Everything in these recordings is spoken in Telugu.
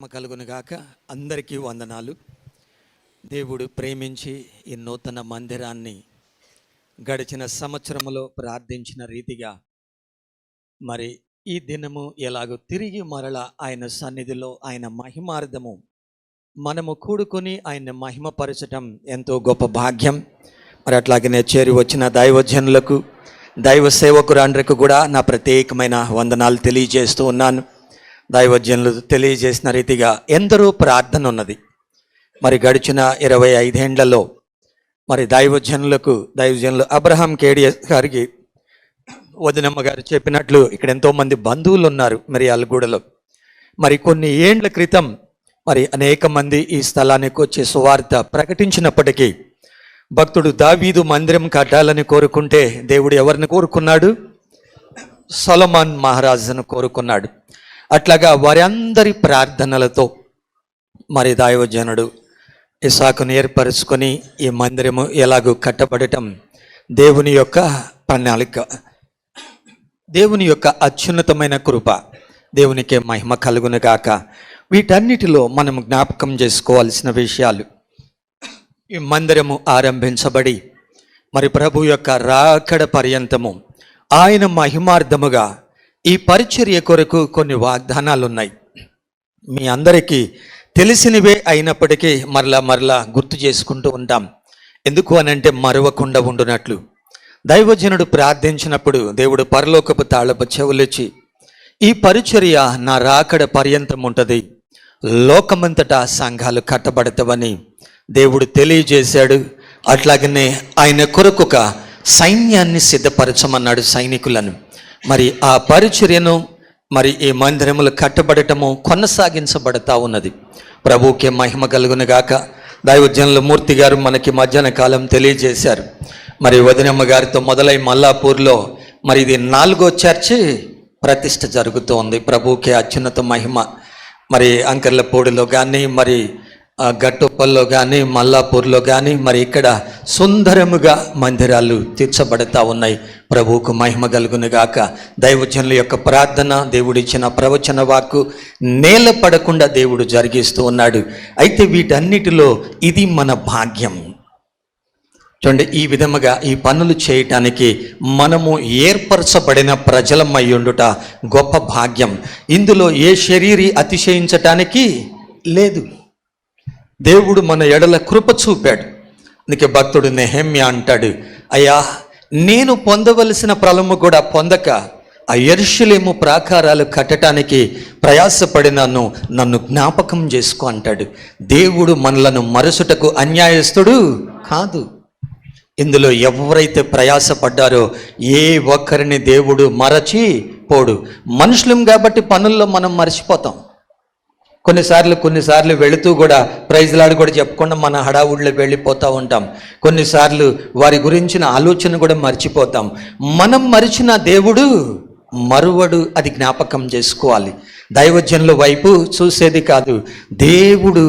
కలుగునుగాక. అందరికీ వందనాలు. దేవుడు ప్రేమించి ఈ నూతన మందిరాన్ని గడిచిన సంవత్సరములో ప్రార్థించిన రీతిగా మరి ఈ దినము ఎలాగో తిరిగి మరల ఆయన సన్నిధిలో ఆయన మహిమార్థము మనము కూడుకొని ఆయన మహిమపరచటం ఎంతో గొప్ప భాగ్యం. మరి అట్లాగనే చేరి వచ్చిన దైవజనులకు దైవ సేవకురాండ్రకు కూడా నా ప్రత్యేకమైన వందనాలు తెలియజేస్తూ ఉన్నాను. దైవజనులు తెలియజేసిన రీతిగా ఎందరో ప్రార్థన ఉన్నది. మరి గడిచిన 25 ఏండ్లలో మరి దైవజనులు అబ్రహాం కేడిఎస్ గారికి వదినమ్మ గారు చెప్పినట్లు ఇక్కడ ఎంతోమంది బంధువులు ఉన్నారు మిర్యాలగూడలో. మరి కొన్ని ఏండ్ల క్రితం మరి అనేక మంది ఈ స్థలానికి వచ్చి సువార్త ప్రకటించినప్పటికీ భక్తుడు దావీదు మందిరం కట్టాలని కోరుకుంటే దేవుడు ఎవరిని కోరుకున్నాడు? సొలొమోన్ మహారాజును కోరుకున్నాడు. అట్లాగా వారి అందరి ప్రార్థనలతో మరి దైవజనుడు ఇస్సాకును ఏర్పరచుకొని ఈ మందిరము ఎలాగూ కట్టబడటం దేవుని యొక్క ప్రణాళిక, దేవుని యొక్క అత్యున్నతమైన కృప. దేవునికే మహిమ కలుగును గాక. వీటన్నిటిలో మనం జ్ఞాపకం చేసుకోవాల్సిన విషయాలు, ఈ మందిరము ఆరంభించబడి మరి ప్రభు యొక్క రాకడ పర్యంతము ఆయన మహిమార్థముగా ఈ పరిచర్య కొరకు కొన్ని వాగ్దానాలు ఉన్నాయి. మీ అందరికీ తెలిసినవే అయినప్పటికీ మరలా గుర్తు చేసుకుంటూ ఉంటాం. ఎందుకు అనంటే మరవకుండా ఉండునట్లు. దైవజనుడు ప్రార్థించినప్పుడు దేవుడు పరలోకపు తాళపు చెవులిచ్చి ఈ పరిచర్య నా రాకడ పర్యంతం ఉంటుంది, లోకమంతటా సంఘాలు కట్టబడతావని దేవుడు తెలియజేశాడు. అట్లాగనే ఆయన కొరకు ఒక సైన్యాన్ని సిద్ధపరచమన్నాడు, సైనికులను. మరి ఆ పరిచర్యను మరి ఈ మందిరములు కట్టబడటము కొనసాగించబడతా ఉన్నది. ప్రభువుకే మహిమ కలుగును గాక. దైవజనుల మూర్తి గారు మనకి మధ్యాహ్న కాలం తెలియజేశారు. మరి వదినమ్మ గారితో మొదలై మల్లాపూర్లో మరి ఇది 4వ చర్చి ప్రతిష్ఠ జరుగుతూ ఉంది. ప్రభువుకే అత్యున్నత మహిమ. మరి అంకర్లపూడిలో కానీ మరి గట్టుప్పల్లో కానీ మల్లాపూర్లో కానీ మరి ఇక్కడ సుందరముగా మందిరాలు తీర్చబడతా ఉన్నాయి. ప్రభువుకు మహిమ కలుగును గాక. దైవజనుల యొక్క ప్రార్థన, దేవుడిచ్చిన ప్రవచన వాక్కు నేల పడకుండా దేవుడు జరిగిస్తూ ఉన్నాడు. అయితే వీటన్నిటిలో ఇది మన భాగ్యం. చూడండి, ఈ విధముగా ఈ పనులు చేయటానికి మనము ఏర్పరచబడిన ప్రజలమై ఉండుట గొప్ప భాగ్యం. ఇందులో ఏ శరీరీ అతిశయించటానికి లేదు. దేవుడు మన ఎడల కృప చూపాడు. అందుకే భక్తుడు నెహెమ్యా అంటాడు, అయ్యా నేను పొందవలసిన ఫలము కూడా పొందక ఆ యెరూషలేము ప్రాకారాలు కట్టడానికి ప్రయాసపడినాను, నన్ను జ్ఞాపకం చేసుకో అంటాడు. దేవుడు మనలను మరుసుటకు అన్యాయస్తుడు కాదు. ఇందులో ఎవరైతే ప్రయాసపడ్డారో ఏ ఒక్కరిని దేవుడు మరచి పోడు. మనుషులం కాబట్టి పనుల్లో మనం మర్చిపోతాం. కొన్నిసార్లు వెళుతూ కూడా ప్రైజ్లాడు కూడా చెప్పకుండా మన హడావుడిలో వెళ్ళిపోతూ ఉంటాం. కొన్నిసార్లు వారి గురించిన ఆలోచన కూడా మర్చిపోతాం. మనం మరిచిన దేవుడు మరువడు, అది జ్ఞాపకం చేసుకోవాలి. దైవజనుల వైపు చూసేది కాదు, దేవుడు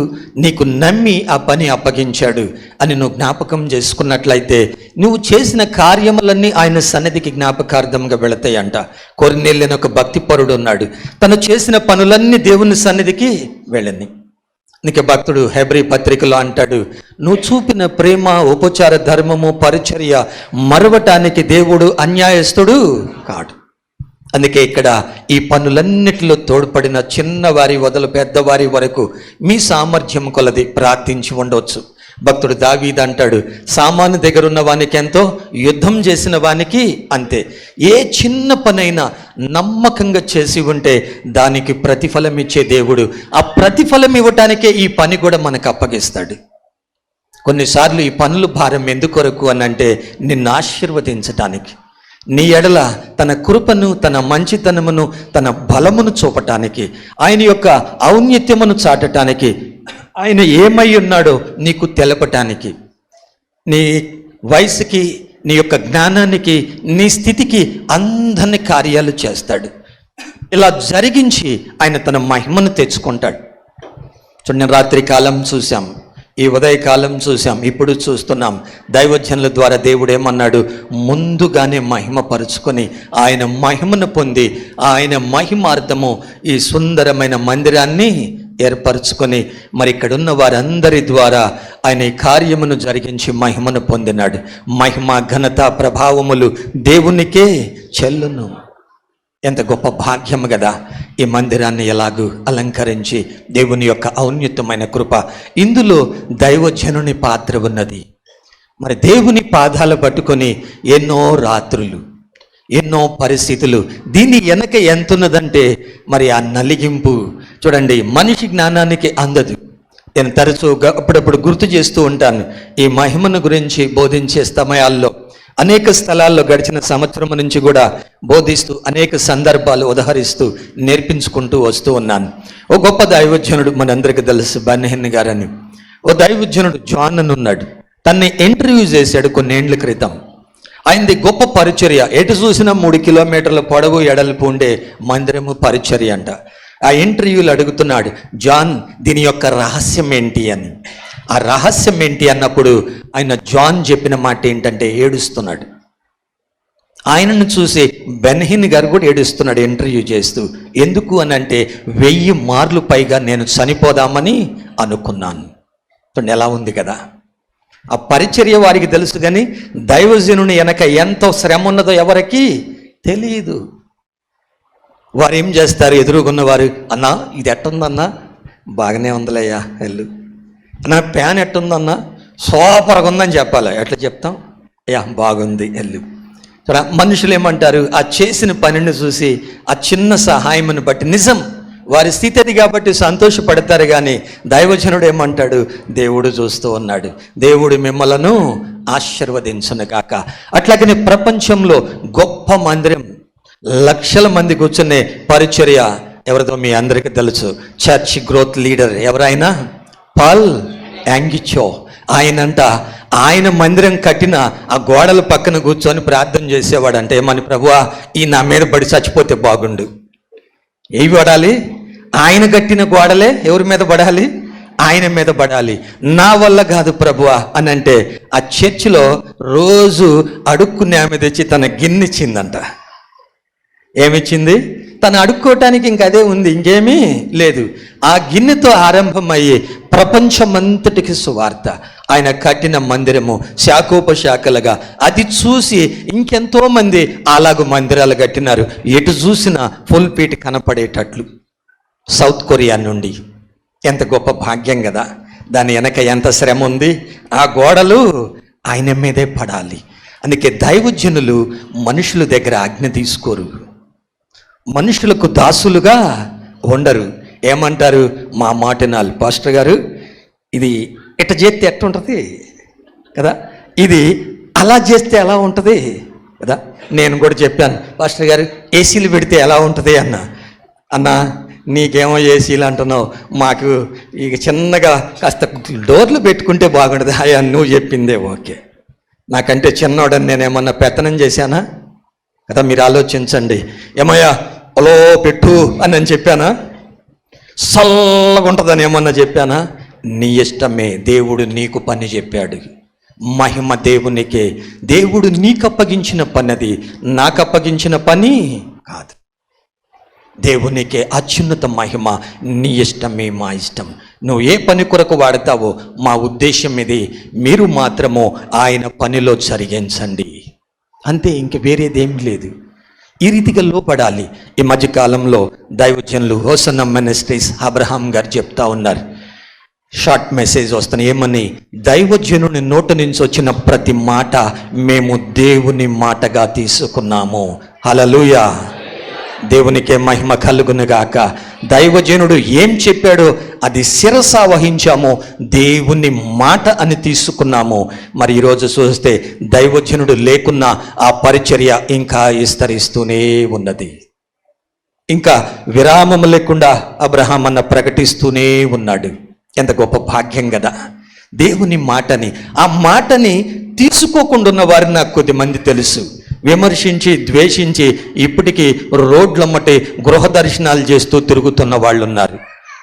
నీకు నమ్మి ఆ పని అప్పగించాడు అని నువ్వు జ్ఞాపకం చేసుకున్నట్లయితే నువ్వు చేసిన కార్యములన్నీ ఆయన సన్నిధికి జ్ఞాపకార్థంగా వెళతాయంట. కొర్నేలియను ఒక భక్తిపరుడు ఉన్నాడు, తను చేసిన పనులన్నీ దేవుని సన్నిధికి వెళ్ళింది. నీకు భక్తుడు హెబ్రీ పత్రికలో అంటాడు, నువ్వు చూపిన ప్రేమ, ఉపచార ధర్మము, పరిచర్య మరవటానికి దేవుడు అన్యాయస్తుడు కాడు. అందుకే ఇక్కడ ఈ పనులన్నిటిలో తోడ్పడిన చిన్నవారి మొదలు పెద్దవారి వరకు మీ సామర్థ్యం కొలది ప్రార్థించి ఉండవచ్చు. భక్తుడు దావీదు అంటాడు, సామాను దగ్గరున్న వానికి ఎంతో, యుద్ధం చేసిన వానికి అంతే. ఏ చిన్న పనైనా నమ్మకంగా చేసి ఉంటే దానికి ప్రతిఫలం ఇచ్చే దేవుడు ఆ ప్రతిఫలం ఇవ్వటానికే ఈ పని కూడా మనకు అప్పగిస్తాడు. కొన్నిసార్లు ఈ పనుల భారం ఎందుకొరకు అని అంటే నిన్ను ఆశీర్వదించటానికి, నీ ఎడల తన కృపను, తన మంచితనమును, తన బలమును చూపటానికి, ఆయన యొక్క ఔన్నత్యమును చాటటానికి, ఆయన ఏమై ఉన్నాడో నీకు తెలపటానికి, నీ వయసుకి, నీ యొక్క జ్ఞానానికి, నీ స్థితికి అందని కార్యాలు చేస్తాడు. ఇలా జరిగించి ఆయన తన మహిమను తెచ్చుకుంటాడు. చూడండి, రాత్రి కాలం చూసాం, ఈ ఉదయకాలం చూసాం, ఇప్పుడు చూస్తున్నాం. దైవజనుల ద్వారా దేవుడు ఏమన్నాడు? ముందుగానే మహిమపరుచుకొని ఆయన మహిమను పొంది ఆయన మహిమార్థము ఈ సుందరమైన మందిరాన్ని ఏర్పరచుకొని మరి ఇక్కడున్న వారందరి ద్వారా ఆయన ఈ కార్యమును జరిగించి మహిమను పొందినాడు. మహిమ, ఘనత, ప్రభావములు దేవునికే చెల్లును. ఎంత గొప్ప భాగ్యం కదా ఈ మందిరాన్ని ఎలాగూ అలంకరించి దేవుని యొక్క ఔన్నతమైన కృప. ఇందులో దైవజనుని పాత్ర ఉన్నది. మరి దేవుని పాదాలు పట్టుకొని ఎన్నో రాత్రులు, ఎన్నో పరిస్థితులు, దీని వెనక ఎంత ఉన్నదంటే మరి ఆ నలిగింపు చూడండి, మనిషి జ్ఞానానికి అందదు. నేను తరచుగా అప్పుడప్పుడు గుర్తు చేస్తూ ఉంటాను. ఈ మహిమను గురించి బోధించే సమయాల్లో అనేక స్థలాల్లో గడిచిన సంవత్సరం నుంచి కూడా బోధిస్తూ అనేక సందర్భాలు ఉదహరిస్తూ నేర్పించుకుంటూ వస్తూ ఉన్నాను. ఓ గొప్ప దైవజనుడు మనందరికీ తెలుసు, బెన్హెన్ గారని. ఓ దైవజనుడు జాన్ అని ఉన్నాడు. తన్ని ఇంటర్వ్యూ చేశాడు కొన్నేండ్ల క్రితం. ఆయనది గొప్ప పరిచర్య. ఎటు చూసినా 3 కిలోమీటర్ల పొడవు ఎడల్పు ఉండే మందిరము పరిచర్య అంట. ఆ ఇంటర్వ్యూలు అడుగుతున్నాడు, జాన్ దీని యొక్క రహస్యం ఏంటి అని. ఆ రహస్యం ఏంటి అన్నప్పుడు ఆయన జాన్ చెప్పిన మాట ఏంటంటే ఏడుస్తున్నాడు. ఆయనను చూసి బెన్హెన్ గారు కూడా ఏడుస్తున్నాడు ఇంటర్వ్యూ చేస్తూ. ఎందుకు అని అంటే 1000 మార్లు పైగా నేను చనిపోదామని అనుకున్నాను. ఎలా ఉంది కదా. ఆ పరిచర్య వారికి తెలుసు, కానీ దైవజనుని వెనక ఎంతో శ్రమ ఉన్నదో ఎవరికి తెలియదు. వారు ఏం చేస్తారు, ఎదురుగున్నవారు, అన్నా ఇది ఎట్టుందన్నా, బాగానే ఉందిలేయ్యా వెళ్ళు, అన్నా ప్యాన్ ఎట్టుందన్నా, సూపర్గా ఉందని చెప్పాలి. ఎట్లా చెప్తాం, అయ్యా బాగుంది వెళ్ళు. మనుషులు ఏమంటారు, ఆ చేసిన పనిని చూసి ఆ చిన్న సహాయమును బట్టి నిజం వారి స్థితి అది కాబట్టి సంతోషపడతారు. కానీ దైవజనుడు ఏమంటాడు, దేవుడు చూస్తూ ఉన్నాడు, దేవుడు మిమ్మలను ఆశీర్వదించును గాక. అట్లాగనే ప్రపంచంలో గొప్ప మందిరం, లక్షల మంది కూర్చునే పరిచర్య ఎవరిదో మీ అందరికీ తెలుసు. చర్చ్ గ్రోత్ లీడర్ ఎవరైనా పాల్ యాంగిచో. ఆయనంట ఆయన మందిరం కట్టిన ఆ గోడల పక్కన కూర్చొని ప్రార్థన చేసేవాడంటే, ఏమని, ప్రభువా ఈ నా మీద పడి చచ్చిపోతే బాగుండు. ఏవి పడాలి, ఆయన కట్టిన గోడలే ఎవరి మీద పడాలి, ఆయన మీద పడాలి, నా వల్ల కాదు ప్రభువా అని అంటే ఆ చర్చిలో రోజు అడుక్కునే ఆమె తెచ్చి తన గిన్నెచ్చిందంట. ఏమిచ్చింది, తను అడుక్కోవటానికి ఇంక అదే ఉంది, ఇంకేమీ లేదు. ఆ గిన్నెతో ఆరంభమయ్యి ప్రపంచమంతటికి సువార్త. ఆయన కట్టిన మందిరము శాఖోపశాఖలుగా అది చూసి ఇంకెంతో మంది అలాగూ మందిరాలు కట్టినారు. ఎటు చూసినా ఫుల్ పీట్ కనపడేటట్లు. సౌత్ కొరియా నుండి. ఎంత గొప్ప భాగ్యం కదా. దాని వెనక ఎంత శ్రమ ఉంది. ఆ గోడలు ఆయన మీదే పడాలి. అందుకే దైవజనులు మనుషుల దగ్గర ఆజ్ఞ తీసుకోరు, మనుషులకు దాసులుగా ఉండరు. ఏమంటారు, మా మాటనాలు పాస్టర్ గారు, ఇది ఇట్ట చేస్తే ఎట్టుంటుంది కదా, ఇది అలా చేస్తే ఎలా ఉంటుంది కదా. నేను కూడా చెప్పాను, పాస్టర్ గారు ఏసీలు పెడితే ఎలా ఉంటుంది అన్నా నీకేమో ఏసీలు అంటున్నావు, మాకు ఇక చిన్నగా కాస్త డోర్లు పెట్టుకుంటే బాగుంటుంది. అయ్యా నువ్వు చెప్పిందే ఓకే. నాకంటే చిన్నోడని నేనేమన్నా పెత్తనం చేశానా కదా. మీరు ఆలోచించండి. ఏమయ్యా అలో పెట్టు అని చెప్పానా, చల్లగా ఉంటుందని ఏమన్నా చెప్పానా? నీ ఇష్టమే. దేవుడు నీకు పని చెప్పాడు. మహిమ దేవునికే. దేవుడు నీకు అప్పగించిన పని అది, నాకు అప్పగించిన పని కాదు. దేవునికే అత్యున్నత మహిమ. నీ ఇష్టమే మా ఇష్టం. నువ్వు ఏ పని కొరకు వాడతావో మా ఉద్దేశం ఇది. మీరు మాత్రము ఆయన పనిలో జరిగించండి అంతే, ఇంక వేరేదేం లేదు. ఈ రీతిగా లోపడాలి. ఈ మధ్యకాలంలో దైవజనులు హోసన్న మినిస్ట్రీస్ అబ్రహాం గారు చెప్తా ఉన్నారు, షార్ట్ మెసేజ్ వస్తాను ఏమని, దైవజనుని నోటి నుంచి వచ్చిన ప్రతి మాట మేము దేవుని మాటగా తీసుకున్నాము. హల్లెలూయా. దేవునికే మహిమ కలుగునుగాక. దైవజనుడు ఏం చెప్పాడో అది శిరస వహించాము, దేవుని మాట అని తీసుకున్నాము. మరి ఈరోజు చూస్తే దైవజనుడు లేకున్నా ఆ పరిచర్య ఇంకా విస్తరిస్తూనే ఉన్నది. ఇంకా విరామం లేకుండా అబ్రహాం అన్న ప్రకటిస్తూనే ఉన్నాడు. ఎంత గొప్ప భాగ్యం కదా. దేవుని మాటని, ఆ మాటని తీసుకోకుండా ఉన్న వారిని నాకు కొద్దిమంది తెలుసు. విమర్శించి ద్వేషించి ఇప్పటికీ రోడ్లమ్మటి గృహ దర్శనాలు చేస్తూ తిరుగుతున్న వాళ్ళు ఉన్నారు.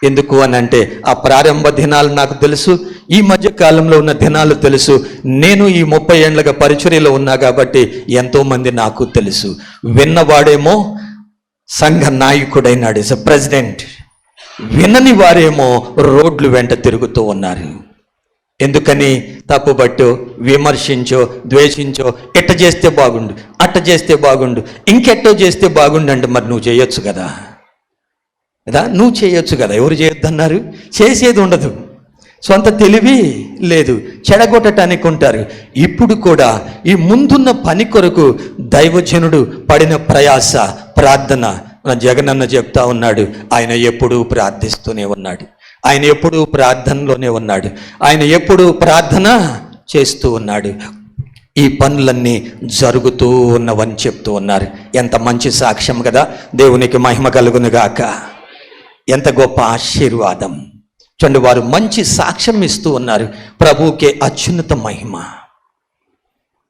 ఎందుకు అని అంటే ఆ ప్రారంభ దినాలు నాకు తెలుసు, ఈ మధ్య కాలంలో ఉన్న దినాలు తెలుసు. నేను ఈ 30 ఏళ్ళగా పరిచర్యలో ఉన్నా కాబట్టి ఎంతోమంది నాకు తెలుసు. విన్నవాడేమో సంఘ నాయకుడైనాడు, ఇస్ ఎ ప్రెసిడెంట్. వినని వారేమో రోడ్లు వెంట తిరుగుతూ ఉన్నారు. ఎందుకని? తప్పుబట్టు, విమర్శించో, ద్వేషించో, ఎట్ట చేస్తే బాగుండు, అట్ట చేస్తే బాగుండు, ఇంకెట్టో చేస్తే బాగుండు అంటే మరి నువ్వు చేయొచ్చు కదా, నువ్వు చేయొచ్చు కదా. ఎవరు చేయొద్దన్నారు? చేసేది ఉండదు, సొంత తెలివి లేదు, చెడగొట్టడానికి ఉంటారు. ఇప్పుడు కూడా ఈ ముందున్న పని కొరకు దైవజనుడు పడిన ప్రయాస, ప్రార్థన, జగనన్న చెప్తా ఉన్నాడు, ఆయన ఎప్పుడూ ప్రార్థిస్తూనే ఉన్నాడు, ఆయన ఎప్పుడూ ప్రార్థనలోనే ఉన్నాడు, ఆయన ఎప్పుడూ ప్రార్థన చేస్తూ ఉన్నాడు. ఈ పనులన్నీ జరుగుతూ ఉన్నవని చెప్తూ ఉన్నారు. ఎంత మంచి సాక్ష్యం కదా. దేవునికి మహిమ కలుగును గాక. ఎంత గొప్ప ఆశీర్వాదం చూడండి. వారు మంచి సాక్ష్యం ఇస్తూ ఉన్నారు. ప్రభువుకే అత్యున్నత మహిమ.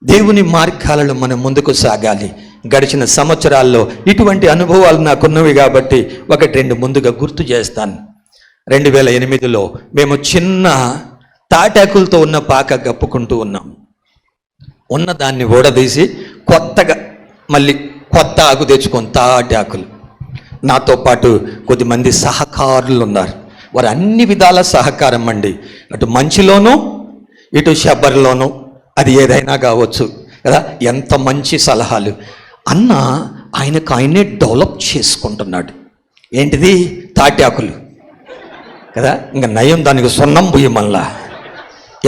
దేవుని మార్గాలలో మనం ముందుకు సాగాలి. గడిచిన సంవత్సరాల్లో ఇటువంటి అనుభవాలు నాకున్నవి కాబట్టి ఒకటి రెండు ముందుగా గుర్తు చేస్తాను. 2008లో మేము చిన్న తాటాకులతో ఉన్న పాక గప్పుకుంటూ ఉన్నాం. ఉన్న దాన్ని ఊడదీసి కొత్తగా మళ్ళీ కొత్త ఆకు తెచ్చుకొని తాటాకులు. నాతో పాటు కొద్దిమంది సహకారులు ఉన్నారు. వారు అన్ని విధాల సహకారం అండి. అటు మంచిలోనూ ఇటు షబ్బర్లోనూ, అది ఏదైనా కావచ్చు కదా. ఎంత మంచి సలహాలు. అన్న ఆయనకు ఆయనే డెవలప్ చేసుకుంటున్నాడు. ఏంటిది? తాటాకులు కదా. ఇంకా నయం దానికి సున్నం బుయ్యమల్లా.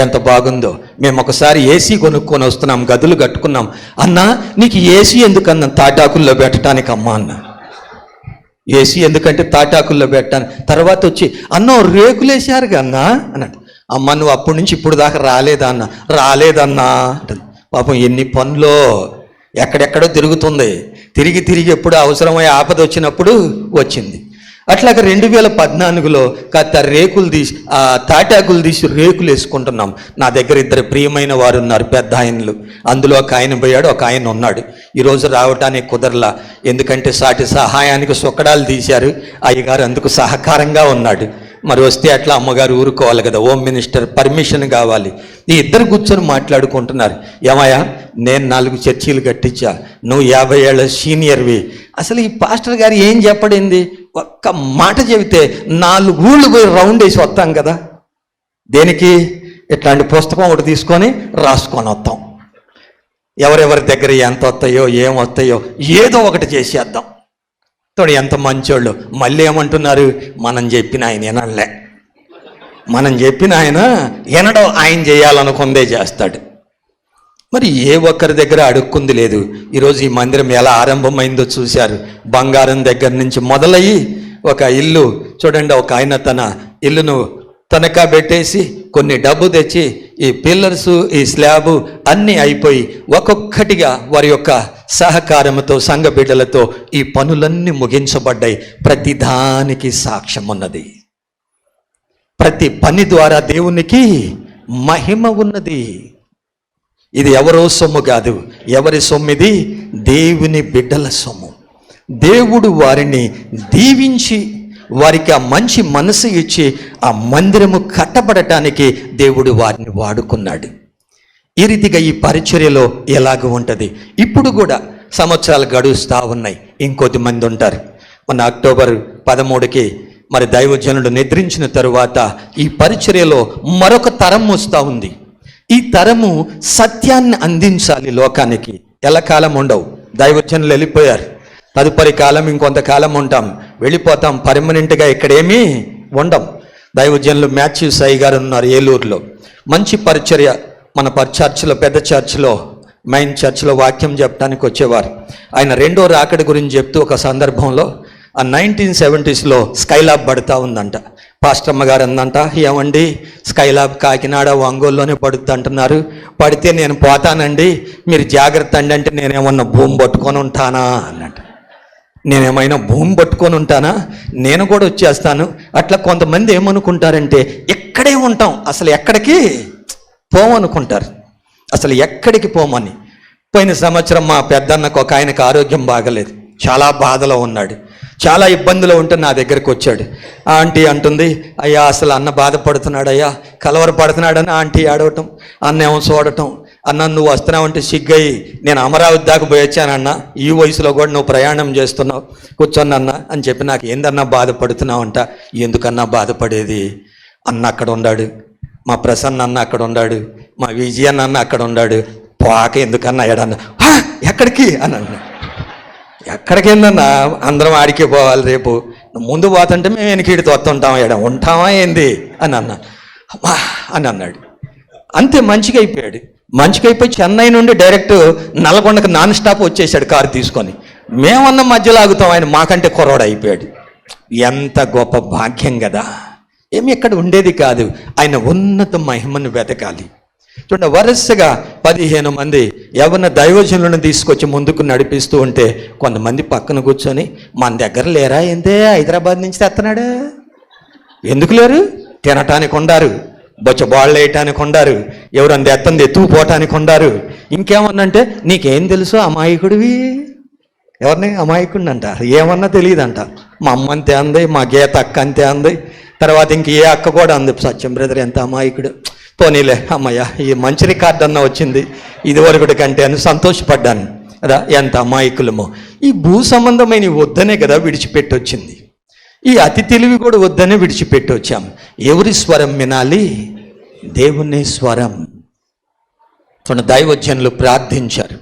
ఎంత బాగుందో. మేము ఒకసారి ఏసీ కొనుక్కొని వస్తున్నాం, గదులు కట్టుకున్నాం. అన్నా నీకు ఏసీ ఎందుకన్నా? తాటాకుల్లో పెట్టడానికి అమ్మా అన్న. ఏసీ ఎందుకంటే తాటాకుల్లో పెట్టాను. తర్వాత వచ్చి అన్న రేకులేసారు కన్నా అన్నాడు. అమ్మ నువ్వు అప్పటి నుంచి ఇప్పుడు దాకా రాలేదా అన్న. రాలేదన్నా అంటుంది. పాపం ఎన్ని పనులో ఎక్కడెక్కడో తిరుగుతుంది. తిరిగి తిరిగి ఎప్పుడు అవసరమై ఆపద వచ్చినప్పుడు వచ్చింది. అట్లాగా 2014లో కాస్త రేకులు తీసి తాటాకులు తీసి రేకులు వేసుకుంటున్నాం. నా దగ్గర ఇద్దరు ప్రియమైన వారు ఉన్నారు, పెద్ద ఆయనలు. అందులో ఒక ఆయన పోయాడు, ఒక ఆయన ఉన్నాడు. ఈరోజు రావటానికి కుదరలా, ఎందుకంటే సాటి సహాయానికి సొక్కడాలు తీశారు. అయ్యగారు అందుకు సహకారంగా ఉన్నాడు. మరి వస్తే అట్లా అమ్మగారు ఊరుకోవాలి కదా, హోమ్ మినిస్టర్ పర్మిషన్ కావాలి. ఈ ఇద్దరు కూర్చొని మాట్లాడుకుంటున్నారు. ఏమయ్యా, నేను 4 చర్చీలు కట్టించా, నువ్వు 50 ఏళ్ళ సీనియర్వి. అసలు ఈ పాస్టర్ గారు ఏం చెప్పడింది? ఒక్క మాట చెబితే 4 ఊళ్ళు పోయి రౌండ్ వేసి వస్తాం కదా. దేనికి? ఇట్లాంటి పుస్తకం ఒకటి తీసుకొని రాసుకొని వస్తాం. ఎవరెవరి దగ్గర ఎంత వస్తాయో ఏం వస్తాయో ఏదో ఒకటి చేసేద్దాం. తోడు ఎంత మంచోళ్ళు. మళ్ళీ ఏమంటున్నారు? మనం చెప్పిన ఆయన వినలే. మనం చెప్పిన ఆయన వినడం, ఆయన చేయాలనుకుందే చేస్తాడు. మరి ఏ ఒక్కరి దగ్గర అడుక్కుంది లేదు. ఈరోజు ఈ మందిరం ఎలా ఆరంభమైందో చూశారు. బంగారం దగ్గర నుంచి మొదలయ్యి ఒక ఇల్లు చూడండి. ఒక ఆయన తన ఇల్లును తనఖా పెట్టేసి కొన్ని డబ్బు తెచ్చి ఈ పిల్లర్సు, ఈ స్లాబు అన్నీ అయిపోయి ఒక్కొక్కటిగా వారి యొక్క సహకారంతో, సంఘ బిడ్డలతో ఈ పనులన్నీ ముగించబడ్డాయి. ప్రతి దానికి సాక్ష్యం ఉన్నది. ప్రతి పని ద్వారా దేవునికి మహిమ ఉన్నది. ఇది ఎవరో సొమ్ము కాదు. ఎవరి సొమ్ము ఇది? దేవుని బిడ్డల సొమ్ము. దేవుడు వారిని దీవించి వారికి ఆ మంచి మనసు ఇచ్చి ఆ మందిరము కట్టబడటానికి దేవుడు వారిని వాడుకున్నాడు. ఈ రీతిగా ఈ పరిచర్యలో ఎలాగ ఉంటుంది? ఇప్పుడు కూడా సంవత్సరాలు గడుస్తూ ఉన్నాయి. ఇంకొద్ది మంది ఉంటారు. మన అక్టోబర్ 13కి మరి దైవజనుడు నిద్రించిన తరువాత ఈ పరిచర్యలో మరొక తరం వస్తూ ఉంది. ఈ తరము సత్యాన్ని అందించాలి లోకానికి. ఎల్లకాలం ఉండవు. దైవజనులు వెళ్ళిపోయారు. తదుపరి కాలం ఇంకొంతకాలం ఉంటాం, వెళ్ళిపోతాం. పర్మనెంట్గా ఇక్కడేమీ ఉండం. దైవజనులు మాథ్యూ సాయి గారు ఉన్నారు ఏలూరులో. మంచి పరిచర్య. మన చర్చిలో, పెద్ద చర్చిలో, మెయిన్ చర్చిలో వాక్యం చెప్పడానికి వచ్చేవారు. ఆయన రెండో రాకడ గురించి చెప్తూ ఒక సందర్భంలో ఆ 1970sలో స్కైలాబ్ పడుతూ ఉందంట. పాస్టమ్మ గారు అందంట, ఏమండి స్కైలాబ్ కాకినాడ, ఒంగోలులోనే పడుద్ది అంటున్నారు. పడితే నేను పోతానండి, మీరు జాగ్రత్త అండి అంటే నేనేమన్నా భూమి పట్టుకొని ఉంటానా అన్నట్టు. నేనేమైనా భూమి పట్టుకొని ఉంటానా? నేను కూడా వచ్చేస్తాను. అట్లా కొంతమంది ఏమనుకుంటారంటే ఎక్కడే ఉంటాం, అసలు ఎక్కడికి పోమనుకుంటారు. అసలు ఎక్కడికి పోమని. పోయిన సంవత్సరం మా పెద్దన్నకు ఒక ఆయనకు ఆరోగ్యం బాగలేదు, చాలా బాధలో ఉన్నాడు, చాలా ఇబ్బందులు ఉంటే నా దగ్గరకు వచ్చాడు. ఆ ఆంటీ అంటుంది, అయ్యా అసలు అన్న బాధపడుతున్నాడు, అయ్యా కలవరపడుతున్నాడని ఆంటీ ఆడవటం, అన్న ఏమో చూడటం. అన్న నువ్వు వస్తున్నావంటే సిగ్గయి నేను అమరావతి దాకా పోయొచ్చానన్నా, ఈ వయసులో కూడా నువ్వు ప్రయాణం చేస్తున్నావు, కూర్చొన్నన్నా అని చెప్పి నాకు ఏందన్నా బాధపడుతున్నావంట. ఎందుకన్నా బాధపడేది, అన్న అక్కడ ఉన్నాడు, మా ప్రసన్న అన్న అక్కడ ఉన్నాడు, మా విజయన్న అన్న అక్కడ ఉన్నాడు, పోక ఎందుకన్నా ఎడన్నా. ఎక్కడికి అని అన్నా. ఎక్కడికి ఏందన్నా, అందరం ఆడికే పోవాలి, రేపు ముందు పోతుంటే మేము వెనకీడితో వస్తుంటాం, ఎడ ఉంటామా ఏంది అని అన్నా. అమ్మా అని అన్నాడు. అంతే, మంచిగా అయిపోయాడు. మంచిగా అయిపోయి చెన్నై నుండి డైరెక్ట్ నల్గొండకు నాన్ స్టాప్ వచ్చేసాడు కారు తీసుకొని. మేమన్న మధ్యలో ఆగుతాం, ఆయన మాకంటే కుర్రోడు అయిపోయాడు. ఎంత గొప్ప భాగ్యం కదా. ఏమి ఇక్కడ ఉండేది కాదు, ఆయన ఉన్నత మహిమను వెతకాలి. చూడండి, వరుసగా 15 మంది యవ్వన దైవజనులను తీసుకొచ్చి ముందుకు నడిపిస్తూ ఉంటే కొంతమంది పక్కన కూర్చొని మన దగ్గర లేరా ఏందే, హైదరాబాద్ నుంచి తెస్తున్నాడు, ఎందుకు లేరు, తినటానికి ఉండారు, బొచ్చబాళ్ళు వేయటానికి ఉండారు, ఎవరన్నా ఎత్తంది ఎత్తుకుపోవటానికి ఉండారు. ఇంకేమన్నంటే నీకేం తెలుసు అమాయకుడివి, ఎవరిని అమాయకుడిని అంటారు, ఏమన్నా తెలియదంట. మా అమ్మ అంతే అంది, మా గీత అక్క అంతే అంది, తర్వాత ఇంక ఏ అక్క కూడా అంది, సత్యం బ్రదర్ ఎంత అమాయకుడు, పోనీలే అమ్మయ్య ఈ మంచి రికార్డు అన్న వచ్చింది ఇదివరకటి కంటే అని సంతోషపడ్డాను కదా. ఎంత అమాయకులమో. ఈ భూ సంబంధమైన వద్దనే కదా విడిచిపెట్టి వచ్చింది, ఈ అతి తెలివి కూడా వద్దనే విడిచిపెట్టి వచ్చాం. ఎవరి స్వరం వినాలి, దేవుని స్వరం. తన దైవజనులు ప్రార్థించారు,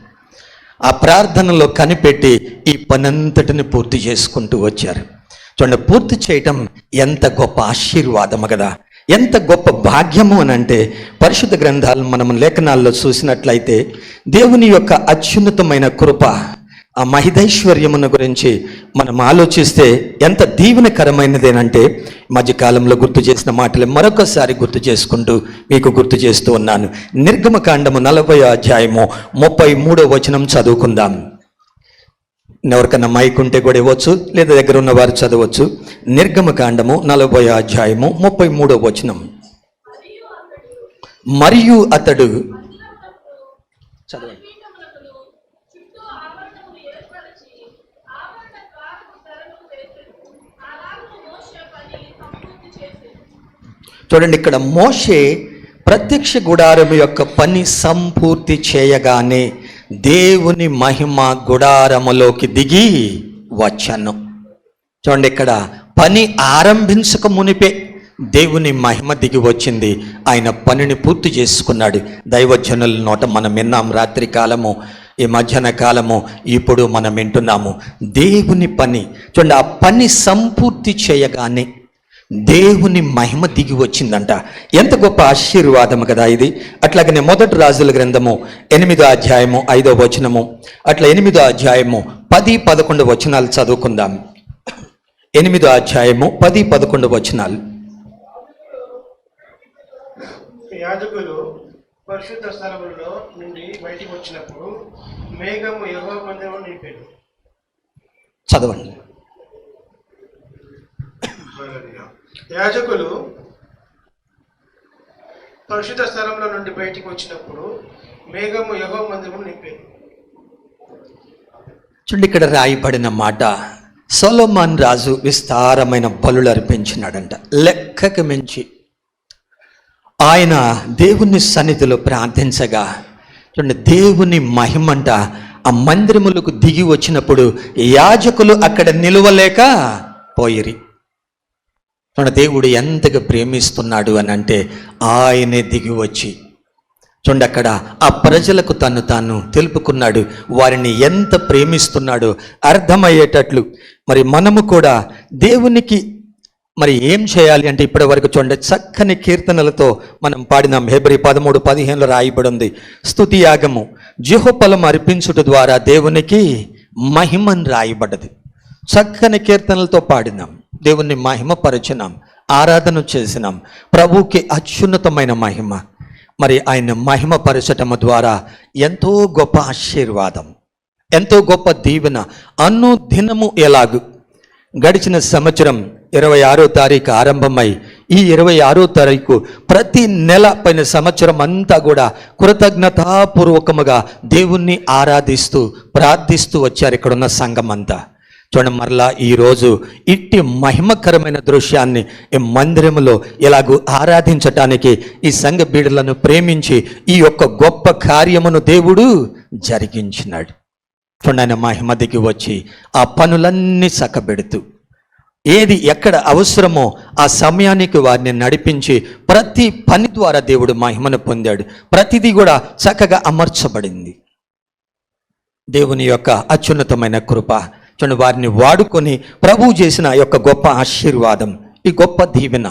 ఆ ప్రార్థనలో కనిపెట్టి ఈ పనంతటిని పూర్తి చేసుకుంటూ వచ్చారు. చూడండి, పూర్తి చేయటం ఎంత గొప్ప ఆశీర్వాదము కదా, ఎంత గొప్ప భాగ్యము అని అంటే, పరిశుద్ధ గ్రంథాలు మనం లేఖనాల్లో చూసినట్లయితే దేవుని యొక్క అత్యున్నతమైన కృప, ఆ మహిదైశ్వర్యమును గురించి మనం ఆలోచిస్తే ఎంత దీవెనకరమైనదేనంటే, మధ్యకాలంలో గుర్తు చేసిన మాటలు మరొకసారి గుర్తు చేసుకుంటూ మీకు గుర్తు చేస్తూ ఉన్నాను. నిర్గమకాండము 40వ అధ్యాయము 33వ వచనం చదువుకుందాం. ఎవరికన్నా మైక్ ఉంటే కూడా ఇవ్వచ్చు, లేదా దగ్గర ఉన్న వారు చదవచ్చు. నిర్గమకాండము 40వ అధ్యాయము 33వ వచనం. మరియు అతడు చదవండి. చూడండి, ఇక్కడ మోషే ప్రత్యక్ష గుడారం యొక్క పని సంపూర్తి చేయగానే దేవుని మహిమ గుడారములోకి దిగి వచ్చాను. చూడండి, ఇక్కడ పని ఆరంభించక మునిపే దేవుని మహిమ దిగి వచ్చింది. ఆయన పనిని పూర్తి చేసుకున్నాడు. దైవజనుల నోట మనం విన్నాం రాత్రి కాలము, ఈ మధ్యాహ్న కాలము, ఇప్పుడు మనం వింటున్నాము. దేవుని పని చూడండి, ఆ పని సంపూర్తి చేయగానే దేవుని మహిమ దిగి వచ్చిందంట. ఎంత గొప్ప ఆశీర్వాదం కదా ఇది. అట్లాగనే మొదటి రాజుల గ్రంథము 8వ అధ్యాయము 5వ వచనము, అట్లా 8వ అధ్యాయము 10-11 వచనాలు చదువుకుందాం. 8వ అధ్యాయము 10-11 వచనాలు. యాజకులు పరిశుద్ధ స్థలములో నుండి బయటికి వచ్చినప్పుడు మేఘము యెహోవా మందిరమును నింపెను. చదవండి. యాజకులు పరిశుద్ధ స్థలంలో నుండి బయటికి వచ్చినప్పుడు మేఘము యెహోవా మందిరమును నింపెను. చూడండి, ఇక్కడ రాయబడిన మాట, సొలొమోను రాజు విస్తారమైన బలులు అర్పించినాడంట, లెక్కకు మించి. ఆయన దేవుని సన్నిధిలో ప్రార్థించగా చూడండి, దేవుని మహిమంట ఆ మందిరములకు దిగి వచ్చినప్పుడు యాజకులు అక్కడ నిలువలేక పోయిరి. చూడండి, దేవుడు ఎంతగా ప్రేమిస్తున్నాడు అని అంటే ఆయనే దిగి వచ్చి చూడండి అక్కడ ఆ ప్రజలకు తను తాను తెలుపుకున్నాడు, వారిని ఎంత ప్రేమిస్తున్నాడో అర్థమయ్యేటట్లు. మరి మనము కూడా దేవునికి మరి ఏం చేయాలి అంటే, ఇప్పటి వరకు చూడండి చక్కని కీర్తనలతో మనం పాడినాం. హెబ్రీ 13:15 రాయబడి ఉంది, స్తుతి యాగము జెహోఫలం అర్పించుట ద్వారా దేవునికి మహిమని రాయబడ్డది. చక్కని కీర్తనలతో పాడినాం, దేవుణ్ణి మహిమపరచినాం, ఆరాధన చేసినాం. ప్రభువుకి అత్యున్నతమైన మహిమ. మరి ఆయన మహిమపరచటము ద్వారా ఎంతో గొప్ప ఆశీర్వాదం, ఎంతో గొప్ప దీవెన అనుదినము. ఎలాగు గడిచిన సంవత్సరం 26వ తారీఖు ఆరంభమై ఈ 26వ తారీఖు ప్రతి నెల పైన సంవత్సరం అంతా కూడా కృతజ్ఞతాపూర్వకముగా దేవుణ్ణి ఆరాధిస్తూ ప్రార్థిస్తూ వచ్చారు ఇక్కడున్న సంఘం అంతా. చూడండి, మరలా ఈరోజు ఇట్టి మహిమకరమైన దృశ్యాన్ని ఈ మందిరములో ఇలాగూ ఆరాధించటానికి ఈ సంఘ బిడ్డలను ప్రేమించి ఈ యొక్క గొప్ప కార్యమును దేవుడు జరిగించినాడు. చూడండి, ఆయన మహిమదికి వచ్చి ఆ పనులన్నీ చక్కబెడుతూ ఏది ఎక్కడ అవసరమో ఆ సమయానికి వారిని నడిపించి ప్రతి పని ద్వారా దేవుడు మహిమను పొందాడు. ప్రతిదీ కూడా చక్కగా అమర్చబడింది. దేవుని యొక్క అత్యున్నతమైన కృప చూడండి, వారిని వాడుకొని ప్రభువు చేసిన యొక్క గొప్ప ఆశీర్వాదం, ఈ గొప్ప దీవెన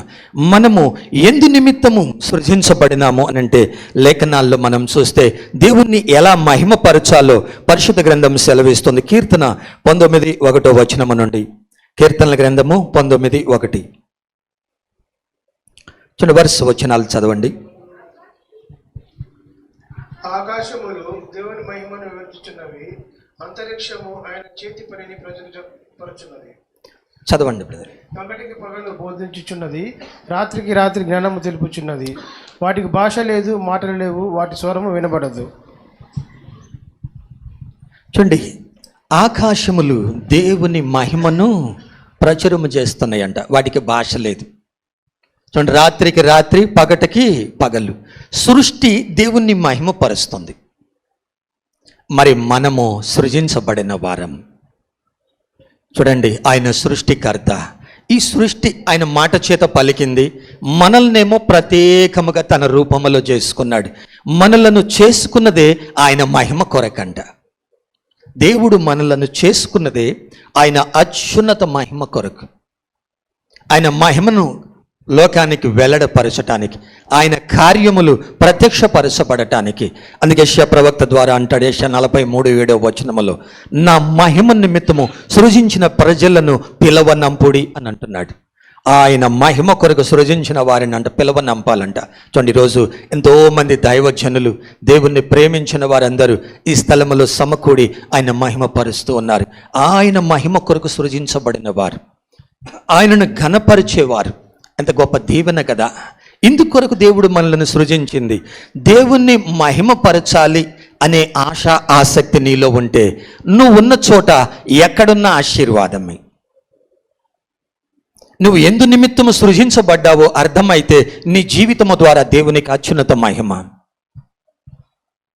మనము ఎందు నిమిత్తము సృజించబడినాము అని అంటే లేఖనాల్లో మనం చూస్తే దేవుణ్ణి ఎలా మహిమపరచాలో పరిశుద్ధ గ్రంథం సెలవిస్తుంది. కీర్తన 19:1 నుండి, కీర్తనల గ్రంథము 19:1 చూడండి, వరుస వచనాలు చదవండి. ఆకాశములు దేవుని మహిమను వివరించుచున్నవి, అంతరిక్షము ఆయన చేతి పనిని ప్రచురపరచున్నది. చదవండి బ్రదర్. పగటికి పగలు బోధించుచున్నది, రాత్రికి రాత్రి జ్ఞానము తెలుపుచున్నది. వాటికి భాష లేదు, మాటలు లేవు, వాటి స్వరము వినబడదు. చూడండి, ఆకాశములు దేవుని మహిమను ప్రచురము చేస్తున్నాయంట. వాటికి భాష లేదు. చూడండి, రాత్రికి రాత్రి పగటికి పగలు సృష్టి దేవుణ్ణి మహిమపరుస్తుంది. మరి మనము సృజించబడిన వారం. చూడండి, ఆయన సృష్టికర్త. ఈ సృష్టి ఆయన మాట చేత పలికింది. మనల్నేమో ప్రత్యేకముగా తన రూపములో చేసుకున్నాడు. మనలను చేసుకున్నదే ఆయన మహిమ కొరకంట. దేవుడు మనలను చేసుకున్నదే ఆయన అత్యున్నత మహిమ కొరకు, ఆయన మహిమను లోకానికి వెల్లడపరచటానికి, ఆయన కార్యములు ప్రత్యక్షపరచబడటానికి. అందుకే యెషయా ప్రవక్త ద్వారా అంటాడు, యెషయా 43:7 నా మహిమ నిమిత్తము సృజించిన ప్రజలను పిలవనంపుడి అని అంటున్నాడు. ఆయన మహిమ కొరకు సృజించిన వారిని అంట పిలవనంపాలంట. చూడండి, ఈరోజు ఎంతోమంది దైవజనులు, దేవుణ్ణి ప్రేమించిన వారందరూ ఈ స్థలములో సమకూడి ఆయన మహిమ పరుస్తూ ఉన్నారు. ఆయన మహిమ కొరకు సృజించబడిన వారు, ఆయనను ఘనపరిచేవారు. ఎంత గొప్ప దీవెన కదా. ఇందుకొరకు దేవుడు మనల్ని సృజించింది. దేవుణ్ణి మహిమపరచాలి అనే ఆశ, ఆసక్తి నీలో ఉంటే నువ్వు ఉన్న చోట ఎక్కడున్న ఆశీర్వాదమే. నువ్వు ఎందు నిమిత్తము సృజించబడ్డావో అర్థమైతే నీ జీవితము ద్వారా దేవునికి అత్యున్నత మహిమ.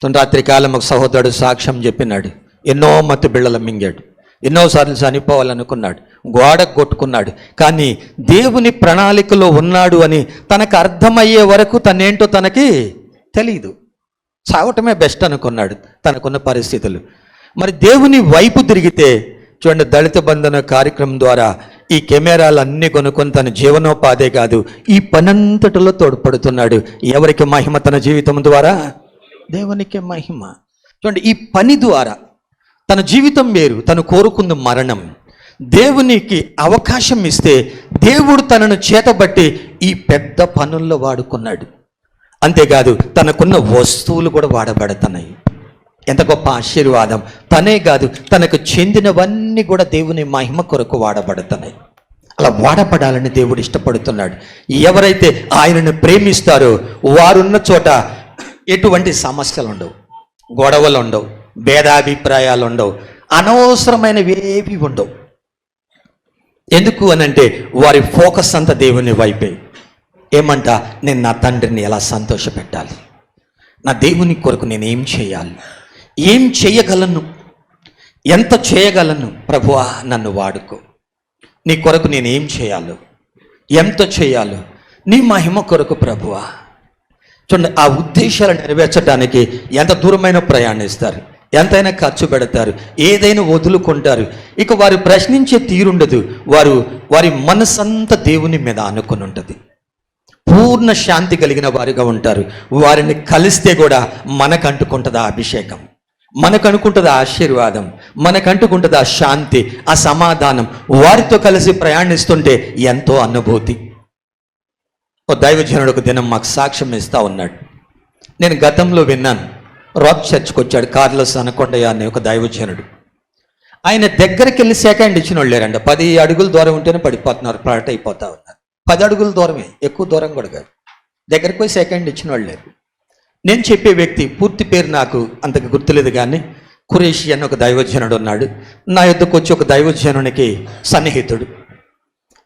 రాత్రి కాలం ఒక సహోదరుడు సాక్ష్యం చెప్పినాడు. ఎన్నో మత్తు బిళ్ళలు మింగాడు, ఎన్నోసార్లు చనిపోవాలనుకున్నాడు, గోడ కొట్టుకున్నాడు. కానీ దేవుని ప్రణాళికలో ఉన్నాడు అని తనకు అర్థమయ్యే వరకు తనేంటో తనకి తెలీదు. చావటమే బెస్ట్ అనుకున్నాడు తనకున్న పరిస్థితులు. మరి దేవుని వైపు తిరిగితే చూడండి, దళిత బంధన కార్యక్రమం ద్వారా ఈ కెమెరాలు అన్నీ కొనుక్కొని తన జీవనోపాధే కాదు ఈ పనంతటిలో తోడ్పడుతున్నాడు. ఎవరికి మహిమ? తన జీవితం ద్వారా దేవునికి మహిమ. చూడండి, ఈ పని ద్వారా తన జీవితం వేరు, తను కోరుకున్న మరణం. దేవునికి అవకాశం ఇస్తే దేవుడు తనను చేతబట్టి ఈ పెద్ద పనుల్లో వాడుకున్నాడు. అంతేకాదు తనకున్న వస్తువులు కూడా వాడబడుతున్నాయి. ఎంత గొప్ప ఆశీర్వాదం. తనే కాదు, తనకు చెందినవన్నీ కూడా దేవుని మహిమ కొరకు వాడబడుతున్నాయి. అలా వాడబడాలని దేవుడు ఇష్టపడుతున్నాడు. ఎవరైతే ఆయనను ప్రేమిస్తారో వారున్న చోట ఎటువంటి సమస్యలు ఉండవు, గొడవలు ఉండవు, భేదాభిప్రాయాలు ఉండవు, అనవసరమైనవి ఏవి ఉండవు. ఎందుకు అనంటే వారి ఫోకస్ అంతా దేవుని వైపే. ఏమంట? నేను నా తండ్రిని ఎలా సంతోషపెట్టాలి, నా దేవుని కొరకు నేను ఏం చేయాలి, ఏం చేయగలను, ఎంత చేయగలను, ప్రభువా నన్ను వాడుకో, నీ కొరకు నేను ఏం చేయాలో, ఎంత చేయాలో, నీ మహిమ కొరకు ప్రభువా. చూడండి, ఆ ఉద్దేశాలు నెరవేర్చడానికి ఎంత దూరమైన ప్రయాణిస్తారు, ఎంతైనా ఖర్చు పెడతారు, ఏదైనా వదులుకుంటారు. ఇక వారు ప్రశ్నించే తీరుండదు. వారి మనసంతా దేవుని మీద ఆనుకొని ఉంటుంది. పూర్ణ శాంతి కలిగిన వారిగా ఉంటారు. వారిని కలిస్తే కూడా మనకు అంటుకుంటుంది ఆ అభిషేకం, మనకు అనుకుంటుంది ఆ ఆశీర్వాదం, మనకు అంటుకుంటుంది ఆ శాంతి, ఆ సమాధానం. వారితో కలిసి ప్రయాణిస్తుంటే ఎంతో అనుభూతి. ఓ దైవజనుడు ఒక దినం మాకు సాక్ష్యం ఇస్తూ ఉన్నాడు. నేను గతంలో విన్నాను. రాక్ చర్చ్కి వచ్చాడు, కార్లస్ అనకొండయ్య అనే ఒక దైవజనుడు. ఆయన దగ్గరికి వెళ్ళి సెకండ్ ఇచ్చిన వాళ్ళు లేరంట. 10 అడుగుల దూరం ఉంటేనే పడిపోతున్నారు, ఫ్లాట్ అయిపోతా ఉన్నారు. 10 అడుగుల దూరమే, ఎక్కువ దూరం కూడా కాదు. దగ్గరికి పోయి సెకండ్ ఇచ్చిన వాళ్ళు లేరు. నేను చెప్పే వ్యక్తి పూర్తి పేరు నాకు అంతకు గుర్తులేదు, కానీ ఖురేషి అని ఒక దైవజనుడు ఉన్నాడు. నా యొద్దకు వచ్చి ఒక దైవజనునికి సన్నిహితుడు.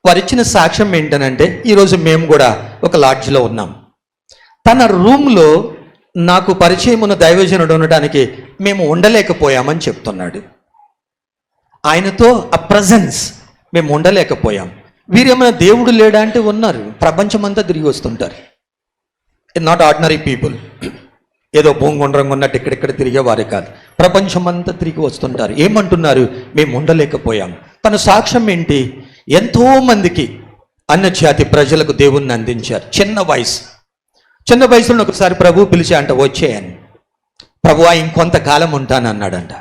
వారు ఇచ్చిన సాక్ష్యం ఏంటనంటే, ఈరోజు మేము కూడా ఒక లాడ్జ్లో ఉన్నాం. తన రూమ్లో నాకు పరిచయం ఉన్న దైవజనుడు ఉండటానికి మేము ఉండలేకపోయామని చెప్తున్నాడు. ఆయనతో ఆ ప్రజెన్స్ మేము ఉండలేకపోయాం. వీరేమైనా దేవుడు లేడా అంటే ఉన్నారు. ప్రపంచమంతా తిరిగి వస్తుంటారు. నాట్ ఆర్డినరీ పీపుల్, ఏదో భూంగుండ్రంగా ఉన్నట్టు ఇక్కడిక్కడ తిరిగేవారే కాదు. ప్రపంచమంతా తిరిగి వస్తుంటారు. ఏమంటున్నారు? మేము ఉండలేకపోయాం. తన సాక్ష్యం ఏంటి? ఎంతోమందికి అన్యజాతి ప్రజలకు దేవుణ్ణి అందించారు. చిన్న వయసులో ఒకసారి ప్రభు పిలిచి అంట వచ్చేయని. ప్రభువా ఇంకొంతకాలం ఉంటానన్నాడంట.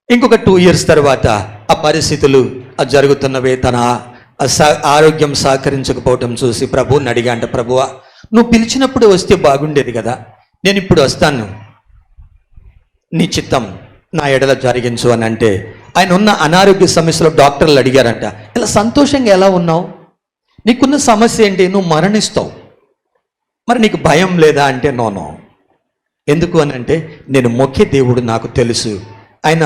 ఇంకొక 2 years తర్వాత ఆ పరిస్థితులు జరుగుతున్నవే, తన ఆరోగ్యం సహకరించకపోవటం చూసి ప్రభువుని అడిగాంట, ప్రభువా నువ్వు పిలిచినప్పుడు వస్తే బాగుండేది కదా, నేను ఇప్పుడు వస్తాను, నీ చిత్తం నా ఎడల జరిగించు అని అంటే, ఆయన ఉన్న అనారోగ్య సమస్యలో డాక్టర్లు అడిగారంట, ఇలా సంతోషంగా ఎలా ఉన్నావు, నీకున్న సమస్య ఏంటి, నువ్వు మరణిస్తావు, మరి నీకు భయం లేదా అంటే, నో. ఎందుకు అని అంటే, నేను మొక్కే దేవుడు నాకు తెలుసు, ఆయన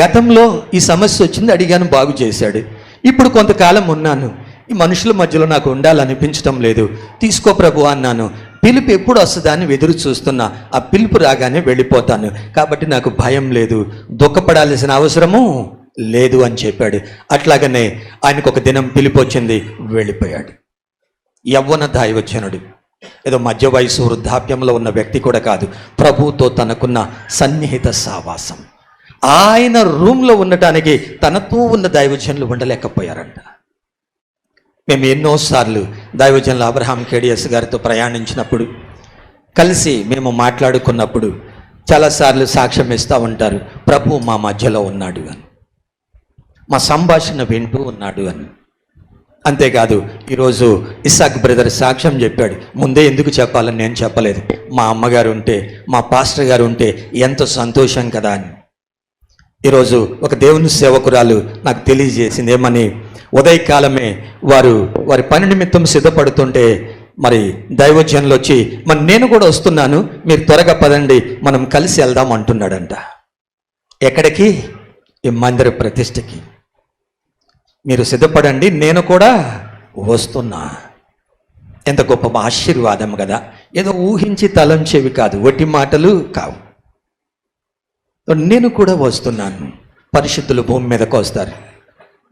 గతంలో ఈ సమస్య వచ్చింది, అడిగాను, బాగు చేశాడు, ఇప్పుడు కొంతకాలం ఉన్నాను, ఈ మనుషుల మధ్యలో నాకు ఉండాలనిపించటం లేదు, తీసుకో ప్రభు అన్నాను, పిలుపు ఎప్పుడు వస్తుందా అని ఎదురు చూస్తున్నా, ఆ పిలుపు రాగానే వెళ్ళిపోతాను, కాబట్టి నాకు భయం లేదు, దుఃఖపడాల్సిన అవసరము లేదు అని చెప్పాడు. అట్లాగనే ఆయనకు ఒక దినం పిలుపు వచ్చింది, వెళ్ళిపోయాడు. యవ్వన దైవజనుడు, ఏదో మధ్య వయసు వృద్ధాప్యంలో ఉన్న వ్యక్తి కూడా కాదు, ప్రభువుతో తనకున్న సన్నిహిత సావాసం. ఆయన రూమ్లో ఉండటానికి తనతో ఉన్న దైవజనులు ఉండలేకపోయారంట. మేము ఎన్నోసార్లు దైవజనులు అబ్రహాం కేడిఎస్ గారితో ప్రయాణించినప్పుడు, కలిసి మేము మాట్లాడుకున్నప్పుడు చాలాసార్లు సాక్ష్యం ఇస్తూ ఉంటారు, ప్రభు మా మధ్యలో ఉన్నాడు అని, మా సంభాషణ వింటూ ఉన్నాడు అని. అంతేకాదు ఈరోజు ఇస్సాక్ బ్రదర్ సాక్ష్యం చెప్పాడు. ముందే ఎందుకు చెప్పాలని నేను చెప్పలేదు, మా అమ్మగారు ఉంటే, మా పాస్టర్ గారు ఉంటే ఎంతో సంతోషం కదా అని. ఈరోజు ఒక దేవుని సేవకురాలు నాకు తెలియజేసింది ఏమని, ఉదయకాలమే వారి పని నిమిత్తం సిద్ధపడుతుంటే మరి దైవజనులు వచ్చి, మరి నేను కూడా వస్తున్నాను, మీరు త్వరగా పదండి, మనం కలిసి వెళ్దాం అంటున్నాడంట. ఎక్కడికి? ఈ మందిర ప్రతిష్టకి. మీరు సిద్ధపడండి, నేను కూడా వస్తున్నా. ఎంత గొప్ప ఆశీర్వాదం కదా. ఏదో ఊహించి తలంచేవి కాదు, వట్టి మాటలు కావు. నేను కూడా వస్తున్నాను. పరిశుద్ధులు భూమి మీదకు వస్తారు.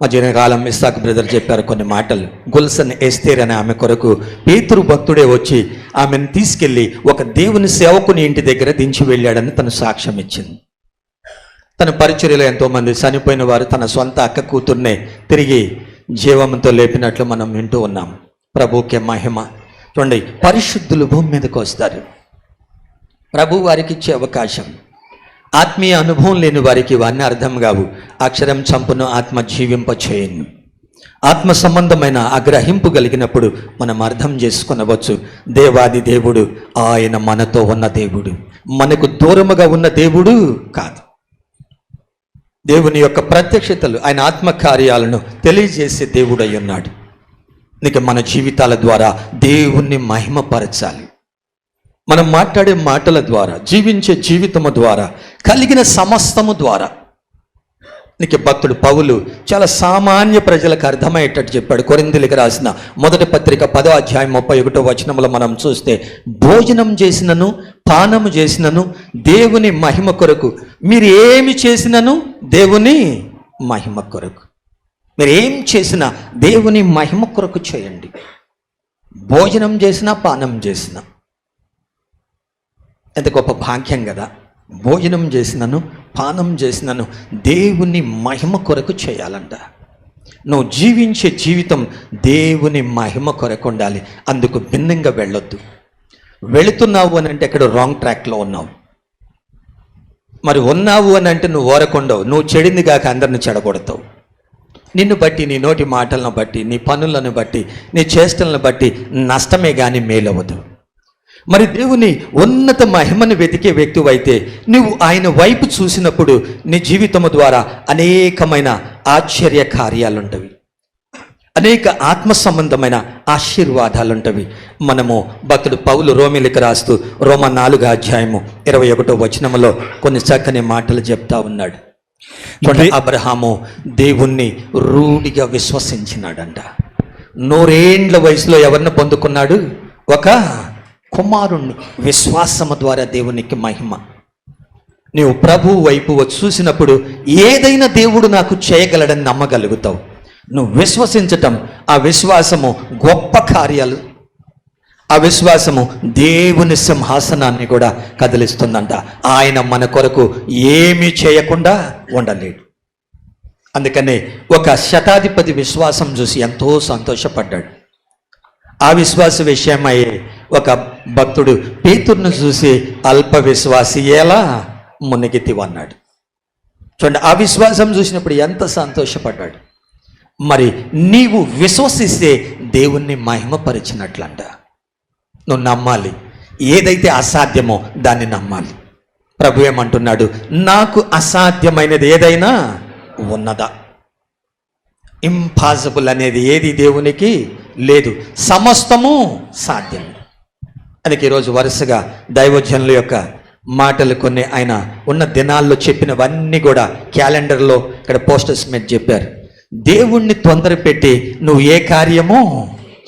మధ్యకాలం ఇస్సాక్ బ్రదర్ చెప్పారు కొన్ని మాటలు. గుల్సన్ ఎస్తేర్ అనే ఆమె కొరకు పేతురు భక్తుడే వచ్చి ఆమెను తీసుకెళ్ళి ఒక దేవుని సేవకుని ఇంటి దగ్గర దించి వెళ్ళాడని తను సాక్ష్యం ఇచ్చింది. తన పరిచర్యలో ఎంతోమంది చనిపోయిన వారు తన సొంత అక్క కూతుర్నే తిరిగి జీవంతో లేపినట్లు మనం వింటూ ఉన్నాం. ప్రభువుకే మహిమ. చూడండి, పరిశుద్ధులు భూమి మీదకు వస్తారు. ప్రభు వారికి ఇచ్చే అవకాశం. ఆత్మీయ అనుభవం లేని వారికి ఇవన్నీ అర్థం కావు. అక్షరం చంపును, ఆత్మ జీవింప చేయను. ఆత్మ సంబంధమైన ఆగ్రహింపు కలిగినప్పుడు మనం అర్థం చేసుకొనవచ్చు, దేవాది దేవుడు ఆయన మనతో ఉన్న దేవుడు, మనకు దూరముగా ఉన్న దేవుడు కాదు. దేవుని యొక్క ప్రత్యక్షతలు, ఆయన ఆత్మకార్యాలను తెలియజేసే దేవుడై ఉన్నాడు. ఇక మన జీవితాల ద్వారా దేవుణ్ణి మహిమపరచాలి. మనం మాట్లాడే మాటల ద్వారా, జీవించే జీవితము ద్వారా, కలిగిన సమస్తము ద్వారా. నీకు భక్తుడు పౌలు చాలా సామాన్య ప్రజలకు అర్థమయ్యేటట్టు చెప్పాడు. కొరింథీయులకు రాసిన మొదటి పత్రిక 10వ అధ్యాయం 31వ వచనంలో మనం చూస్తే, భోజనం చేసినను పానము చేసినను దేవుని మహిమ కొరకు, మీరు ఏమి చేసినను దేవుని మహిమ కొరకు. మీరు ఏం చేసినా దేవుని మహిమ కొరకు చేయండి. భోజనం చేసినా పానం చేసినా ఎంత గొప్ప భాగ్యం కదా. భోజనం చేసినను పానం చేసినను దేవుని మహిమ కొరకు చేయాలంట. నువ్వు జీవించే జీవితం దేవుని మహిమ కొరకు ఉండాలి. అందుకు భిన్నంగా వెళ్ళొద్దు. వెళుతున్నావు అని అంటే ఎక్కడ రాంగ్ ట్రాక్లో ఉన్నావు. మరి ఉన్నావు అని అంటే నువ్వు ఓరకుండవు, నువ్వు చెడింది కాక అందరిని చెడగొడతావు. నిన్ను బట్టి, నీ నోటి మాటలను బట్టి, నీ పనులను బట్టి, నీ చేష్టలను బట్టి నష్టమే కానీ మేలవదు. మరి దేవుని ఉన్నత మహిమను వెతికే వ్యక్తివైతే నువ్వు ఆయన వైపు చూసినప్పుడు నీ జీవితము ద్వారా అనేకమైన ఆశ్చర్య కార్యాలు ఉంటవి. అనేక ఆత్మ సంబంధమైన ఆశీర్వాదాలు ఉంటవి. మనము భక్తుడు పౌలు రోమీలకు రాస్తూ రోమ 4:21 కొన్ని చక్కని మాటలు చెప్తా ఉన్నాడు. అబ్రహాము దేవుణ్ణి రూఢిగా విశ్వసించినాడంట. 100 ఏండ్ల వయసులో ఎవరిని పొందుకున్నాడు? ఒక కుమారుణ్ణి. విశ్వాసము ద్వారా దేవునికి మహిమ. నీవు ప్రభు వైపు చూసినప్పుడు ఏదైనా దేవుడు నాకు చేయగలడని నమ్మగలుగుతావు. నువ్వు విశ్వసించటం, ఆ విశ్వాసము గొప్ప కార్యాలు, ఆ విశ్వాసము దేవుని సింహాసనాన్ని కూడా కదిలిస్తుందంట. ఆయన మన కొరకు ఏమీ చేయకుండా ఉండలేడు. అందుకనే ఒక శతాధిపతి విశ్వాసం చూసి ఎంతో సంతోషపడ్డాడు. ఆ విశ్వాస విషయమై ఒక భక్తుడు పేతురును చూసి అల్ప విశ్వాసి ఎలా మునిగితివన్నాడు. చూడండి, ఆ విశ్వాసం చూసినప్పుడు ఎంత సంతోషపడ్డాడు. మరి నీవు విశ్వసిస్తే దేవుణ్ణి మహిమపరిచినట్లంట. నువ్వు నమ్మాలి. ఏదైతే అసాధ్యమో దాన్ని నమ్మాలి. ప్రభు ఏమంటున్నాడు? నాకు అసాధ్యమైనది ఏదైనా ఉన్నదా? ఇంపాసిబుల్ అనేది ఏది దేవునికి లేదు. సమస్తము సాధ్యం. అందుకే ఈరోజు వరుసగా దైవజనుల యొక్క మాటలు కొన్ని ఆయన ఉన్న దినాల్లో చెప్పినవన్నీ కూడా క్యాలెండర్లో ఇక్కడ పోస్టర్స్ మీద చెప్పారు. దేవుణ్ణి తొందర పెట్టి నువ్వు ఏ కార్యమో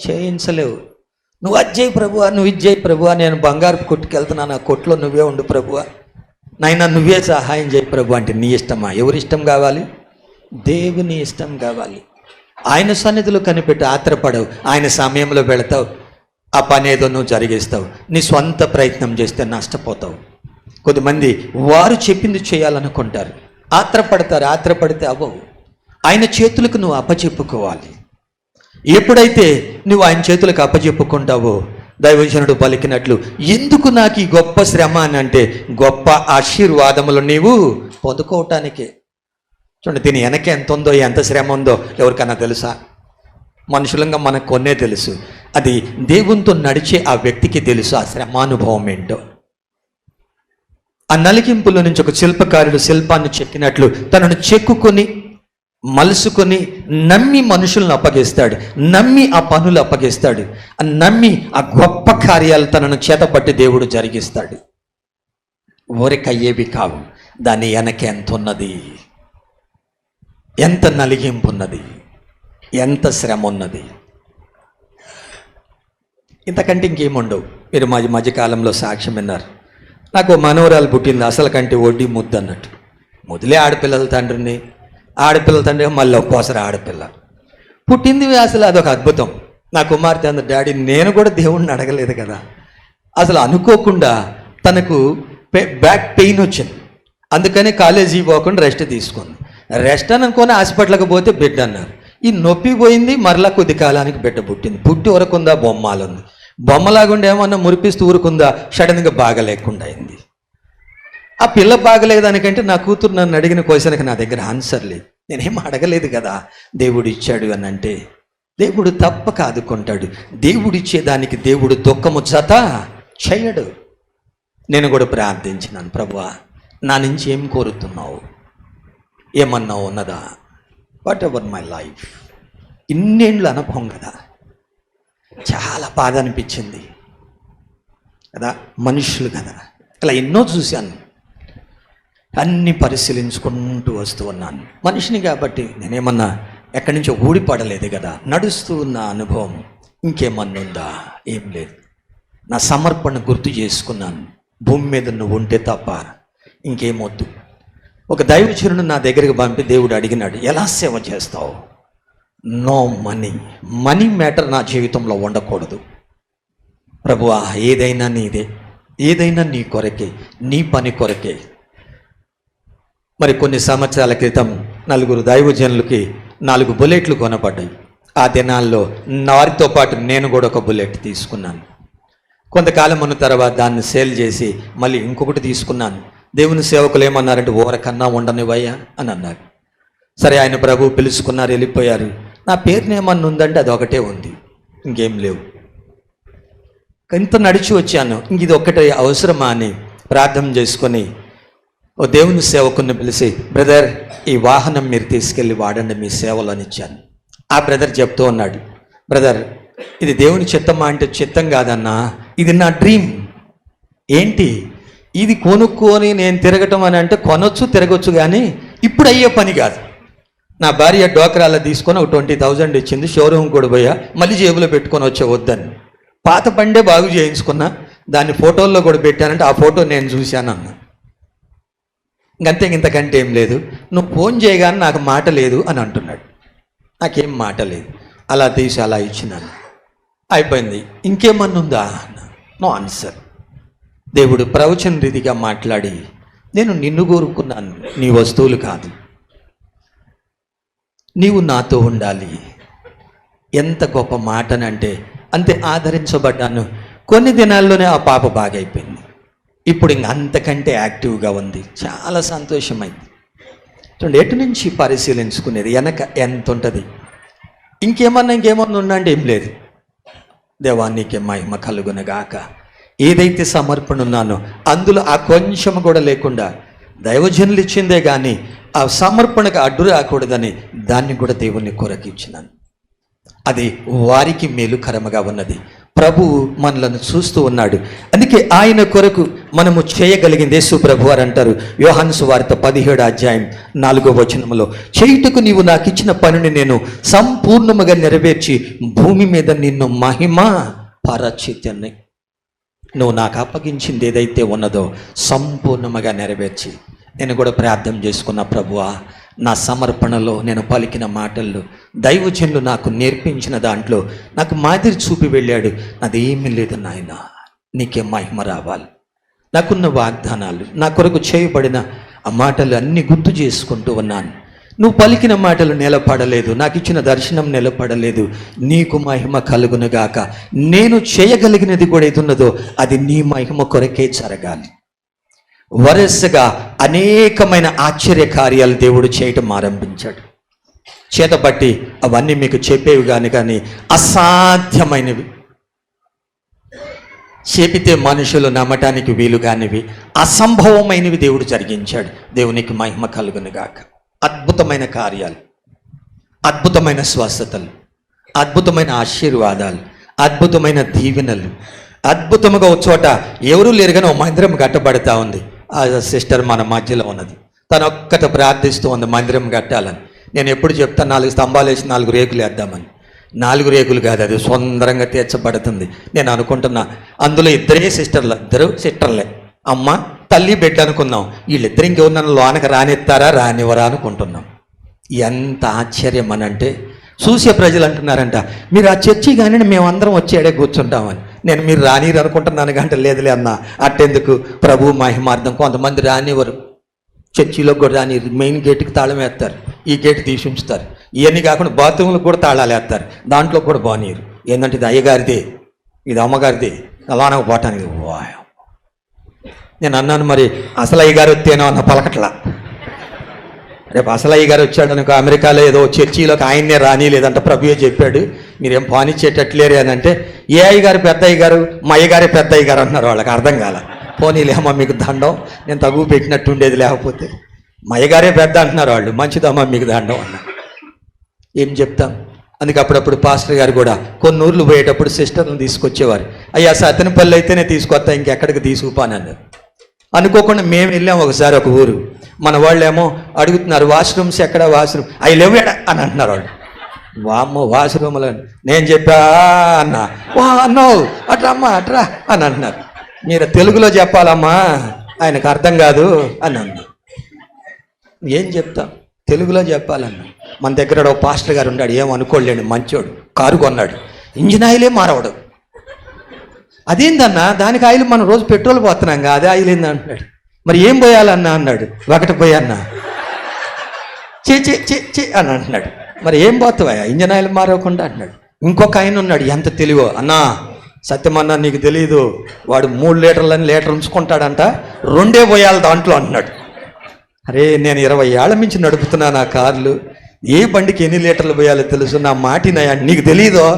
చేయించలేవు. నువ్వు అజ్జయ్ ప్రభువా, నువ్వు ఇజ్జయ్ ప్రభువా, నేను బంగారు కొట్టుకెళ్తున్నాను, ఆ కొట్లో నువ్వే ఉండు ప్రభువా, నాయనా నువ్వే సహాయం చేయి ప్రభు అంటే నీ ఇష్టమా? ఎవరి ఇష్టం కావాలి? దేవుని ఇష్టం కావాలి. ఆయన సన్నిధిలో కనిపెట్టి ఆత్రపడవు. ఆయన సమయంలో వెళతావు, ఆ పని ఏదో నువ్వు జరిగిస్తావు. నీ స్వంత ప్రయత్నం చేస్తే నష్టపోతావు. కొద్దిమంది వారు చెప్పింది చేయాలనుకుంటారు, ఆత్రపడతారు. ఆత్రపడితే అవ్వవు. ఆయన చేతులకు నువ్వు అప్పచెప్పుకోవాలి. ఎప్పుడైతే నువ్వు ఆయన చేతులకు అప్పచెప్పుకుంటావో, దైవజనుడు పలికినట్లు, ఎందుకు నాకు ఈ గొప్ప శ్రమ అని అంటే గొప్ప ఆశీర్వాదములు నీవు పొందుకోవటానికే. చూడండి, దీని వెనక ఎంత ఉందో, ఎంత శ్రమ ఉందో ఎవరికైనా తెలుసా? మనుషులంగా మనకు కొన్నే తెలుసు. అది దేవునితో నడిచే ఆ వ్యక్తికి తెలుసు ఆ శ్రమానుభవం ఏంటో. ఆ నలిగింపులో నుంచి ఒక శిల్పకారుడు శిల్పాన్ని చెక్కినట్లు తనను చెక్కుకొని మలుసుకొని నమ్మి మనుషులను అప్పగిస్తాడు, నమ్మి ఆ పనులు అప్పగిస్తాడు, నమ్మి ఆ గొప్ప కార్యాలు తనను చేతపట్టి దేవుడు జరిగిస్తాడు. ఊరికయ్యేవి కావు. దాని వెనక ఎంత ఉన్నది, ఎంత నలిగింపు ఉన్నది, ఎంత శ్రమ ఉన్నది. ఇంతకంటే ఇంకేముండవు. మీరు మధ్యకాలంలో సాక్ష్యం విన్నారు. నాకు మనోరాలు పుట్టింది, అసలు కంటే వడ్డీ ముద్దు అన్నట్టు. మొదలే ఆడపిల్లల తండ్రిని, ఆడపిల్లల తండ్రి మళ్ళీ ఒక్కోసారి ఆడపిల్ల పుట్టింది. అసలు అదొక అద్భుతం. నా కుమార్తె అంత, డాడీ నేను కూడా దేవుణ్ణి అడగలేదు కదా. అసలు అనుకోకుండా తనకు బ్యాక్ పెయిన్ వచ్చింది. అందుకని కాలేజీ పోకుండా రెస్ట్ తీసుకుంది. రెస్ట్ అనుకొని హాస్పిటల్కి పోతే బిడ్డ అన్నారు. ఈ నొప్పి పోయింది, మరలా కొద్ది కాలానికి బిడ్డ పుట్టింది. పుట్టి ఊరకుందా బొమ్మలుంది. బొమ్మలాగుండా ఏమన్నా మురిపిస్తూ ఊరుకుందా, సడన్గా బాగలేకుండా అయింది. ఆ పిల్ల బాగలేదానికంటే నా కూతురు నన్ను అడిగిన క్వశ్చన్కి నా దగ్గర ఆన్సర్ లేదు. నేనేం అడగలేదు కదా. దేవుడు ఇచ్చాడు అని అంటే దేవుడు తప్పక ఆదుకుంటాడు. దేవుడు ఇచ్చేదానికి దేవుడు దుఃఖము జత చేయడు. నేను కూడా ప్రార్థించినాను, ప్రభువా నా నుంచి ఏం కోరుతున్నావు, ఏమన్నావు ఉన్నదా? What ever my life. ఇన్నేళ్ళు అనుభవం కదా, చాలా బాధ అనిపించింది కదా. మనుషులు కదా, ఇలా ఎన్నో చూశాను. అన్నీ పరిశీలించుకుంటూ వస్తూ ఉన్నాను. మనిషిని కాబట్టి నేనేమన్నా ఎక్కడి నుంచో ఊడిపడలేదు కదా. నడుస్తూ ఉన్న అనుభవం ఇంకేమన్నా ఉందా? ఏం లేదు. నా సమర్పణ గుర్తు చేసుకున్నాను. భూమి మీద నువ్వు ఉంటే తప్ప ఇంకేమొద్దు. ఒక దైవచరుడు నా దగ్గరికి పంపి దేవుడు అడిగినాడు, ఎలా సేవ చేస్తావు? No money. మనీ మ్యాటర్ నా జీవితంలో ఉండకూడదు ప్రభువా. ఏదైనా నీదే, ఏదైనా నీ కొరకే, నీ పని కొరకే. మరి కొన్ని సంవత్సరాల క్రితం 4 దైవజనులకి 4 బుల్లెట్లు కొనబడ్డాయి. ఆ దినాల్లో వారితో పాటు నేను కూడా ఒక బుల్లెట్ తీసుకున్నాను. కొంతకాలం ఉన్న తర్వాత దాన్ని సేల్ చేసి మళ్ళీ ఇంకొకటి తీసుకున్నాను. దేవుని సేవకులు ఏమన్నారంటే, ఊరకన్నా ఉండనివయ్యా అని అన్నారు. సరే, ఆయన ప్రభు పిలుచుకున్నారు, వెళ్ళిపోయారు. నా పేరుని ఏమన్నా ఉందంటే అది ఒకటే ఉంది, ఇంకేం లేవు. ఇంత నడిచి వచ్చాను, ఇంక ఇది ఒక్కటే అవసరమా అని ప్రార్థన చేసుకొని ఓ దేవుని సేవకుని పిలిచి, బ్రదర్ ఈ వాహనం మీరు తీసుకెళ్ళి వాడండి మీ సేవలో అని ఇచ్చాను. ఆ బ్రదర్ చెప్తూ ఉన్నాడు, బ్రదర్ ఇది దేవుని చిత్తమా అంటే చిత్తం కాదన్నా, ఇది నా డ్రీమ్. ఏంటి ఇది కొనుక్కొని నేను తిరగటం అని అంటే కొనొచ్చు తిరగొచ్చు, కానీ ఇప్పుడు అయ్యే పని కాదు. నా భార్య డోకరాలో తీసుకొని ఒక 20,000 ఇచ్చింది, షోరూమ్ కూడా పోయా, మళ్ళీ జేబులో పెట్టుకొని వచ్చే వద్దని. పాత బండే బాగు చేయించుకున్నా, దాన్ని ఫోటోల్లో కూడా పెట్టానంటే ఆ ఫోటో నేను చూశాను అన్న. ఇంకంతే, ఇంతకంటే ఏం లేదు. నువ్వు ఫోన్ చేయగానే నాకు మాట లేదు అని అంటున్నాడు. నాకేం మాట లేదు, అలా తీసి అలా ఇచ్చినాను, అయిపోయింది. ఇంకేమన్నా ఉందా అన్న. No answer. దేవుడు ప్రవచన రీతిగా మాట్లాడి, నేను నిన్ను కోరుకున్నాను, నీ వస్తువులు కాదు, నీవు నాతో ఉండాలి. ఎంత గొప్ప మాటనంటే అంతే ఆదరించబడ్డాను. కొన్ని దినాల్లోనే ఆ పాప బాగైపోయింది. ఇప్పుడు ఇంక అంతకంటే యాక్టివ్గా ఉంది, చాలా సంతోషమైంది. చూడండి, ఎటు నుంచి పరిశీలించుకునేది, వెనక ఎంత ఉంటుంది. ఇంకేమన్నా ఉందంటే ఏం లేదు. దేవానికి మహిమ కలుగునగాక. ఏదైతే సమర్పణ ఉన్నానో అందులో ఆ కొంచెం కూడా లేకుండా దైవజనులు ఇచ్చిందే కానీ ఆ సమర్పణకు అడ్డు రాకూడదని దాన్ని కూడా దేవుని కొరకు ఇచ్చినాను. అది వారికి మేలుకరముగా ఉన్నది. ప్రభువు మనలను చూస్తూ ఉన్నాడు. అందుకే ఆయన కొరకు మనము చేయగలిగింది. యేసు ప్రభు వారు అంటారు, యోహాను సువార్త 17:4 చేయుటకు నీవు నాకు ఇచ్చిన పనిని నేను సంపూర్ణముగా నెరవేర్చి భూమి మీద నిన్ను మహిమ పరచితిని. నువ్వు నాకు అప్పగించింది ఏదైతే ఉన్నదో సంపూర్ణముగా నెరవేర్చి. నేను కూడా ప్రార్థన చేసుకున్న, ప్రభువా నా సమర్పణలో నేను పలికిన మాటల్లో దైవజనులు నాకు నేర్పించిన దాంట్లో నాకు మాదిరి చూపి వెళ్ళాడు. నాదేమీ లేదు నాయన, నీకే మహిమ రావాలి. నాకున్న వాగ్దానాలు, నా కొరకు చేయబడిన ఆ మాటలు అన్నీ గుర్తు చేసుకుంటూ ఉన్నాను. నువ్వు పలికిన మాటలు నిలబడలేదు, నాకు ఇచ్చిన దర్శనం నిలబడలేదు. నీకు మహిమ కలుగునుగాక. నేను చేయగలిగినది కూడా ఏది ఉన్నదో అది నీ మహిమ కొరకే జరగాలి. వరుసగా అనేకమైన ఆశ్చర్య కార్యాలు దేవుడు చేయటం ఆరంభించాడు. చేతబట్టి అవన్నీ మీకు చెప్పేవి కానీ అసాధ్యమైనవి, చెబితే మనుషులు నమ్మటానికి వీలు కానివి, అసంభవమైనవి దేవుడు జరిగించాడు. దేవునికి మహిమ కలుగునుగాక. అద్భుతమైన కార్యాలు, అద్భుతమైన స్వస్థతలు, అద్భుతమైన ఆశీర్వాదాలు, అద్భుతమైన దీవెనలు. అద్భుతముగా ఒక చోట ఎవరూ లేరు కానీ ఒక మందిరం కట్టబడతా ఉంది. ఆ సిస్టర్ మన మధ్యలో ఉన్నది. తను ఒక్కట ప్రార్థిస్తూ ఉంది మందిరం కట్టాలని. నేను ఎప్పుడు చెప్తాను, 4 స్తంభాలు వేసి 4 రేకులు వేద్దామని. 4 రేకులు కాదు, అది సుందరంగా తీర్చబడుతుంది. నేను అనుకుంటున్నా, అందులో ఇద్దరు సిస్టర్లే, అమ్మ తల్లి బిడ్డ అనుకున్నాం. వీళ్ళిద్దరు ఇంకెవరు లోనకి రానిస్తారా రానివ్వరా అనుకుంటున్నాం. ఎంత ఆశ్చర్యం అనంటే, చూసే ప్రజలు అంటున్నారంట, మీరు ఆ చర్చి కానీ మేమందరం వచ్చి ఎడే కూర్చుంటామని. నేను మీరు రానిరు అనుకుంటున్నాను అంటే లేదులే అన్న, అట్టెందుకు, ప్రభు మహిమార్థం. కొంతమంది రానివ్వరు, చర్చిలో కూడా రానిరు, మెయిన్ గేట్కి తాళం వేస్తారు, ఈ గేట్ తీసి ఉంచుతారు. ఇవన్నీ కాకుండా బాత్రూంలకు కూడా తాళాలు వేస్తారు, దాంట్లో కూడా బానీరు. ఏంటంటే ఇది అయ్యగారిదే, ఇది అమ్మగారిదే, అలానే పోవటానికి. నేను అన్నాను, మరి అసలు అయ్యగారు వస్తేనో అన్న పలకట్లా. రేపు అసలు అయ్యగారు వచ్చాడు అనుకో, అమెరికాలో ఏదో చర్చిలోకి ఆయన్నే రానిలేదంట, ప్రభువే చెప్పాడు మీరేం పానిచ్చేటట్లేరే అని అంటే, ఏ అయ్యగారు పెద్ద అయ్యగారు, మా అయ్యగారే పెద్ద అయ్యగారు అన్నారు. వాళ్ళకి అర్థం కాల. పోనీలేమ్మా మీకు దండం, నేను తగువ పెట్టినట్టు ఉండేది, లేకపోతే మా అయ్యగారే పెద్ద అంటున్నారు వాళ్ళు, మంచిదమ్మా మీకు దండం అన్న. ఏం చెప్తాం. అందుకే అప్పుడప్పుడు పాస్టర్ గారు కూడా కొన్ని ఊర్లు పోయేటప్పుడు సిస్టర్లను తీసుకొచ్చేవారు. అయ్యా సత్తెనపల్లి అయితేనే తీసుకొస్తా, ఇంకెక్కడికి తీసుకుపోనన్నారు. అనుకోకుండా మేము వెళ్ళాము ఒకసారి ఒక ఊరు. మన వాళ్ళేమో అడుగుతున్నారు, వాష్రూమ్స్ ఎక్కడ, వాష్రూమ్ అవి లేవేడా అని అంటున్నారు వాళ్ళు. వామ్మో వాష్రూమ్లో నేను చెప్పా అన్నా, వా అన్నావు అట్రా అమ్మా అట్రా అని అంటున్నారు. మీరు తెలుగులో చెప్పాలమ్మా, ఆయనకు అర్థం కాదు అని అన్నా. ఏం చెప్తాం, తెలుగులో చెప్పాలన్నా. మన దగ్గర ఒక పాస్టర్ గారు ఉన్నాడు, ఏమనుకోలేండి, మంచోడు, కారు కొన్నాడు, ఇంజిన్ ఆయిలే మారవడు. అదేందన్నా, దానికి ఆయిల్ మనం రోజు పెట్రోల్ పోతున్నాం, అదే ఆయిల్ ఏంది అంటున్నాడు. మరి ఏం పోయాలన్నా అన్నాడు. ఒకటి పోయన్నా చే అని అంటున్నాడు. మరి ఏం పోతావా, ఇంజన్ ఆయిల్ మారవకుండా అంటున్నాడు. ఇంకొక ఆయన ఉన్నాడు, ఎంత తెలివో అన్నా, సత్యమన్నా నీకు తెలియదు, వాడు 3 లీటర్లని లీటర్ ఉంచుకుంటాడంట, 2 పోయాలి దాంట్లో అంటున్నాడు. అరే నేను 20 ఏళ్ల నుంచి నడుపుతున్నాను ఆ కార్లు, ఏ బండికి ఎన్ని లీటర్లు పోయాలో తెలుసు, నా మాటినయా నీకు తెలీదో.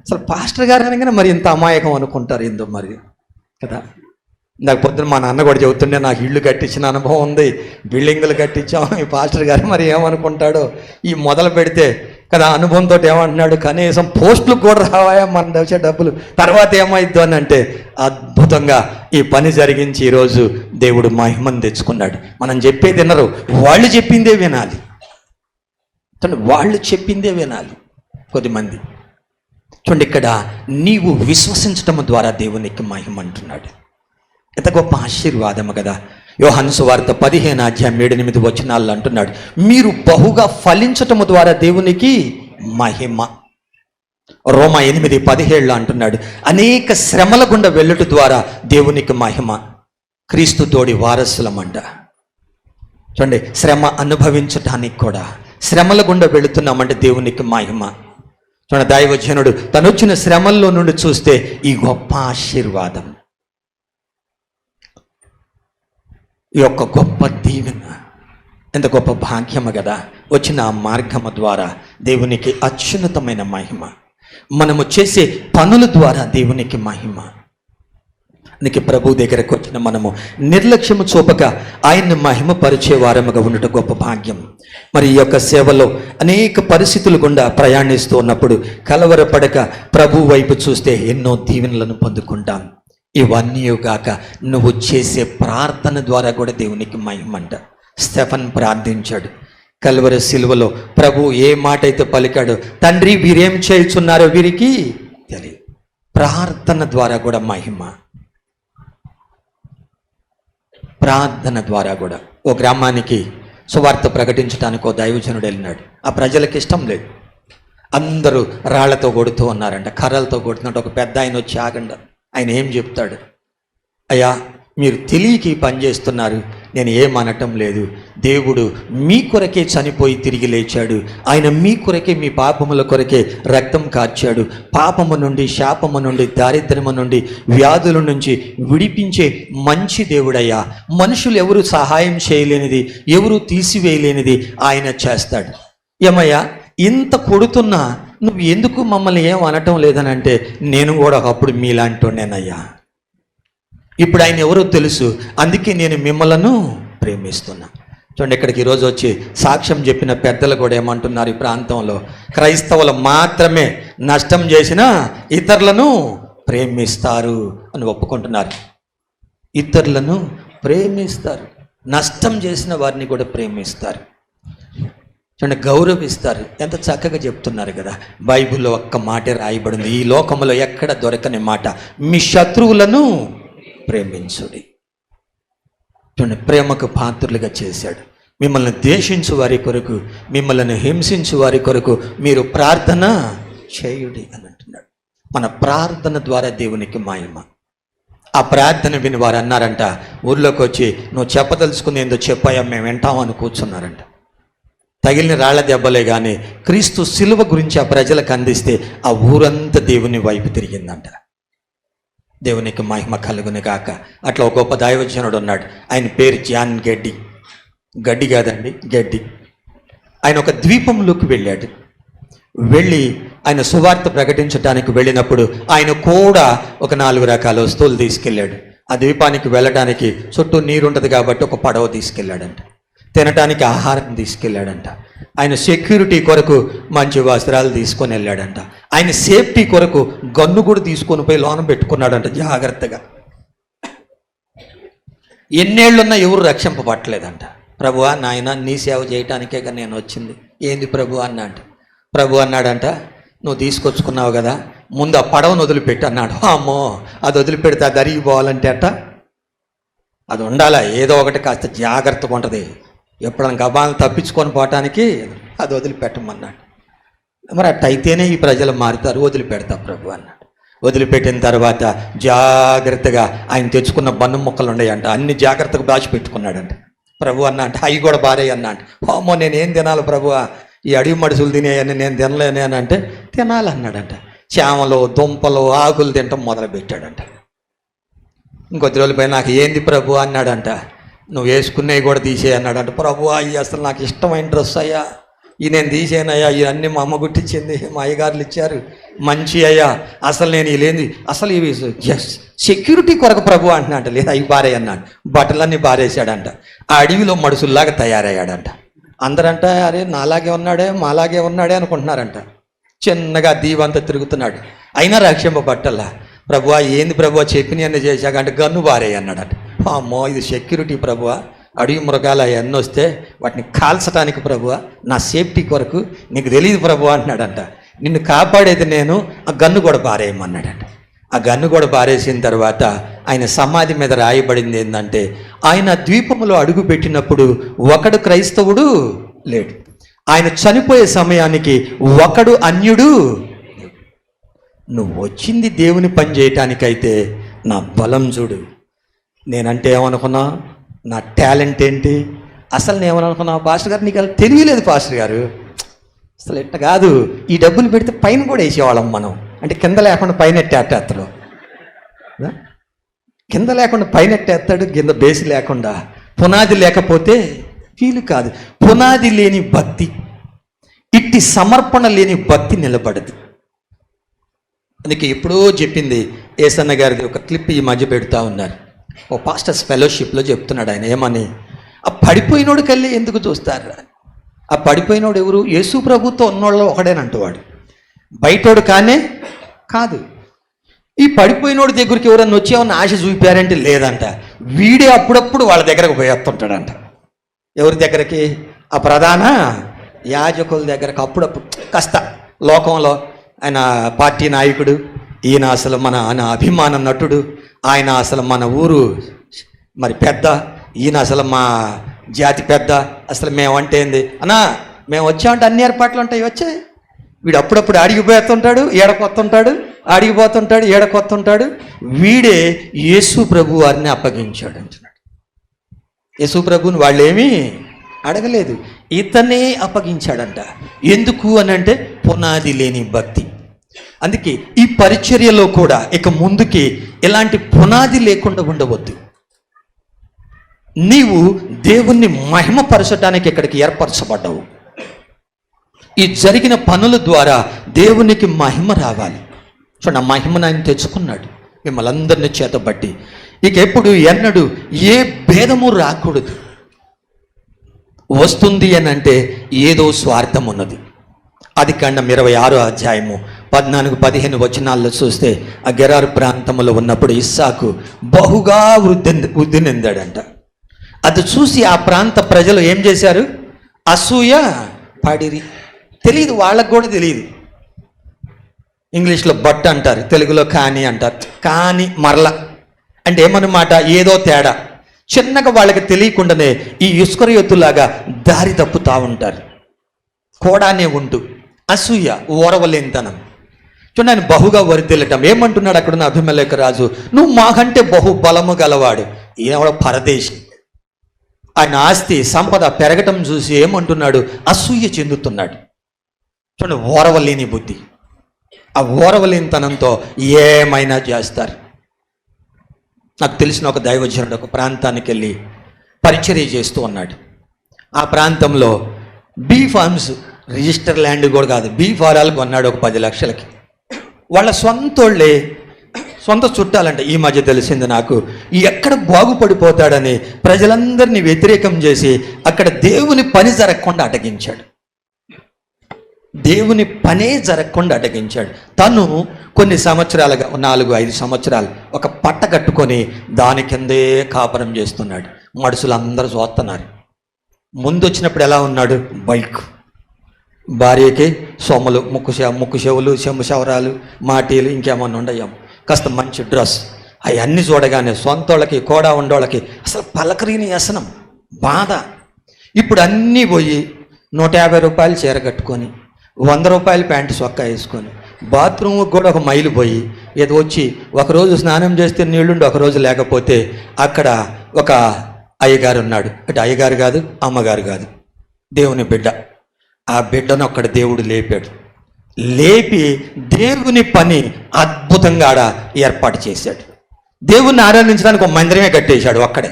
అసలు పాస్టర్ గారు అనగానే మరి ఇంత అమాయకం అనుకుంటారు ఏందో మరి కదా. నాకు పొద్దున మా నాన్న కూడా చెబుతుండే, నాకు ఇళ్ళు కట్టించిన అనుభవం ఉంది, బిల్డింగులు కట్టించాం, ఈ పాస్టర్ గారు మరి ఏమనుకుంటాడో. ఈ మొదలు పెడితే కదా. అనుభవంతో ఏమంటున్నాడు, కనీసం పోస్టులు కూడా రావాయా మన వచ్చే డబ్బులు, తర్వాత ఏమైద్దు అని అంటే అద్భుతంగా ఈ పని జరిగించి ఈరోజు దేవుడు మహిమను తెచ్చుకున్నాడు. మనం చెప్పేది వినరు, వాళ్ళు చెప్పిందే వినాలి. వాళ్ళు చెప్పిందే వినాలి కొద్దిమంది. చూడండి, ఇక్కడ నీవు విశ్వసించటం ద్వారా దేవునికి మహిమ అంటున్నాడు. ఎంత గొప్ప ఆశీర్వాదము కదా. యోహాను సువార్త 15:7-8 అంటున్నాడు, మీరు బహుగా ఫలించటము ద్వారా దేవునికి మహిమ. రోమా 8:17 అంటున్నాడు, అనేక శ్రమల గుండా వెళ్ళుట ద్వారా దేవునికి మహిమ. క్రీస్తు తోడి వారసులమంట. చూడండి, శ్రమ అనుభవించటానికి కూడా, శ్రమల గుండా వెళుతున్నామంటే దేవునికి మహిమ. చూడండి, దైవజనుడు తను వచ్చిన శ్రమల్లో నుండి చూస్తే ఈ గొప్ప ఆశీర్వాదం, ఈ యొక్క గొప్ప దీవెన, ఎంత గొప్ప భాగ్యము కదా. వచ్చిన ఆ మార్గము ద్వారా దేవునికి అత్యున్నతమైన మహిమ, మనము చేసే పనుల ద్వారా దేవునికి మహిమ. అందుకే ప్రభు దగ్గరకు వచ్చిన మనము నిర్లక్ష్యము చూపక ఆయన్ని మహిమపరిచే వారముగా ఉండటం గొప్ప భాగ్యం. మరి ఈ యొక్క సేవలో అనేక పరిస్థితులు గుండా ప్రయాణిస్తూ ఉన్నప్పుడు కలవరపడక ప్రభు వైపు చూస్తే ఎన్నో దీవెనలను పొందుకుంటాం. ఇవన్నీ గాక నువ్వు చేసే ప్రార్థన ద్వారా కూడా దేవునికి మహిమంట. స్టెఫన్ ప్రార్థించాడు కల్వరి సిలువలో. ప్రభు ఏ మాట అయితే పలికాడో, తండ్రి వీరేం చేయుచున్నారో వీరికి తెలియదు. ప్రార్థన ద్వారా కూడా మహిమ, ప్రార్థన ద్వారా కూడా. ఓ గ్రామానికి సువార్త ప్రకటించడానికి ఓ దైవజనుడు వెళ్ళినాడు. ఆ ప్రజలకు ఇష్టం లేదు, అందరూ రాళ్లతో కొడుతూ ఉన్నారంట, కర్రలతో కొడుతున్నట్టు. ఒక పెద్ద ఆయన వచ్చి ఆగండి, ఆయన ఏం చెప్తాడు, అయ్యా మీరు తెలియక ఈ పని చేస్తున్నారు, నేను ఏమనటం లేదు. దేవుడు మీ కొరకే చనిపోయి తిరిగి లేచాడు. ఆయన మీ కొరకే, మీ పాపముల కొరకే రక్తం కార్చాడు. పాపము నుండి, శాపము నుండి, దారిద్ర్యము నుండి, వ్యాధుల నుంచి విడిపించే మంచి దేవుడయ్యా. మనుషులు ఎవరు సహాయం చేయలేనిది, ఎవరు తీసివేయలేనిది ఆయన చేస్తాడు. ఏమయ్యా ఇంత కొడుతున్నా నువ్వు ఎందుకు మమ్మల్ని ఏం అనటం లేదని అంటే, నేను కూడా ఒకప్పుడు మీలాంటోనేనయ్యా, ఇప్పుడు ఆయన ఎవరో తెలుసు, అందుకే నేను మిమ్మలను ప్రేమిస్తున్నా. చూడండి, ఇక్కడికి ఈరోజు వచ్చి సాక్ష్యం చెప్పిన పెద్దలు కూడా ఏమంటున్నారు, ఈ ప్రాంతంలో క్రైస్తవులు మాత్రమే నష్టం చేసినా ఇతరులను ప్రేమిస్తారు అని ఒప్పుకుంటున్నారు. ఇతరులను ప్రేమిస్తారు, నష్టం చేసిన వారిని కూడా ప్రేమిస్తారు. చూడండి, గౌరవిస్తారు. ఎంత చక్కగా చెప్తున్నారు కదా. బైబిల్లో ఒక్క మాట రాయబడింది, ఈ లోకంలో ఎక్కడ దొరకని మాట, మీ శత్రువులను ప్రేమించుడి. చూడండి, ప్రేమకు పాత్రులుగా చేశాడు. మిమ్మల్ని ద్వేషించు వారి కొరకు, మిమ్మల్ని హింసించు వారి కొరకు మీరు ప్రార్థన చేయుడి అని అంటున్నాడు. మన ప్రార్థన ద్వారా దేవునికి మహిమ. ఆ ప్రార్థన విని వారు అన్నారంట, ఊర్లోకి వచ్చి నువ్వు చెప్పదలుచుకునేందో చెప్పాయా, మేము వింటామని కూర్చున్నారంట. తగిలిన రాళ్ల దెబ్బలే కానీ క్రీస్తు శిలువ గురించి ఆ ప్రజలకు అందిస్తే ఆ ఊరంతా దేవుని వైపు తిరిగిందంట. దేవునికి మహిమ కలుగును గాక. అట్లా ఒక గొప్ప దైవజనుడు ఉన్నాడు, ఆయన పేరు జాన్ గడ్డి. గడ్డి కాదండి, గడ్డి. ఆయన ఒక ద్వీపంలోకి వెళ్ళాడు. వెళ్ళి ఆయన సువార్త ప్రకటించడానికి వెళ్ళినప్పుడు ఆయన కూడా ఒక 4 రకాల వస్తువులు తీసుకెళ్ళాడు. ఆ ద్వీపానికి వెళ్ళడానికి చుట్టూ నీరు ఉంటుంది కాబట్టి ఒక పడవ తీసుకెళ్ళాడంట. తినటానికి ఆహారం తీసుకెళ్ళాడంట. ఆయన సెక్యూరిటీ కొరకు మంచి వస్త్రాలు తీసుకొని వెళ్ళాడంట. ఆయన సేఫ్టీ కొరకు గన్ను కూడా తీసుకొని పోయి లోన పెట్టుకున్నాడంట జాగ్రత్తగా. ఎన్నేళ్ళున్నా ఎవరు రక్షింపబట్టలేదంట. ప్రభువా నాయన నీ సేవ చేయటానికే కదా నేను వచ్చింది, ఏంది ప్రభు అన్నాడు. ప్రభు అన్నాడంట, నువ్వు తీసుకొచ్చుకున్నావు కదా, ముందు ఆ పడవను వదిలిపెట్టి అన్నాడు. అమ్మో, అది వదిలిపెడితే అది అరిగిపోవాలంటే అట్ట అది ఉండాలా, ఏదో ఒకటి కాస్త జాగ్రత్తగా ఉంటుంది. ఎప్పుడైనా గబాలను తప్పించుకొని పోవటానికి అది వదిలిపెట్టమన్నాడు. మరి అట్టయితేనే ఈ ప్రజలు మారుతారు, వదిలిపెడతా ప్రభు అన్నాడు. వదిలిపెట్టిన తర్వాత జాగ్రత్తగా ఆయన తెచ్చుకున్న బన్ను ముక్కలు ఉన్నాయంట, అన్ని జాగ్రత్తగా దాచిపెట్టుకున్నాడంట. ప్రభు అన్న అంటే అవి కూడా భార్య అన్న అంటే, అమ్మో నేనేం తినాలి ప్రభువా, ఈ అడవి మడుసులు తినేయని నేను తినలేనే అని అంటే తినాలన్నాడంట. చేమలు, దుంపలు, ఆకులు తినటం మొదలుపెట్టాడంట. ఇంకొద్ది రోజులపై నాకు ఏంది ప్రభు అన్నాడంట. నువ్వు వేసుకునేవి కూడా తీసేయి అన్నాడంట. ప్రభు అయ్యి అసలు నాకు ఇష్టమైన డ్రెస్ అయ్యా, ఈ నేను తీసేనయ్యా, ఇవన్నీ మా అమ్మ గుట్టించింది, మా అయ్యగారులు ఇచ్చారు, మంచి అయ్యా, అసలు నేను ఇలేంది, అసలు ఇవి జస్ట్ సెక్యూరిటీ కొరకు ప్రభు అంటున్నాడంట. లేదా అవి బారే అన్నాడు. బట్టలన్నీ బారేసాడంట. ఆ అడవిలో మడుసుల్లాగా తయారయ్యాడంట. అందరంట అరే నాలాగే ఉన్నాడే మాలాగే ఉన్నాడే అనుకుంటున్నారంట. చిన్నగా దీవంతా తిరుగుతున్నాడు, అయినా రక్షింపబట్టల్లా. ప్రభువా ఏంది ప్రభువా చెప్పిన అన్నీ చేశాక అంటే గన్ను బారే అన్నాడట. అమ్మో ఇది సెక్యూరిటీ ప్రభువా, అడవి మృగాలు అవన్నీ వస్తే వాటిని కాల్చడానికి ప్రభువా, నా సేఫ్టీ కొరకు నీకు తెలియదు ప్రభువా అంటున్నాడంట. నిన్ను కాపాడేది నేను, ఆ గన్ను కూడా బారేయమన్నాడట. ఆ గన్ను కూడా పారేసిన తర్వాత ఆయన సమాధి మీద రాయబడింది ఏంటంటే, ఆయన ద్వీపములో అడుగు పెట్టినప్పుడు ఒకడు క్రైస్తవుడు లేడు, ఆయన చనిపోయే సమయానికి ఒకడు అన్యుడు. నువ్వు వచ్చింది దేవుని పని చేయటానికైతే నా బలం చూడు. నేనంటే ఏమనుకున్నా, నా టాలెంట్ ఏంటి, అసలు నేనేమనుకున్నా పాస్టర్ గారు నీకు అలా తెలియలేదు పాస్టర్ గారు, అసలు ఎట్ట కాదు, ఈ డబ్బులు పెడితే పైన కూడా వేసేవాళ్ళం మనం. అంటే కింద లేకుండా పైన ఎట్టేస్తాడు, కింద లేకుండా పైన ఎట్టేస్తాడు, కింద బేసి లేకుండా. పునాది లేకపోతే ఫీలు కాదు. పునాది లేని భక్తి, ఇట్టి సమర్పణ లేని భక్తి నిలబడదు. అందుకే ఎప్పుడో చెప్పింది ఏసన్న గారిది ఒక క్లిప్ ఈ మధ్య పెడుతూ ఉన్నారు. ఓ పాస్టర్స్ ఫెలోషిప్లో చెప్తున్నాడు ఆయన ఏమని, ఆ పడిపోయినోడు కళ్ళి ఎందుకు చూస్తారు, ఆ పడిపోయినోడు ఎవరు, యేసు ప్రభుతో ఉన్నోళ్ళు ఒకడేనంటువాడు, బయటోడు కానే కాదు. ఈ పడిపోయినోడి దగ్గరికి ఎవరన్నా వచ్చేమన్నా ఆశ చూపారంటే లేదంట, వీడే అప్పుడప్పుడు వాళ్ళ దగ్గరకు పోయేస్తుంటాడంట. ఎవరి దగ్గరికి, ఆ ప్రధాన యాజకుల దగ్గరకు అప్పుడప్పుడు. కాస్త లోకంలో ఆయన పార్టీ నాయకుడు, ఈయన అసలు ఆయన అభిమాన నటుడు, ఆయన అసలు మన ఊరు మరి పెద్ద, ఈయన అసలు మా జాతి పెద్ద, అసలు మేమంటే ఏంది అన్నా, మేము వచ్చామంటే అన్ని ఏర్పాట్లు ఉంటాయి. వచ్చాయి, వీడు అప్పుడప్పుడు ఆడిగిపోతుంటాడు, ఏడకొత్తుంటాడు, ఆడిగిపోతుంటాడు, ఏడకొత్తుంటాడు. వీడే యేసు ప్రభు వారిని అప్పగించాడు అంటున్నాడు. యేసు ప్రభుని వాళ్ళేమీ అడగలేదు, ఇతనే అప్పగించాడంట. ఎందుకు అని అంటే పునాది లేని భక్తి. అందుకే ఈ పరిచర్యలో కూడా ఇక ముందుకి ఎలాంటి పునాది లేకుండా ఉండవద్దు. నీవు దేవుణ్ణి మహిమపరచడానికి ఇక్కడికి ఏర్పరచబడ్డావు. ఈ జరిగిన పనుల ద్వారా దేవునికి మహిమ రావాలి. చూడండి, ఆ మహిమను ఆయన తెచ్చుకున్నాడు మిమ్మల్ని అందరినీ చేతబట్టి. ఇక ఎప్పుడు ఎన్నడూ ఏ భేదము రాకూడదు. వస్తుంది అని అంటే ఏదో స్వార్థం ఉన్నది. ఆదికాండం 26వ అధ్యాయము 14-15 వచనాల్లో చూస్తే, ఆ గెరారు ప్రాంతంలో ఉన్నప్పుడు ఇస్సాకు బహుగా వృద్ధి నిందాడంట. అది చూసి ఆ ప్రాంత ప్రజలు ఏం చేశారు, అసూయ పడిరి. తెలియదు, వాళ్ళకు కూడా తెలియదు. ఇంగ్లీష్లో బట్ అంటారు, తెలుగులో కానీ అంటారు. కానీ మరల అంటే ఏమన్నమాట, ఏదో తేడా. చిన్నగా వాళ్ళకి తెలియకుండానే ఈ ఇస్కరియోతులాగా దారి తప్పుతూ ఉంటారు, కోడానే ఉంటూ. అసూయ, ఓరవలేనితనం. చూడండి, ఆయన బహుగా వరితెల్లటం. ఏమంటున్నాడు అక్కడున్న అభిమేలెకు రాజు, నువ్వు మాకంటే బహు బలము గలవాడు. ఈయన పరదేశి. ఆయన ఆస్తి సంపద పెరగటం చూసి ఏమంటున్నాడు, అసూయ చెందుతున్నాడు. చూడండి, ఓరవలేని బుద్ధి. ఆ ఓరవలేనితనంతో ఏమైనా చేస్తారు. నాకు తెలిసిన ఒక దైవజనుడు ఒక ప్రాంతానికి వెళ్ళి పరిచర్య చేస్తూ ఉన్నాడు. ఆ ప్రాంతంలో బీ ఫార్మ్స్, రిజిస్టర్ ల్యాండ్ కూడా కాదు, బీ ఫారాలు కొన్నాడు ఒక 10 లక్షలకి. వాళ్ళ సొంతోళ్ళే, సొంత చుట్టాలంటే. ఈ మధ్య తెలిసింది నాకు, ఎక్కడ బాగుపడిపోతాడని ప్రజలందరినీ వ్యతిరేకం చేసి అక్కడ దేవుని పని జరగకుండా అడ్డగించాడు. దేవుని పనే జరగకుండా అడ్డగించాడు. తను కొన్ని సంవత్సరాలుగా 4-5 సంవత్సరాలు ఒక పట్ట కట్టుకొని దాని కిందే కాపురం చేస్తున్నాడు. మనుషులు అందరూ చూస్తున్నారు. ముందు వచ్చినప్పుడు ఎలా ఉన్నాడు, బైక్, భార్యకి సొమ్మలు, ముక్కు చెవులు, చెంబు శవరాలు, మాటీలు, ఇంకేమన్నా ఉండయాము, కాస్త మంచి డ్రెస్. అవన్నీ చూడగానే సొంతోళ్ళకి కూడా ఉండోళ్ళకి అసలు పలకరీని వ్యసనం, బాధ. ఇప్పుడు అన్నీ పోయి 150 రూపాయలు చీర కట్టుకొని, 100 రూపాయలు ప్యాంటు సొక్కా వేసుకొని, బాత్రూమ్కి కూడా ఒక మైలు పోయి, ఏదో వచ్చి ఒకరోజు స్నానం చేస్తే నీళ్లుండి ఒకరోజు లేకపోతే అక్కడ ఒక అయ్యగారు ఉన్నాడు. అంటే అయ్యగారు కాదు, అమ్మగారు కాదు, దేవుని బిడ్డ. ఆ బిడ్డను అక్కడ దేవుడు లేపాడు. లేపి దేవుని పని అద్భుతంగా ఆడ ఏర్పాటు చేశాడు. దేవుణ్ణి ఆరాధించడానికి ఒక మందిరమే కట్టేశాడు. ఒక్కడే,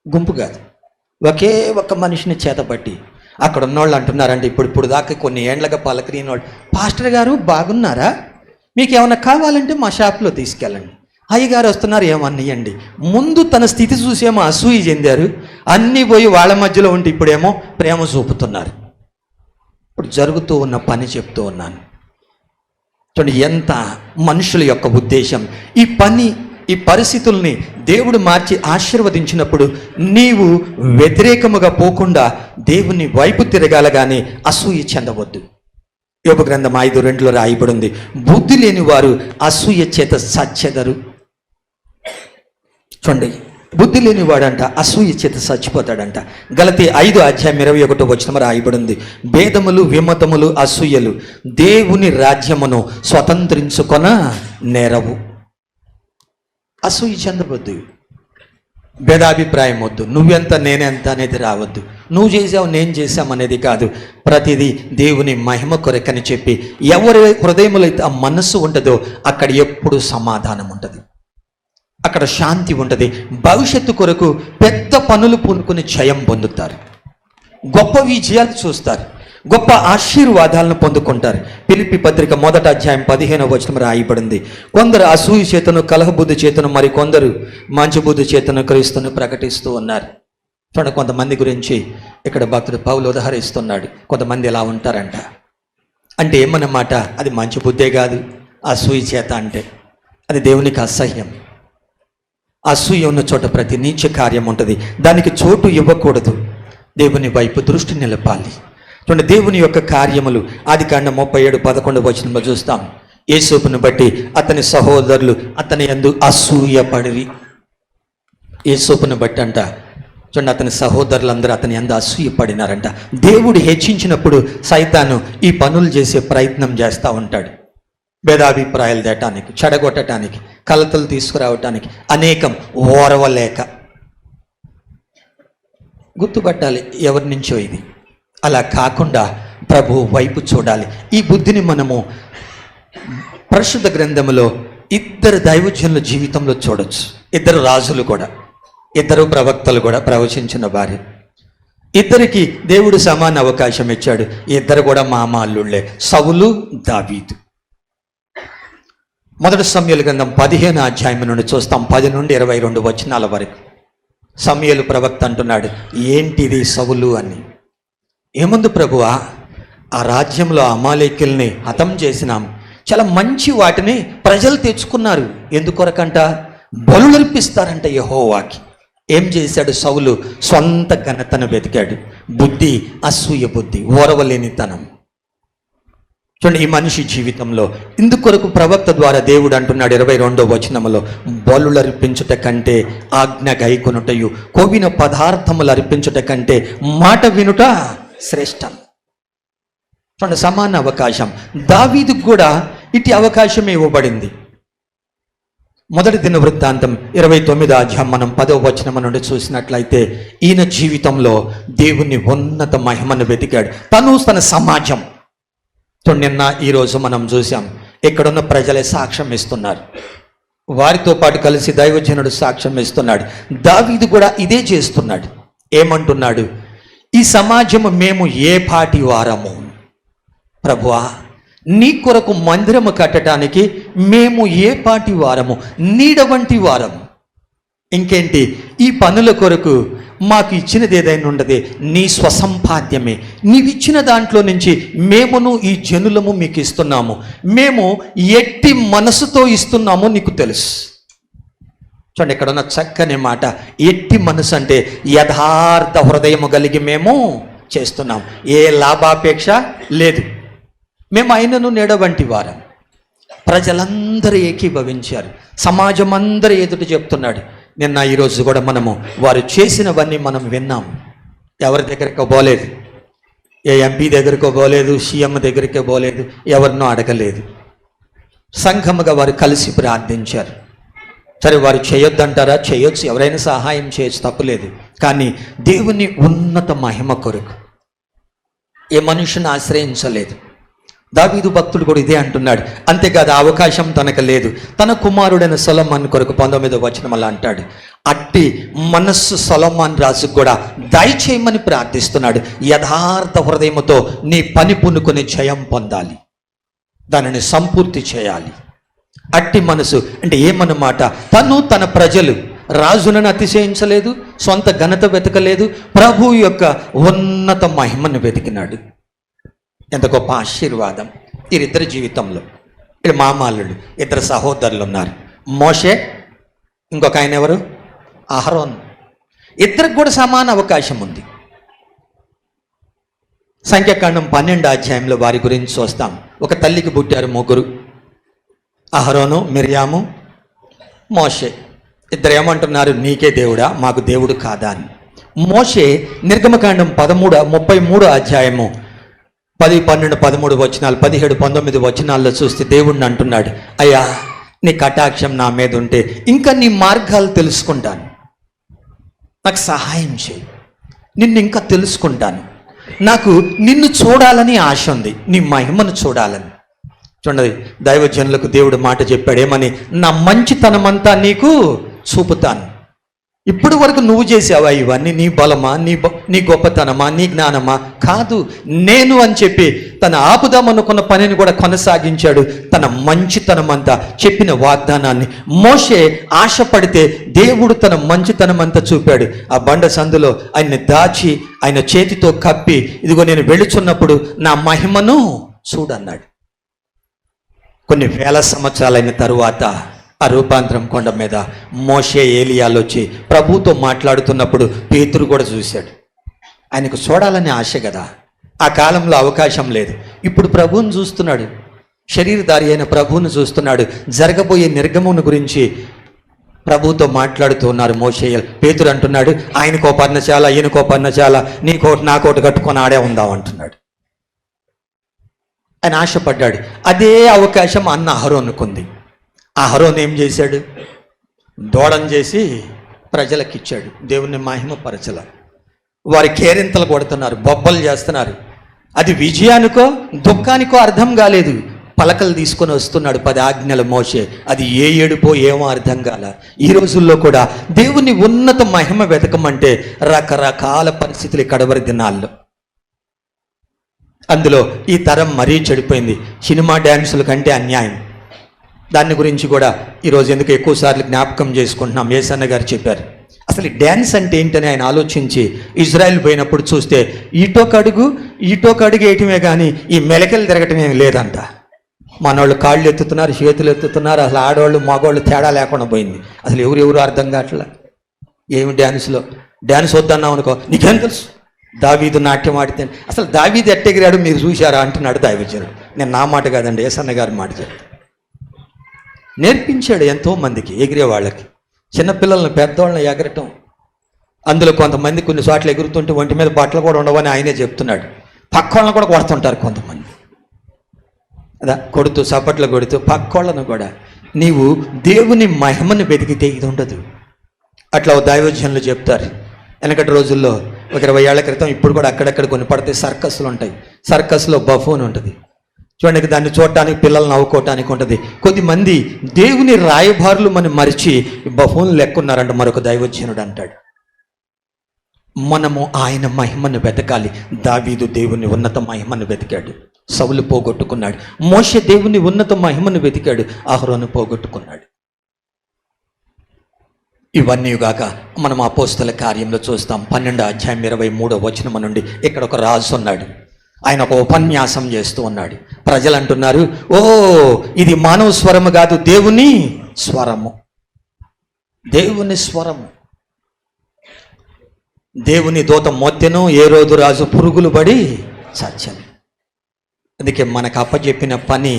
గుంపు కాదు, ఒకే ఒక్క మనిషిని చేతబట్టి. అక్కడ ఉన్నోళ్ళు అంటున్నారంటే, ఇప్పుడు దాకా కొన్ని ఏండ్లుగా పలకరిన వాళ్ళు, పాస్టర్ గారు బాగున్నారా, మీకు ఏమైనా కావాలంటే మా షాప్లో తీసుకెళ్ళండి, అయ్యగారు వస్తున్నారు ఏమన్నయ్యండి. ముందు తన స్థితి చూసేమో అసూయ చెందారు, అన్నీ పోయి వాళ్ళ మధ్యలో ఉంటే ఇప్పుడేమో ప్రేమ చూపుతున్నారు. ఇప్పుడు జరుగుతూ ఉన్న పని చెప్తూ ఉన్నాను. చూడండి ఎంత మనుషుల యొక్క ఉద్దేశం. ఈ పని, ఈ పరిస్థితుల్ని దేవుడు మార్చి ఆశీర్వదించినప్పుడు నీవు వ్యతిరేకముగా పోకుండా దేవుని వైపు తిరగాల కానీ అసూయ చెందవద్దు. యోబు గ్రంథం 5:2 రాయబడి ఉంది, బుద్ధి లేని వారు అసూయ చేత చచ్చెదరు. చూడండి, బుద్ధి లేనివాడంట అసూయ చేత చచ్చిపోతాడంట. గలతీ 5:21 రాయబడి ఉంది, భేదములు విమతములు అసూయలు దేవుని రాజ్యమును స్వతంత్రించుకొన నేరవు. అసూయ చెందవద్దు, భేదాభిప్రాయం వద్దు, నువ్వెంత నేనెంత అనేది రావద్దు, నువ్వు చేసావు నేను చేశాం అనేది కాదు. ప్రతిదీ దేవుని మహిమ కొరకని చెప్పి ఎవరి హృదయంలో అయితే ఆ మనస్సు ఉంటుందో అక్కడ ఎప్పుడు సమాధానం ఉంటుంది, అక్కడ శాంతి ఉంటుంది. భవిష్యత్తు కొరకు పెద్ద పనులు పూనుకుని జయం పొందుతారు, గొప్ప విజయాలు చూస్తారు, గొప్ప ఆశీర్వాదాలను పొందుకుంటారు. ఫిలిప్పీ పత్రిక 1:15 రాయబడింది, కొందరు అసూయ చేతను కలహబుద్ధి చేతను మరి కొందరు మంచి బుద్ధి చేతను క్రీస్తును ప్రకటిస్తూ ఉన్నారు. చూడండి, కొంతమంది గురించి ఇక్కడ భక్తుడు పౌలు ఉదహరిస్తున్నాడు. కొంతమంది ఎలా ఉంటారంట అంటే ఏమన్నమాట, అది మంచి బుద్ధే కాదు, అసూయ చేత అంటే అది దేవునికి అసహ్యం. అసూయ ఉన్న చోట ప్రతి నీచ కార్యం ఉంటుంది, దానికి చోటు ఇవ్వకూడదు. దేవుని వైపు దృష్టి నిలపాలి. చూడండి, దేవుని యొక్క కార్యములు ఆదికాండం 37:11 చూస్తాం. యేసోపును బట్టి అతని సహోదరులు అతని యందు అసూయపడిరి. యేసోపును బట్టి అంట, చూడండి, అతని సహోదరులందరూ అతని యందు అసూయపడినారంట. దేవుడు హెచ్చించినప్పుడు సైతాను ఈ పనులు చేసే ప్రయత్నం చేస్తూ ఉంటాడు. భేదాభిప్రాయాలు తేటానికి, చెడగొట్టడానికి, కలతలు తీసుకురావటానికి, అనేకం ఓరవలేక. గుర్తుపట్టాలి ఎవరి నుంచో ఇది. అలా కాకుండా ప్రభు వైపు చూడాలి. ఈ బుద్ధిని మనము పరిశుద్ధ గ్రంథములో 2 దైవజనుల జీవితంలో చూడొచ్చు. 2 రాజులు కూడా, 2 ప్రవక్తలు కూడా ప్రవచించిన వారు. 2కి దేవుడు సమాన అవకాశం ఇచ్చాడు. 2 కూడా మామాల్లుళ్ళే, సౌలు దావీదు. 1 సమూయేలు గ్రంథం 15 నుండి చూస్తాం, 10 నుండి 22 వరకు. సమూయేలు ప్రవక్త అంటున్నాడు, ఏంటిది సౌలు అని. ఏముంది ప్రభువా, ఆ రాజ్యంలో అమాలేకుల్ని హతం చేసినాం, చాలా మంచి వాటిని ప్రజలు తెచ్చుకున్నారు. ఎందుకొరకంట, బలులర్పిస్తారంట యెహోవాకి. ఏం చేశాడు సౌలు, సొంత ఘనతను వెతికాడు. బుద్ధి అసూయ బుద్ధి, ఓరవలేనితనం. చూడండి, ఈ మనిషి జీవితంలో ఇందుకొరకు ప్రవక్త ద్వారా దేవుడు అంటున్నాడు 22 బలులు అర్పించుట కంటే ఆజ్ఞ గైకొనుటయు కోవిన పదార్థములు అర్పించుట కంటే మాట వినుట శ్రేష్టం. చూడండి, సమాన అవకాశం. దావీదుకు కూడా ఇటు అవకాశమే ఇవ్వబడింది. 1 దినవృత్తాంతం 29 మనం 10వ నుండి చూసినట్లయితే ఈయన జీవితంలో దేవుని ఉన్నత మహిమను వెతికాడు. తను తన సమాజం. నిన్న ఈరోజు మనం చూసాం, ఇక్కడున్న ప్రజలే సాక్ష్యం ఇస్తున్నారు, వారితో పాటు కలిసి దైవజనుడు సాక్ష్యం ఇస్తున్నాడు. దావీదు కూడా ఇదే చేస్తున్నాడు. ఏమంటున్నాడు, ఈ సమాజము మేము ఏ పాటి వారము ప్రభువా, నీ కొరకు మందిరము కట్టడానికి మేము ఏ పాటి వారము, నీడ వంటి వారము. ఇంకేంటి, ఈ పనుల కొరకు మాకు ఇచ్చినది ఏదైనా ఉండదే, నీ స్వసంపాద్యమే, నీవిచ్చిన దాంట్లో నుంచి మేమును ఈ జనులము మీకు ఇస్తున్నాము. మేము ఎట్టి మనసుతో ఇస్తున్నామో నీకు తెలుసు. చూడండి, ఇక్కడ ఉన్న చక్కని మాట, ఎట్టి మనసు అంటే యథార్థ హృదయము కలిగి మేము చేస్తున్నాం, ఏ లాభాపేక్ష లేదు. మేము ఆయనను నీడ వంటి వారం. ప్రజలందరూ ఏకీభవించారు, సమాజం అందరూ ఎదుటి చెప్తున్నాడు. నిన్న ఈరోజు కూడా మనము వారు చేసినవన్నీ మనం విన్నాం. ఎవరి దగ్గరికి పోలేదు, ఏ ఎంపీ దగ్గరికో పోలేదు, సీఎం దగ్గరికో పోలేదు, ఎవరినో అడగలేదు. సంఘముగా వారు కలిసి ప్రార్థించారు. సరే, వారు చేయొద్దంటారా, చేయొచ్చు, ఎవరైనా సహాయం చేయొచ్చు, తప్పులేదు. కానీ దేవుని ఉన్నత మహిమ కొరకు ఏ మనుషుని ఆశ్రయించలేదు. దావీదు భక్తుడు కూడా ఇదే అంటున్నాడు. అంతేకాదు, ఆ అవకాశం తనకు లేదు. తన కుమారుడైన సొలొమోను కొరకు 19వ అంటాడు, అట్టి మనస్సు సొలొమోను రాజుకు కూడా దయచేయమని ప్రార్థిస్తున్నాడు. యథార్థ హృదయముతో నీ పని పూనుకొని జయం పొందాలి, దానిని సంపూర్తి చేయాలి. అట్టి మనసు అంటే ఏమన్నమాట? తను తన ప్రజలు రాజులను అతిశయించలేదు, సొంత ఘనత వెతకలేదు, ప్రభు యొక్క ఉన్నత మహిమను వెతికినాడు. ఎంత గొప్ప ఆశీర్వాదం వీరిద్దరి జీవితంలో. ఇక్కడ మామాళ్ళు ఇద్దరు సహోదరులు ఉన్నారు, మోషే, ఇంకొక ఆయన ఎవరు? అహరోన్. ఇద్దరికి కూడా సమాన అవకాశం ఉంది. సంఖ్యాకాండం 12 అధ్యాయంలో వారి గురించి చూస్తాం. ఒక తల్లికి పుట్టారు ముగ్గురు, అహరోను, మిర్యాము, మోషే. ఇద్దరు ఏమంటున్నారు? నీకే దేవుడా, మాకు దేవుడు కాదా అని. మోషే నిర్గమకాండం 33 అధ్యాయము 10, 12, 13 వచనాలు, 17, 19 వచనాల్లో చూస్తే దేవుడిని అంటున్నాడు, అయ్యా నీ కటాక్షం నా మీద ఉంటే ఇంకా నీ మార్గాలు తెలుసుకుంటాను, నాకు సహాయం చేయి, నిన్ను ఇంకా తెలుసుకుంటాను, నాకు నిన్ను చూడాలని ఆశ ఉంది, నీ మహిమను చూడాలని. చూడండి, దైవజనులకు దేవుడు మాట చెప్పాడు ఏమని? నా మంచితనమంతా నీకు చూపుతాను. ఇప్పుడు వరకు నువ్వు చేసావా ఇవన్నీ? నీ బలమా, నీ గొప్పతనమా, నీ జ్ఞానమా? కాదు, నేను అని చెప్పి తన ఆపుదామనుకున్న పనిని కూడా కొనసాగించాడు. తన మంచితనమంతా, చెప్పిన వాగ్దానాన్ని మోషే ఆశపడితే దేవుడు తన మంచితనమంతా చూపాడు. ఆ బండ సందులో ఆయన్ని దాచి ఆయన చేతితో కప్పి, ఇదిగో నేను వెళుచున్నప్పుడు నా మహిమను చూడన్నాడు. కొన్ని వేల సంవత్సరాలైన తరువాత ఆ రూపాంతరం కొండ మీద మోషే, ఏలియాలు వచ్చి ప్రభుతో మాట్లాడుతున్నప్పుడు పేతురు కూడా చూశాడు. ఆయనకు చూడాలని ఆశ కదా. ఆ కాలంలో అవకాశం లేదు. ఇప్పుడు ప్రభువును చూస్తున్నాడు, శరీరధారి అయిన ప్రభువును చూస్తున్నాడు. జరగబోయే నిర్గమమును గురించి ప్రభుతో మాట్లాడుతూ ఉన్నారు మోషే. పేతురు అంటున్నాడు, ఆయనకో పర్ణశాల, ఈయనకో పర్ణశాల, నీ కోట నా కోట కట్టుకొని ఆడే ఉందాం అంటున్నాడు. ఆయన ఆశపడ్డాడు. అదే అవకాశం అన్న అహరోనుకుంది. అహరోన్ ఏం చేశాడు? దూడం చేసి ప్రజలకు ఇచ్చాడు. దేవుని మహిమపరచల. వారి కేరింతలు కొడుతున్నారు, బొబ్బలు చేస్తున్నారు. అది విజయానికో దుఃఖానికో అర్థం కాలేదు. పలకలు తీసుకొని వస్తున్నాడు 10 ఆజ్ఞల మోషే. అది ఏ ఏడుపో ఏమో అర్థం కాల. ఈ రోజుల్లో కూడా దేవుని ఉన్నత మహిమ వెతకమంటే రకరకాల పరిస్థితులు కడవరి దినాల్లో. అందులో ఈ తరం మరీ చెడిపోయింది. సినిమా డ్యాన్సుల కంటే అన్యాయం. దాని గురించి కూడా ఈరోజు ఎందుకు ఎక్కువసార్లు జ్ఞాపకం చేసుకుంటున్నాం. యేసన్న గారు చెప్పారు, అసలు ఈ డ్యాన్స్ అంటే ఏంటని ఆయన ఆలోచించి ఇజ్రాయెల్ పోయినప్పుడు చూస్తే ఈటోక అడుగు వేయటమే కానీ ఈ మెలకలు తిరగటం ఏమి లేదంట. మనోళ్ళు కాళ్ళు ఎత్తుతున్నారు, చేతులు ఎత్తుతున్నారు. అసలు ఆడవాళ్ళు మగవాళ్ళు తేడా లేకుండా పోయింది. అసలు ఎవరు అర్థం కావట్లా. ఏమి డ్యాన్స్ వద్దన్నావు అనుకో, నీకేం తెలుసు దావీదు నాట్యం ఆడితే. అసలు దావీదు ఎట్టెగిరాడు మీరు చూశారా అంటున్నాడు దైవజనుడు. నేను నా మాట కాదండి, యేసన్న గారి మాట చెప్తాను. నేర్పించాడు ఎంతో మందికి, ఎగిరే వాళ్ళకి, చిన్నపిల్లలను పెద్దవాళ్ళని ఎగరటం. అందులో కొంతమంది కొన్ని చోట్ల ఎగురుతుంటే ఒంటి మీద బట్టలు కూడా ఉండవని ఆయనే చెప్తున్నాడు. పక్క వాళ్ళని కూడా కొడుతుంటారు కొంతమంది. అదా కొడుతూ చప్పట్లు కొడుతూ పక్కోళ్ళను కూడా. నీవు దేవుని మహిమను వెతికితే ఇది ఉండదు. అట్లా దైవజనులు చెప్తారు. వెనకటి రోజుల్లో ఒక 20 ఏళ్ల క్రితం, ఇప్పుడు కూడా అక్కడక్కడ కొన్ని పడితే సర్కస్లు ఉంటాయి. సర్కస్లో బఫూన్ ఉంటుంది చూడండి, దాన్ని చూడటానికి పిల్లల్ని నవ్వుకోవటానికి ఉంటుంది. కొద్దిమంది దేవుని రాయబారులు మనం మరిచి బఫూన్ లెక్కున్నారంట. మరొక దైవజనుడు అంటాడు, మనము ఆయన మహిమను వెతకాలి. దావీదు దేవుని ఉన్నత మహిమను వెతికాడు, సౌలు పోగొట్టుకున్నాడు. మోషే దేవుని ఉన్నత మహిమను వెతికాడు, అహరోను పోగొట్టుకున్నాడు. ఇవన్నీ గాక మనం అపోస్తల కార్యంలో చూస్తాం. 12 అధ్యాయం 23వ వచనం నుండి ఇక్కడ ఒక రాజు ఉన్నాడు. ఆయన ఒక ఉపన్యాసం చేస్తూ ఉన్నాడు. ప్రజలు అంటున్నారు, ఓ ఇది మానవ స్వరము కాదు, దేవుని స్వరము, దేవుని స్వరము. దేవుని దూత మోత్తెను, ఏ రోజు రాజు పురుగులు పడి చచ్చను. అందుకే మనకు అప్పచెప్పిన పని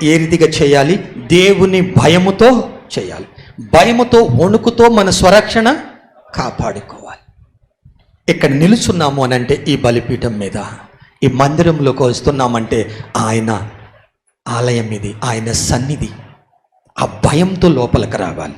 ఏ రీతిగా చేయాలి? దేవుని భయముతో చేయాలి. భయముతో, వణుకుతో మన స్వరక్షణ కాపాడుకోవాలి. ఇక్కడ నిలుచున్నాము అని అంటే ఈ బలిపీఠం మీద, ఈ మందిరంలోకి వస్తున్నామంటే ఆయన ఆలయం ఇది, ఆయన సన్నిధి. ఆ భయంతో లోపలికి రావాలి.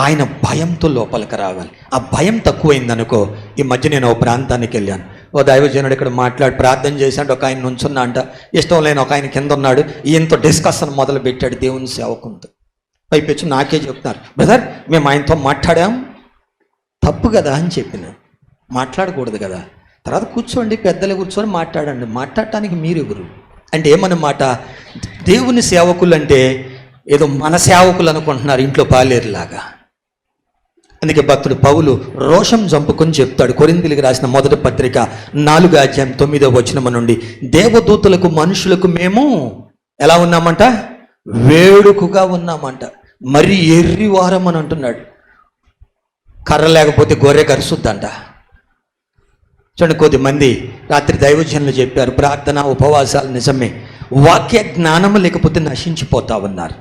ఆయన భయంతో లోపలికి రావాలి. ఆ భయం తక్కువైందనుకో. ఈ మధ్య నేను ఓ ప్రాంతానికి వెళ్ళాను. ఓ దైవజనుడు ఇక్కడ మాట్లాడి ప్రార్థన చేశాడు. ఒక ఆయన నుంచున్నా అంట, ఇష్టం లేని ఒక ఆయన కింద ఉన్నాడు. ఈయనతో డిస్కషన్ మొదలు పెట్టాడు దేవుని సేవకుంతో. పైపెచ్చు నాకే చెప్తున్నారు, బ్రదర్ మేము ఆయనతో మాట్లాడాం, తప్పు కదా అని చెప్పిన. మాట్లాడకూడదు కదా. తర్వాత కూర్చోండి, పెద్దలు కూర్చొని మాట్లాడండి. మాట్లాడటానికి మీరు ఎవరు? అంటే ఏమన్నమాట, దేవుని సేవకులు అంటే ఏదో మన సేవకులు అనుకుంటున్నారు, ఇంట్లో పాలేరులాగా. అందుకే భక్తుడు పౌలు రోషం చంపుకొని చెప్తాడు, కొరింథీయులకు రాసిన మొదటి పత్రిక 4:9 నుండి, దేవదూతలకు మనుషులకు మేము ఎలా ఉన్నామంట, వేడుకగా ఉన్నామంట. మరి ఎర్రివారం అని అంటున్నాడు. కర్ర లేకపోతే గొర్రె కరుసుద్దంట. చూడండి, కొద్దిమంది రాత్రి దైవజనులు చెప్పారు, ప్రార్థన ఉపవాసాలు నిజమే, వాక్య జ్ఞానం లేకపోతే నశించిపోతా ఉన్నారు.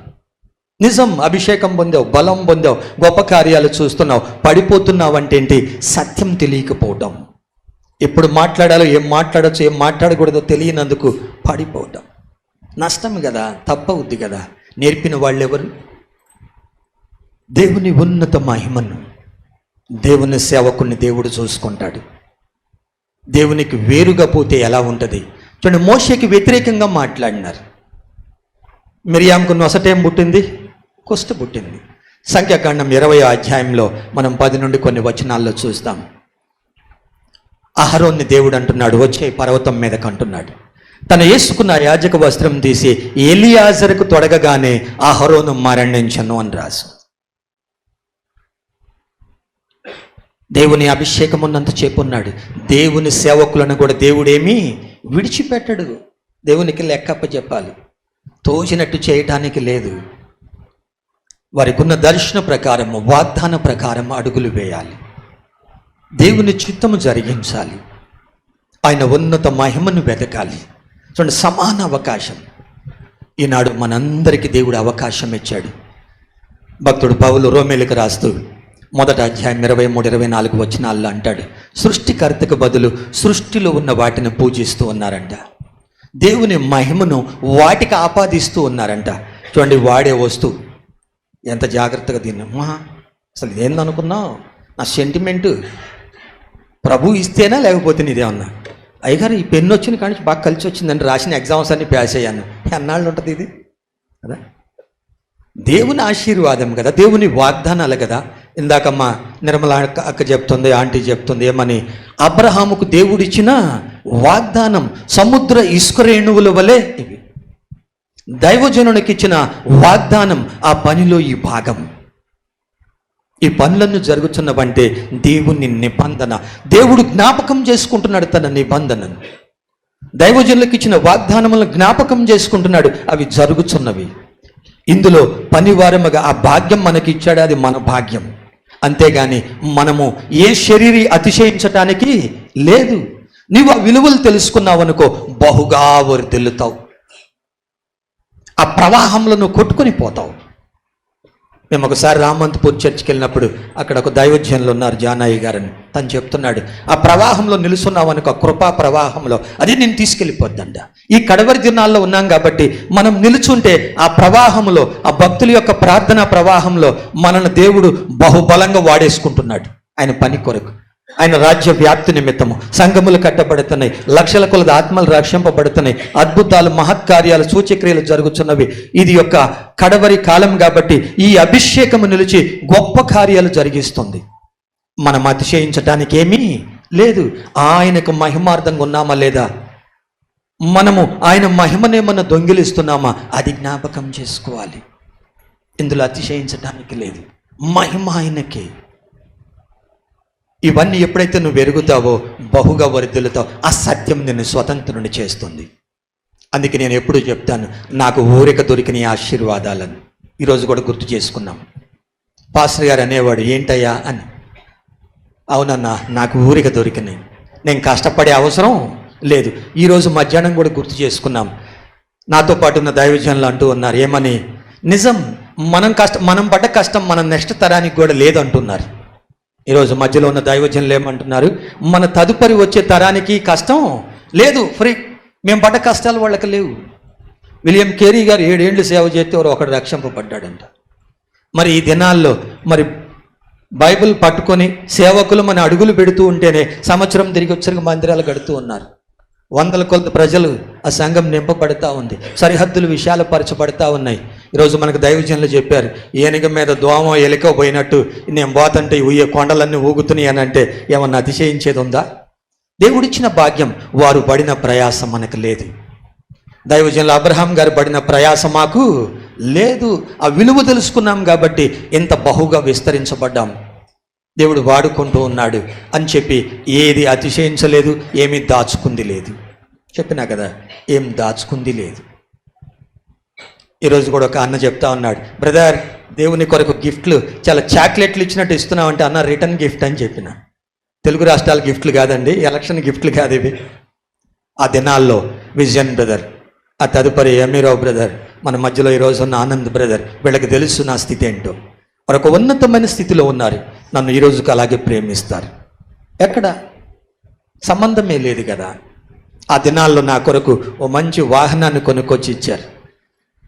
నిజం, అభిషేకం పొందావు, బలం పొందావు, గొప్ప కార్యాలు చూస్తున్నావు, పడిపోతున్నావు అంటే ఏంటి, సత్యం తెలియకపోవటం. ఎప్పుడు మాట్లాడాలో, ఏం మాట్లాడచ్చు, ఏం మాట్లాడకూడదో తెలియనందుకు పడిపోవటం నష్టం కదా, తప్పవుద్ది కదా. నేర్పిన వాళ్ళు ఎవరు? దేవుని ఉన్నత మహిమను, దేవుని సేవకుని దేవుడు చూసుకుంటాడు. దేవునికి వేరుగా పోతే ఎలా ఉంటుంది? చూడండి, మోషేకి వ్యతిరేకంగా మాట్లాడినారు. మిరియాంకు నొసటేం పుట్టింది, కుష్టు పుట్టింది. సంఖ్యాకాండం 20వ అధ్యాయంలో మనం 10 నుండి కొన్ని వచనాల్లో చూస్తాం. అహరోన్ని దేవుడు అంటున్నాడు, వచ్చే పర్వతం మీదకు అంటున్నాడు. తను వేసుకున్న యాజక వస్త్రం తీసి ఎలియాజరుకు తొడగగానే అహరోను మరణించను అని రాసు. దేవుని అభిషేకం ఉన్నంత చేపు ఉన్నాడు. దేవుని సేవకులను కూడా దేవుడేమీ విడిచిపెట్టడు. దేవునికి లెక్కప్ప చెప్పాలి, తోచినట్టు చేయటానికి లేదు. వారికి ఉన్న దర్శన ప్రకారము, వాగ్దాన ప్రకారం అడుగులు వేయాలి. దేవుని చిత్తము జరిగించాలి. ఆయన ఉన్నత మహిమను వెతకాలి. చూడండి, సమాన అవకాశం ఈనాడు మనందరికీ దేవుడు అవకాశం ఇచ్చాడు. భక్తుడు పౌలు రోమేలుకు రాస్తూ 1వ అధ్యాయం 23-24 వచనాల్లో అంటాడు, సృష్టికర్తకు బదులు సృష్టిలో ఉన్న వాటిని పూజిస్తూ ఉన్నారంట. దేవుని మహిమను వాటికి ఆపాదిస్తూ ఉన్నారంట. చూడండి, వాడే వస్తువు ఎంత జాగ్రత్తగా తిన్నామ్మా, అసలు ఇదేందనుకున్నావు, నా సెంటిమెంటు ప్రభు ఇస్తేనా లేకపోతే నీదేమన్నా, అయ్యగారు ఈ పెన్ను వచ్చిన కానీ బాగా కలిసి వచ్చిందండి, రాసిన ఎగ్జామ్స్ అన్ని పాస్ అయ్యాను. ఎన్నాళ్ళు ఉంటుంది ఇది కదా? దేవుని ఆశీర్వాదం కదా, దేవుని వాగ్దానాలు కదా. ఇందాకమ్మ నిర్మల అక్క చెప్తుంది, ఆంటీ చెప్తుంది ఏమని, అబ్రహాముకు దేవుడిచ్చిన వాగ్దానం సముద్ర ఇసుక రేణువుల వలె ఇవి. దైవజనునికి ఇచ్చిన వాగ్దానం ఆ పనిలో ఈ భాగం. ఈ పనులను జరుగుతున్నవంటే దేవుని నిబంధన, దేవుడు జ్ఞాపకం చేసుకుంటున్నాడు తన నిబంధనను. దైవజనులకు ఇచ్చిన వాగ్దానములను జ్ఞాపకం చేసుకుంటున్నాడు, అవి జరుగుతున్నవి. ఇందులో పనివారముగా ఆ భాగ్యం మనకి ఇచ్చాడు, అది మన భాగ్యం. అంతేగాని మనము ఏ శరీరి అతిశయించటానికి లేదు. నీవు ఆ విలువలు తెలుసుకున్నావు అనుకో, బహుగా వర్ధిల్లుతావు. ఆ ప్రవాహంలో నువ్వు కొట్టుకొని పోతావు. మేము ఒకసారి రామంతపూర్ చర్చికి వెళ్ళినప్పుడు అక్కడ ఒక దైవజనులు ఉన్నారు, జానయ్య గారని. తను చెప్తున్నాడు, ఆ ప్రవాహంలో నిలుస్తున్నావు అనుకో, ఆ కృపా ప్రవాహంలో అది నేను తీసుకెళ్ళిపోద్దంట. ఈ కడవరి దినాల్లో ఉన్నాం కాబట్టి మనం నిలుచుంటే ఆ ప్రవాహంలో, ఆ భక్తుల యొక్క ప్రార్థనా ప్రవాహంలో మనల్ని దేవుడు బహుబలంగా వాడేసుకుంటున్నాడు ఆయన పని కొరకు. ఆయన రాజ్య వ్యాప్తి నిమిత్తము సంఘములు కట్టబడుతున్నాయి, లక్షల కొలది ఆత్మలు రక్షింపబడుతున్నాయి, అద్భుతాలు మహత్కార్యాలు సూచక్రియలు జరుగుతున్నవి. ఇది యొక్క కడవరి కాలం కాబట్టి ఈ అభిషేకము నిలిచి గొప్ప కార్యాలు జరిగిస్తుంది. మనం అతిశయించటానికి ఏమీ లేదు. ఆయనకు మహిమార్థంగా ఉన్నామా లేదా, మనము ఆయన మహిమనేమన్నా దొంగిలిస్తున్నామా, అది జ్ఞాపకం చేసుకోవాలి. ఇందులో అతిశయించటానికి లేదు, మహిమ ఆయనకే. ఇవన్నీ ఎప్పుడైతే నువ్వు ఎరుగుతావో బహుగా వర్ధిల్లుతావు. ఆ సత్యం నిన్ను స్వతంత్రుని చేస్తుంది. అందుకే నేను ఎప్పుడూ చెప్తాను, నాకు ఊరిక దొరికిన ఆశీర్వాదాలను ఈరోజు కూడా గుర్తు చేసుకున్నాం. పాస్టర్ గారు అనేవాడు, ఏంటయ్యా అని. అవునన్నా, నాకు ఊరిక దొరికినాయి, నేను కష్టపడే అవసరం లేదు. ఈరోజు మధ్యాహ్నం కూడా గుర్తు చేసుకున్నాం. నాతో పాటు ఉన్న దైవజనులు అంటూ ఉన్నారు, ఏమని, నిజం, మనం పడ్డ కష్టం మన నెక్స్ట్ తరానికి కూడా లేదంటున్నారు. ఈరోజు మధ్యలో ఉన్న దైవజనులు ఏమంటున్నారు, మన తదుపరి వచ్చే తరానికి కష్టం లేదు, ఫ్రీ. మేము పడ్డ కష్టాలు వాళ్ళకి లేవు. విలియం కేరీ గారు 7 ఏళ్ళు సేవ చేస్తే ఒకడు రక్షింపబడ్డాడంట. మరి ఈ దినాల్లో మరి బైబిల్ పట్టుకొని సేవకులు మన అడుగులు పెడుతూ ఉంటేనే సంవత్సరం తిరిగి వచ్చరికి మందిరాలు కడుతూ ఉన్నారు. 100 కొలది ప్రజలు ఆ సంఘం నింపబడతా ఉంది, సరిహద్దులు విశాలపరచబడతా ఉన్నాయి. ఈరోజు మనకు దైవజనులు చెప్పారు, ఏనుగ మీద దోమ ఎలిక పోయినట్టు నేను పోతంటే ఉయ్యే కొండలన్నీ ఊగుతున్నాయి అని అంటే ఏమన్నా అతిశయించేది ఉందా? దేవుడిచ్చిన భాగ్యం, వారు పడిన ప్రయాసం మనకు లేదు. దైవజనులు అబ్రహాం గారు పడిన ప్రయాస మాకు లేదు. ఆ విలువ తెలుసుకున్నాం కాబట్టి ఇంత బహుగా విస్తరించబడ్డాం. దేవుడు వాడుకుంటూ ఉన్నాడు అని చెప్పి ఏది అతిశయించలేదు, ఏమీ దాచుకుంది లేదు. చెప్పినా కదా, ఏం దాచుకుంది లేదు. ఈరోజు కూడా ఒక అన్న చెప్తా ఉన్నాడు, బ్రదర్ దేవుని కొరకు గిఫ్ట్లు చాలా చాక్లెట్లు ఇచ్చినట్టు ఇస్తున్నామంటే అన్న రిటర్న్ గిఫ్ట్ అని చెప్పిన. తెలుగు రాష్ట్రాల గిఫ్ట్లు కాదండి, ఎలక్షన్ గిఫ్ట్లు కాదు ఇవి. ఆ దినాల్లో విజయన్ బ్రదర్, ఆ తదుపరి అమీరావు బ్రదర్, మన మధ్యలో ఈరోజు ఉన్న ఆనంద్ బ్రదర్, వీళ్ళకి తెలుసు నా స్థితి ఏంటో. మరొక ఉన్నతమైన స్థితిలో ఉన్నారు, నన్ను ఈ రోజుకి అలాగే ప్రేమిస్తారు. ఎక్కడ సంబంధమే లేదు కదా. ఆ దినాల్లో నా కొరకు ఓ మంచి వాహనాన్ని కొనుక్కొచ్చి ఇచ్చారు.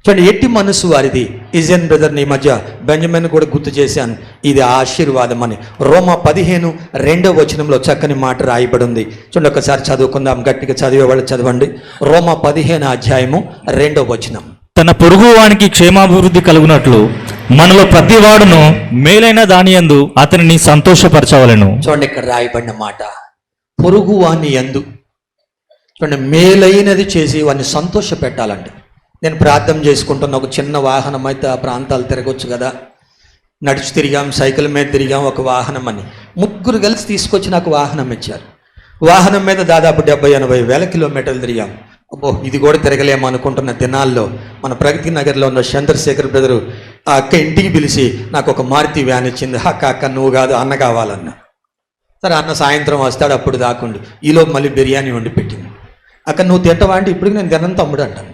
చూడండి, ఎట్టి మనసు వారిది. ఇజన్ బ్రదర్ని ఈ మధ్య బెంజమిన్ కూడా గుర్తు చేశాను, ఇది ఆశీర్వాదం అని. రోమా 15:2 చక్కని మాట రాయబడి ఉంది. చూడండి, ఒకసారి చదువుకుందాం, గట్టిగా చదివే వాళ్ళు చదవండి. రోమా 15:2. తన పొరుగు వానికి క్షేమాభివృద్ధి కలుగునట్లు మనలో ప్రతి వాడును మేలైన దానియందు అతనిని సంతోషపరచవలెను. చూడండి, ఇక్కడ రాయబడిన మాట, పొరుగు వాని యందు. చూడండి, మేలైనది చేసి వాడిని సంతోష పెట్టాలండి. నేను ప్రార్థన చేసుకుంటున్న ఒక చిన్న వాహనం అయితే ఆ ప్రాంతాలు తిరగొచ్చు కదా. నడిచి తిరిగాం, సైకిల్ మీద తిరిగాం, ఒక వాహనం అని. ముగ్గురు కలిసి తీసుకొచ్చి నాకు వాహనం ఇచ్చారు. వాహనం మీద దాదాపు 70-80 వేల కిలోమీటర్లు తిరిగాం. అబ్బో, ఇది కూడా తిరగలేము అనుకుంటున్న దినాల్లో మన ప్రగతి నగర్లో ఉన్న చంద్రశేఖర్ బ్రదరు ఆ అక్క ఇంటికి పిలిచి నాకు ఒక మారుతి వ్యాన్ ఇచ్చింది. అక్క నువ్వు కాదు, అన్న కావాలన్న. సరే, అన్న సాయంత్రం వస్తాడు, అప్పుడు దాకుండు. ఈలోపు మళ్ళీ బిర్యానీ వండి పెట్టింది. అక్క నువ్వు తింటావా అంటే, ఇప్పటికి నేను తినంత తమ్ముడు అంటాను.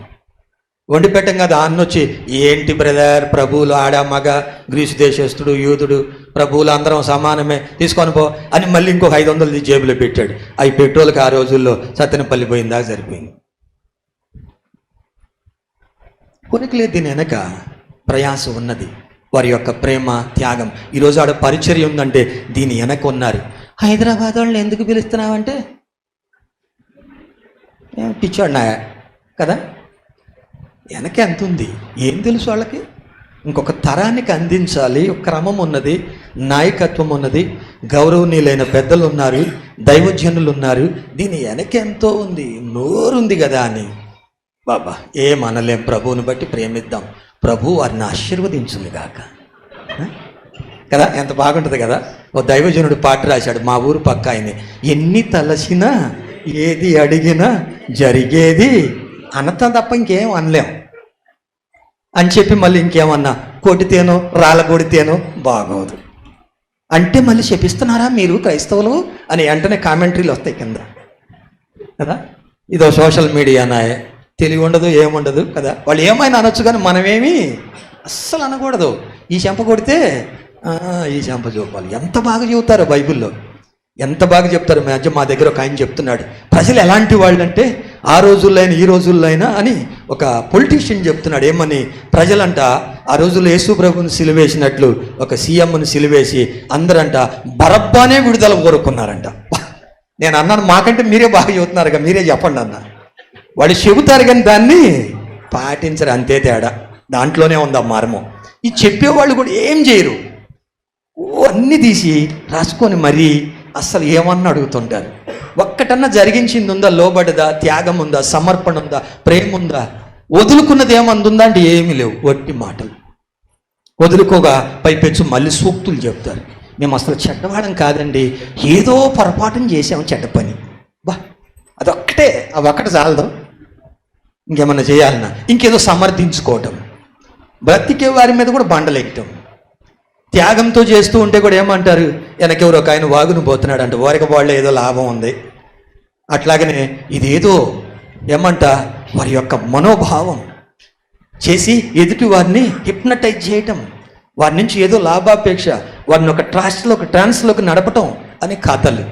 వండి పెట్టం కదా. అన్న వచ్చి, ఏంటి బ్రదర్, ప్రభువులు ఆడ మగ, గ్రీసు దేశస్తుడు యూదుడు, ప్రభువులు అందరం సమానమే, తీసుకొని పో అని మళ్ళీ ఇంకొక 500 జేబులో పెట్టాడు. అవి పెట్రోల్కి ఆ రోజుల్లో సత్తెనపల్లి పోయిందా సరిపోయింది. కొనుకలేదు, దీని వెనక ప్రయాస ఉన్నది, వారి యొక్క ప్రేమ త్యాగం. ఈరోజు ఆడ పరిచర్య ఉందంటే దీని వెనక ఉన్నారు. హైదరాబాద్ వాళ్ళని ఎందుకు పిలుస్తున్నావంటే పిచ్చోడినా కదా, వెనక ఎంత ఉంది ఏం తెలుసు వాళ్ళకి. ఇంకొక తరానికి అందించాలి, ఒక క్రమం ఉన్నది, నాయకత్వం ఉన్నది, గౌరవనీయులైన పెద్దలు ఉన్నారు, దైవజనులు ఉన్నారు. దీని వెనక ఎంతో ఉంది, నోరుంది కదా అని. బాబా ఏమనలేం, ప్రభువుని బట్టి ప్రేమిద్దాం. ప్రభు వారిని ఆశీర్వదించింది గాక కదా. ఎంత బాగుంటుంది కదా. ఓ దైవజనుడు పాట రాశాడు, మా ఊరు పక్క ఆయన, ఎన్ని తలసినా ఏది అడిగినా జరిగేది అనతా తప్ప ఇంకేం అనలేం అని చెప్పి మళ్ళీ ఇంకేమన్నా కొడితేనో రాళ్ళగొడితేనో బాగోదు అంటే మళ్ళీ శపిస్తున్నారా మీరు క్రైస్తవులు అని వెంటనే కామెంటరీలు వస్తాయి కింద కదా. ఇదో సోషల్ మీడియానాయే, తెలివి ఉండదు, ఏముండదు కదా. వాళ్ళు ఏమైనా అనొచ్చు కానీ మనమేమి అస్సలు అనకూడదు. ఈ చెంప కొడితే ఈ చెంప చూపాలి. ఎంత బాగా చెబుతారో బైబిల్లో, ఎంత బాగా చెప్తారు. మా దగ్గర ఒక ఆయన చెప్తున్నాడు, ప్రజలు ఎలాంటి వాళ్ళు అంటే ఆ రోజుల్లో అయినా ఈ రోజుల్లో అయినా అని ఒక పొలిటీషియన్ చెప్తున్నాడు. ఏమని, ప్రజలంట ఆ రోజుల్లో యేసు ప్రభుని సిలువేసినట్లు ఒక సీఎంని సిలువేసి అందరంట బరబ్బానే విడుదల కోరుకున్నారంట. నేను అన్నాను, మాకంటే మీరే బాగా చెబుతున్నారుగా, మీరే చెప్పండి అన్న. వాళ్ళు చెబుతారు కానీ దాన్ని పాటించరు, అంతే తేడా. దాంట్లోనే ఉందా మర్మం. ఈ చెప్పేవాళ్ళు కూడా ఏం చేయరు, అన్నీ తీసి రాసుకొని మరీ అస్సలు ఏమన్నా అడుగుతుంటారు. ఒక్కటన్నా జరిగించింది ఉందా, లోబడదా, త్యాగం ఉందా, సమర్పణ ఉందా, ప్రేమ ఉందా, వదులుకున్నది ఏమందుందా అంటే ఏమీ లేవు, వట్టి మాటలు. వదులుకోగా పైపెచ్చు మళ్ళీ సూక్తులు చెప్తారు. మేము అసలు చెడ్డవాడం కాదండి, ఏదో పొరపాటును చేసాము చెడ్డ పని. బా అదొక్కటే, అవి ఒక్కటి చాలదు, ఇంకేమన్నా చేయాలన్నా ఇంకేదో సమర్థించుకోవటం. బ్రతికే వారి మీద కూడా బండలెక్కటం. త్యాగంతో చేస్తూ ఉంటే కూడా ఏమంటారు, వెనకెవరు ఒక ఆయన వాగును పోతున్నాడు అంటే వారికి వాళ్ళే ఏదో లాభం ఉంది. అట్లాగనే ఇదేదో ఏమంట వారి యొక్క మనోభావం చేసి ఎదుటి వారిని హిప్నటైజ్ చేయటం, వారి నుంచి ఏదో లాభాపేక్ష, వారిని ఒక ట్రాన్స్లోకి నడపటం అని కథలు.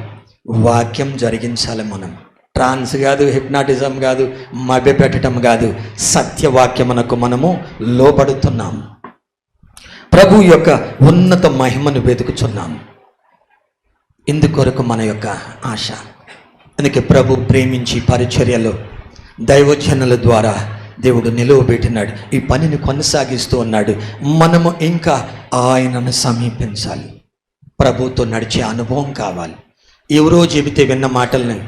వాక్యం జరిగించాలి మనం. ట్రాన్స్ కాదు, హిప్నాటిజం కాదు, మభ్య పెట్టడం కాదు, సత్యవాక్యమునకు మనము లోబడుతున్నాము. ప్రభు యొక్క ఉన్నత మహిమను వెతుకుచున్నాము. ఇందుకొరకు మన యొక్క ఆశ. అందుకే ప్రభు ప్రేమించి పరిచర్యలో దైవజనుల ద్వారా దేవుడు నిలువబెట్టినాడు, ఈ పనిని కొనసాగిస్తూ ఉన్నాడు. మనము ఇంకా ఆయనను సమీపించాలి, ప్రభుతో నడిచే అనుభవం కావాలి. ఎవరో చెబితే విన్న మాటల్ని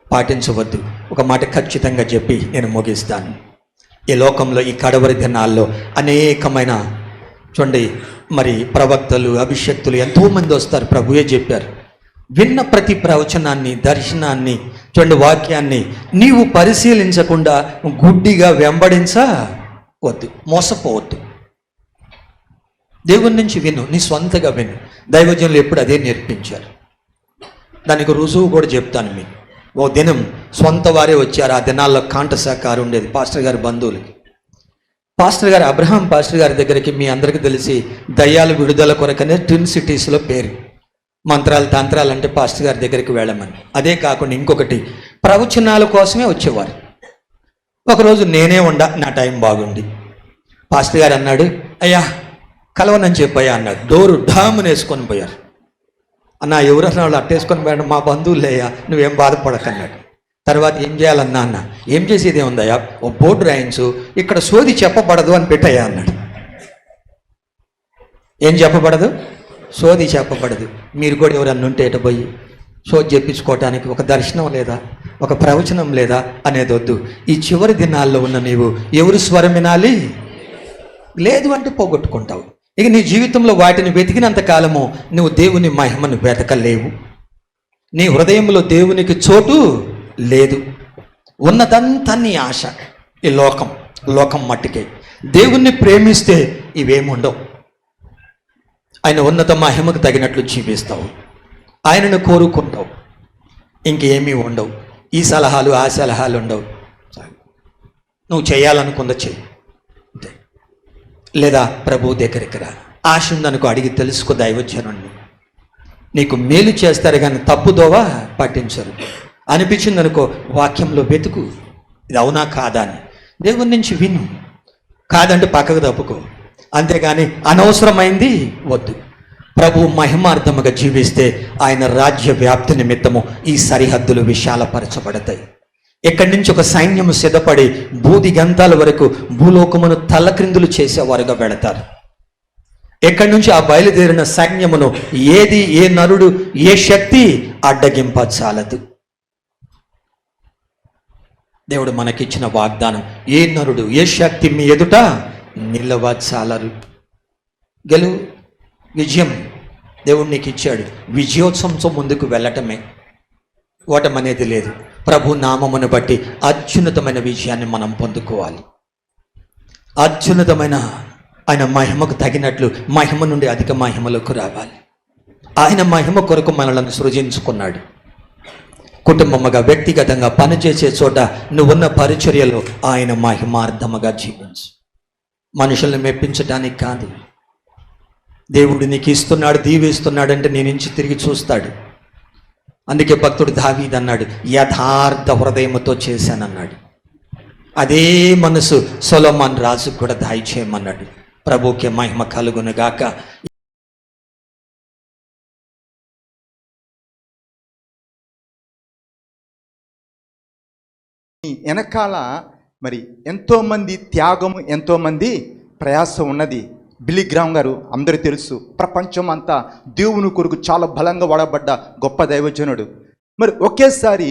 పాటించవద్దు. ఒక మాట ఖచ్చితంగా చెప్పి నేను ముగిస్తాను. ఈ లోకంలో ఈ కడవరి దినాల్లో అనేకమైన చూడండి మరి ప్రవక్తలు, అభిషక్తులు ఎంతోమంది వస్తారు. ప్రభువే చెప్పారు, విన్న ప్రతి ప్రవచనాన్ని, దర్శనాన్ని, చూడండి వాక్యాన్ని నీవు పరిశీలించకుండా గుడ్డిగా వెంబడించవద్దు, మోసపోవద్దు. దేవుని నుంచి విను, నీ స్వంతగా విను. దైవజనులు ఎప్పుడు అదే నేర్పించారు. దానికి రుజువు కూడా చెప్తాను మీకు. ఓ దినం సొంత వారే వచ్చారు. ఆ దినాల్లో కాంటశాఖారు ఉండేది పాస్టర్ గారి బంధువులకి. పాస్టర్ గారు, అబ్రహాం పాస్టర్ గారి దగ్గరికి మీ అందరికీ తెలిసి దయ్యాల విడుదల కొరకనే ట్విన్ సిటీస్లో పేరు. మంత్రాలు తంత్రాలు అంటే పాస్టర్ గారి దగ్గరికి వెళ్ళమని. అదే కాకుండా ఇంకొకటి, ప్రవచనాల కోసమే వచ్చేవారు. ఒకరోజు నేనే నా టైం బాగుండి పాస్టర్ గారు అన్నాడు, అయ్యా కలవనని చెప్పయ్యా అన్నాడు. డోరు ఢాముని వేసుకొని పోయారు. అన్న ఎవరన్నా వాళ్ళు అట్టేసుకొని పోయాడు, మా బంధువులేయ్యా, నువ్వేం బాధపడకన్నాడు. తర్వాత ఏం చేయాలన్నా అన్న, ఏం చేసేది ఏముందయ్యా, ఓ బోర్డు రాయించు, ఇక్కడ సోది చెప్పబడదు అని పెట్టయ్యా అన్నాడు. ఏం చెప్పబడదు? సోది చెప్పబడదు. మీరు కూడా ఎవరన్నా ఉంటే ఎట పోయి సోది చెప్పించుకోవటానికి ఒక దర్శనం లేదా, ఒక ప్రవచనం లేదా అనేది వద్దు. ఈ చివరి దినాల్లో ఉన్న నీవు ఎవరు స్వరం వినాలి? లేదు అంటే పోగొట్టుకుంటావు. ఇక నీ జీవితంలో వాటిని వెతికినంత కాలము నువ్వు దేవుని మహిమను వెతకలేవు. నీ హృదయంలో దేవునికి చోటు లేదు. ఉన్నదంతా నీ ఆశ ఈ లోకం మట్టికే. దేవుణ్ణి ప్రేమిస్తే ఇవేముండవు. ఆయన ఉన్నత మహిమకు తగినట్లు జీవిస్తావు, ఆయనను కోరుకుంటావు, ఇంకేమీ ఉండవు. ఈ సలహాలు ఆ సలహాలు ఉండవు. నువ్వు చేయాలనుకుందా చెయ్యి, లేదా ప్రభు దగ్గరికి రా. ఆశ ఉందనుకో, అడిగి తెలుసుకో దైవజనుణ్ణి. నీకు మేలు చేస్తారు కానీ తప్పుదోవా పట్టించరు. అనిపించిందనుకో వాక్యంలో వెతుకు, ఇది అవునా కాదా అని. దేవుని నుంచి విను, కాదంటే పక్కకు తప్పుకో. అంతేగాని అనవసరమైంది వద్దు. ప్రభు మహిమార్థముగా జీవిస్తే ఆయన రాజ్య వ్యాప్తి నిమిత్తము ఈ సరిహద్దులు విశాలపరచబడతాయి. ఎక్కడి నుంచి ఒక సైన్యము సిద్ధపడి బూది గంతాల వరకు భూలోకమును తల్లక్రిందులు చేసేవారుగా వెళతారు. ఎక్కడి నుంచి ఆ బయలుదేరిన సైన్యమును ఏది, ఏ నరుడు, ఏ శక్తి అడ్డగింపచాలదు. దేవుడు మనకిచ్చిన వాగ్దానం, ఏ నరుడు, ఏ శక్తి మీ ఎదుట నిలవచాలరు. గెలువు, విజయం దేవుడు నీకు ఇచ్చాడు. విజయోత్సవంతో ముందుకు వెళ్ళటమే, ఓటమనేది లేదు. ప్రభు నామమును బట్టి అత్యున్నతమైన విజయాన్ని మనం పొందుకోవాలి. అత్యున్నతమైన ఆయన మహిమకు తగినట్లు మహిమ నుండి అధిక మహిమలకు రావాలి. ఆయన మహిమ కొరకు మనలను సృజించుకున్నాడు. కుటుంబముగా, వ్యక్తిగతంగా, పనిచేసే చోట, నువ్వున్న పరిచర్యలో ఆయన మహిమార్థముగా జీవించు. మనుషుల్ని మెప్పించడానికి కాదు. దేవుడు నీకు ఇస్తున్నాడు, దీవిస్తున్నాడంటే నీ నుంచి తిరిగి చూస్తాడు. అందుకే భక్తుడు దావీదు అన్నాడు, యథార్థ హృదయముతో చేశానన్నాడు. అదే మనసు సొలొమోను రాజుకు కూడా దయచేయమన్నాడు. ప్రభువుకి మహిమ కలుగును గాక. వెనకాల మరి ఎంతోమంది త్యాగము, ఎంతోమంది ప్రయాసం ఉన్నది. బిల్లీ గ్రామ్ గారు అందరూ తెలుసు, ప్రపంచం అంతా దేవుని కొరకు చాలా బలంగా వాడబడ్డ గొప్ప దైవజనుడు. మరి ఒకేసారి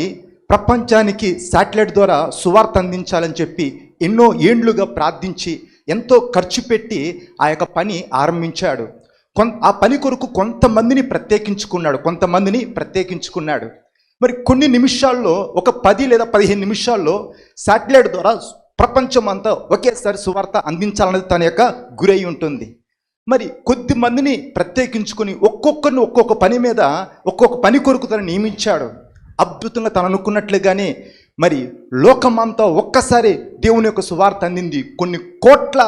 ప్రపంచానికి శాటిలైట్ ద్వారా సువార్త అందించాలని చెప్పి ఎన్నో ఏండ్లుగా ప్రార్థించి ఎంతో ఖర్చు పెట్టి ఆ యొక్క పని ఆరంభించాడు. ఆ పని కొరకు కొంతమందిని ప్రత్యేకించుకున్నాడు. మరి కొన్ని నిమిషాల్లో, ఒక 10 లేదా 15 నిమిషాల్లో శాటిలైట్ ద్వారా ప్రపంచం అంతా ఒకేసారి సువార్త అందించాలనేది తన యొక్క గురై ఉంటుంది. మరి కొద్ది మందిని ప్రత్యేకించుకొని ఒక్కొక్కరిని ఒక్కొక్క పని మీద, ఒక్కొక్క పని కొరకు తను నియమించాడు. అద్భుతంగా తను అనుకున్నట్లుగానే మరి లోకమంతా ఒక్కసారి దేవుని యొక్క సువార్త అందింది. కొన్ని కోట్ల